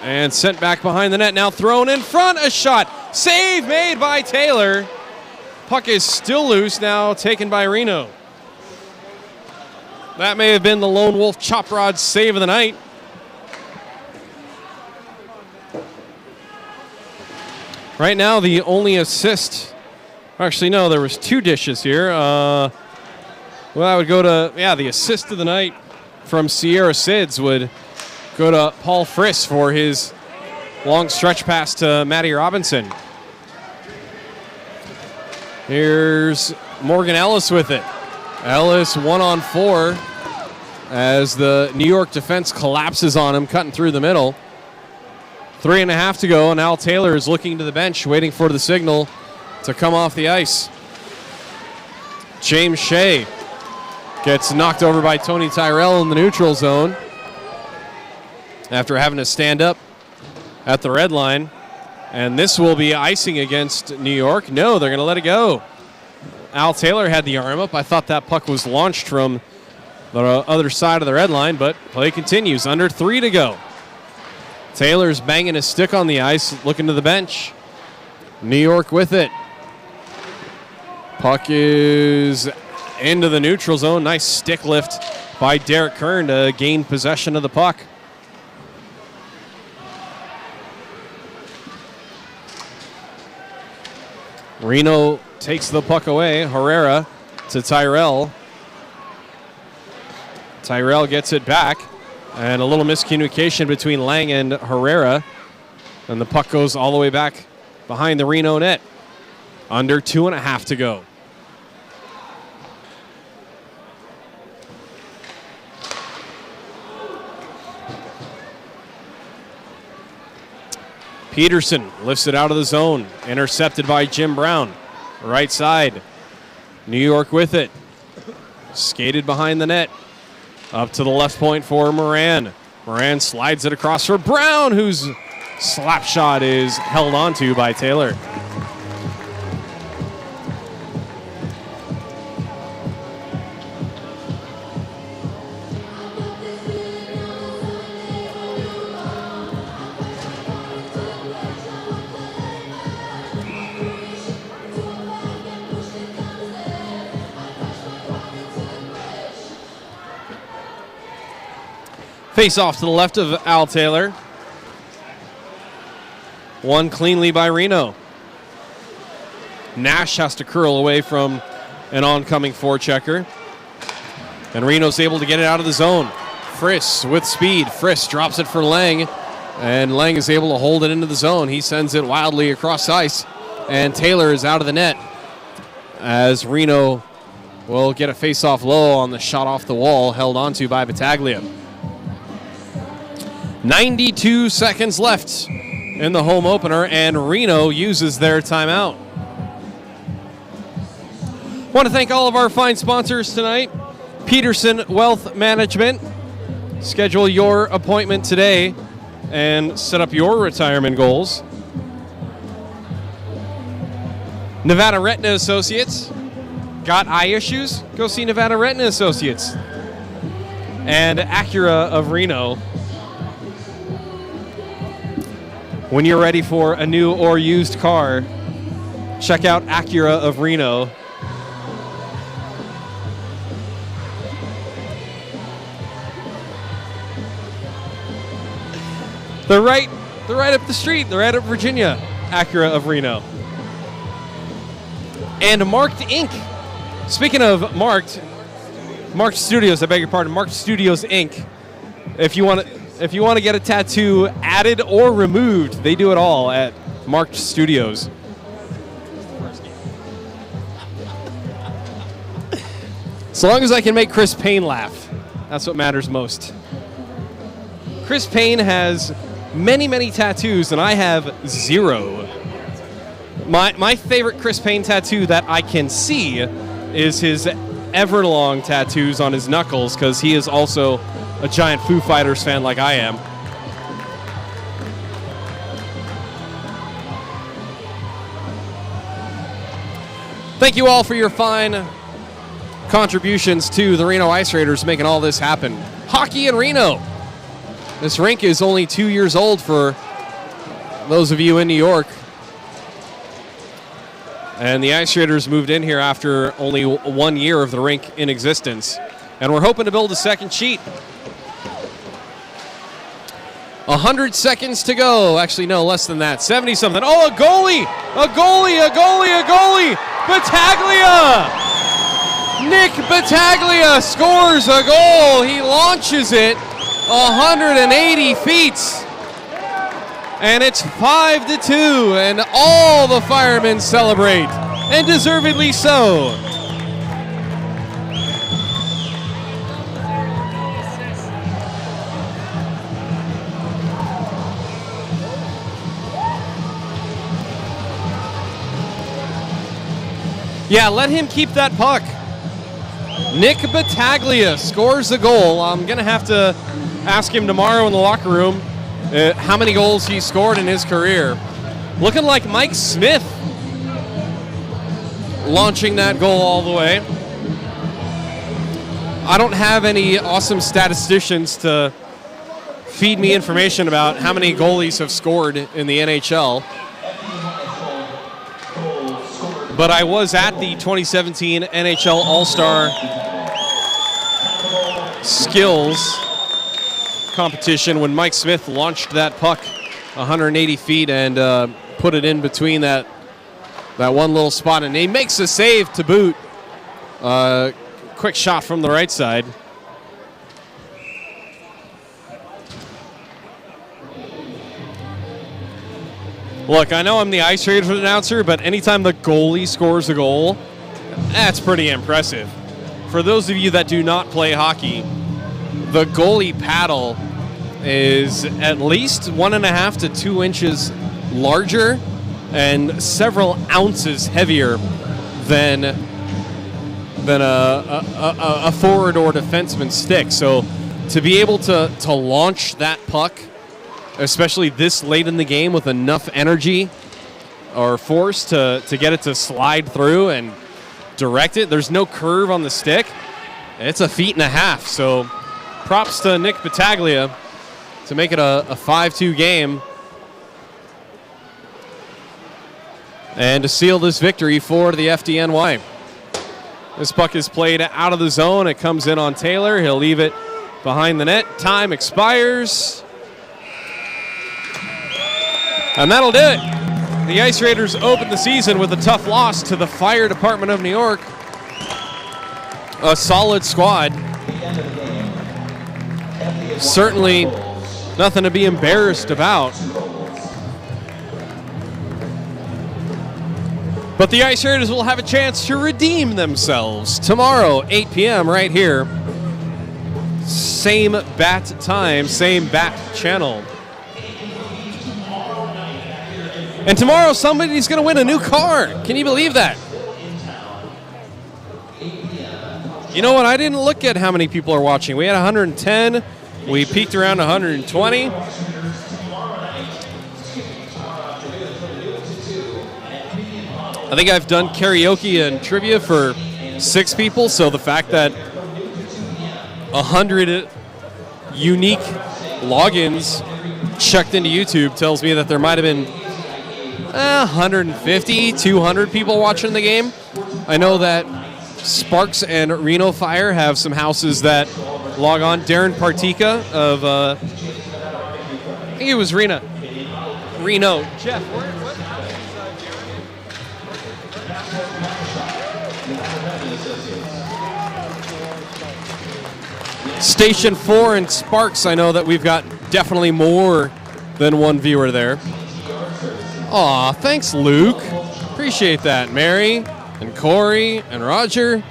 And sent back behind the net. Now thrown in front. A shot. Save made by Taylor. Puck is still loose now. Taken by Reno. That may have been the Lone Wolf Chop Rod save of the night. Right now, the only assist, actually, no, there was 2 dishes here. Well, I would go to, the assist of the night from Sierra Sids would go to Paul Friss for his long stretch pass to Matty Robinson. Here's Morgan Ellis with it. Ellis 1-on-4. as the New York defense collapses on him, cutting through the middle. 3.5 to go, and Al Taylor is looking to the bench, waiting for the signal to come off the ice. James Shea gets knocked over by Tony Tyrell in the neutral zone after having to stand up at the red line. And this will be icing against New York. No, they're going to let it go. Al Taylor had the arm up. I thought that puck was launched from the other side of the red line, but play continues. Under 3 to go. Taylor's banging his stick on the ice, looking to the bench. New York with it. Puck is into the neutral zone. Nice stick lift by Derek Kern to gain possession of the puck. Reno takes the puck away. Herrera to Tyrell. Tyrell gets it back. And a little miscommunication between Lang and Herrera. And the puck goes all the way back behind the Reno net. Under 2.5 to go. Peterson lifts it out of the zone. Intercepted by Jim Brown. Right side. New York with it. Skated behind the net. Up to the left point for Moran. Moran slides it across for Brown, whose slap shot is held onto by Taylor. Face off to the left of Al Taylor. Won cleanly by Reno. Nash has to curl away from an oncoming forechecker. And Reno's able to get it out of the zone. Friss with speed. Friss drops it for Lang. And Lang is able to hold it into the zone. He sends it wildly across ice. And Taylor is out of the net. As Reno will get a face-off low on the shot off the wall, held onto by Battaglia. 92 seconds left in the home opener, and Reno uses their timeout. Want to thank all of our fine sponsors tonight. Peterson Wealth Management. Schedule your appointment today and set up your retirement goals. Nevada Retina Associates. Got eye issues? Go see Nevada Retina Associates. And Acura of Reno. When you're ready for a new or used car, check out Acura of Reno. They're right up the street. They're right up Virginia. Acura of Reno. And Marked Inc. Speaking of Marked Studios, I beg your pardon, Marked Studios Inc. If you want to get a tattoo added or removed, they do it all at Marked Studios. So long as I can make Chris Payne laugh, that's what matters most. Chris Payne has many, many tattoos, and I have 0. My favorite Chris Payne tattoo that I can see is his Everlong tattoos on his knuckles, because he is also a giant Foo Fighters fan like I am. Thank you all for your fine contributions to the Reno Ice Raiders, making all this happen. Hockey in Reno. This rink is only 2 years old for those of you in New York. And the Ice Raiders moved in here after only 1 year of the rink in existence. And we're hoping to build a second sheet. 100 seconds to go. Actually, no, less than that. 70-something. Oh, a goalie! A goalie! A goalie! A goalie! Battaglia! Nick Battaglia scores a goal. He launches it 180 feet. And it's 5-2, and all the firemen celebrate, and deservedly so. Yeah, let him keep that puck. Nick Battaglia scores a goal. I'm going to have to ask him tomorrow in the locker room how many goals he scored in his career. Looking like Mike Smith launching that goal all the way. I don't have any awesome statisticians to feed me information about how many goalies have scored in the NHL. But I was at the 2017 NHL All-Star Skills competition when Mike Smith launched that puck 180 feet and put it in between that one little spot. And he makes a save to boot. Quick shot from the right side. Look, I know I'm the Ice Raiders announcer, but anytime the goalie scores a goal, that's pretty impressive. For those of you that do not play hockey, the goalie paddle is at least 1.5 to 2 inches larger and several ounces heavier than a forward or defenseman's stick. So to be able to launch that puck, especially this late in the game with enough energy or force to get it to slide through and direct it. There's no curve on the stick. It's 1.5 feet. So props to Nick Battaglia to make it a 5-2 game and to seal this victory for the FDNY. This puck is played out of the zone. It comes in on Taylor. He'll leave it behind the net. Time expires. And that'll do it. The Ice Raiders open the season with a tough loss to the Fire Department of New York. A solid squad. Certainly nothing to be embarrassed about. But the Ice Raiders will have a chance to redeem themselves tomorrow, 8 p.m. right here. Same bat time, same bat channel. And tomorrow, somebody's going to win a new car. Can you believe that? You know what? I didn't look at how many people are watching. We had 110. We peaked around 120. I think I've done karaoke and trivia for 6 people. So the fact that 100 unique logins checked into YouTube tells me that there might have been 150, 200 people watching the game. I know that Sparks and Reno Fire have some houses that log on. Darren Partika of, I think it was Reno. Jeff, what house is Darren? Station 4 and Sparks, I know that we've got definitely more than one viewer there. Aw, thanks, Luke. Appreciate that, Mary and Corey and Roger.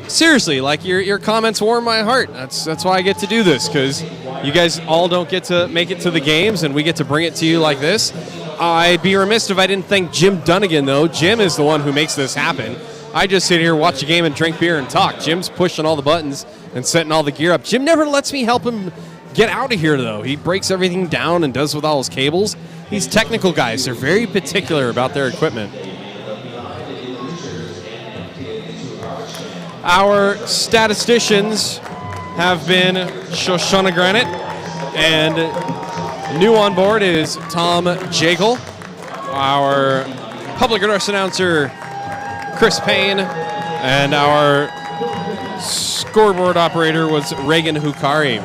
Seriously, like your comments warm my heart. That's why I get to do this, because you guys all don't get to make it to the games, and we get to bring it to you like this. I'd be remiss if I didn't thank Jim Dunnigan, though. Jim is the one who makes this happen. I just sit here, watch a game, and drink beer and talk. Jim's pushing all the buttons and setting all the gear up. Jim never lets me help him get out of here, though. He breaks everything down and does with all his cables. These technical guys, they're very particular about their equipment. Our statisticians have been Shoshana Granite, and new on board is Tom Jekyll. Our public address announcer, Chris Payne, and our scoreboard operator was Reagan Hukari.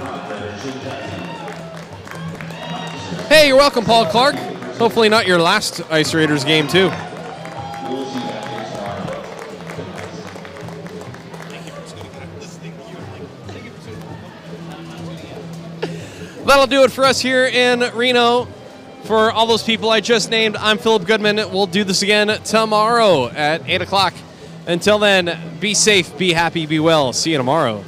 Hey, you're welcome, Paul Clark. Hopefully not your last Ice Raiders game, too. That'll do it for us here in Reno. For all those people I just named, I'm Philip Goodman. We'll do this again tomorrow at 8 o'clock. Until then, be safe, be happy, be well. See you tomorrow.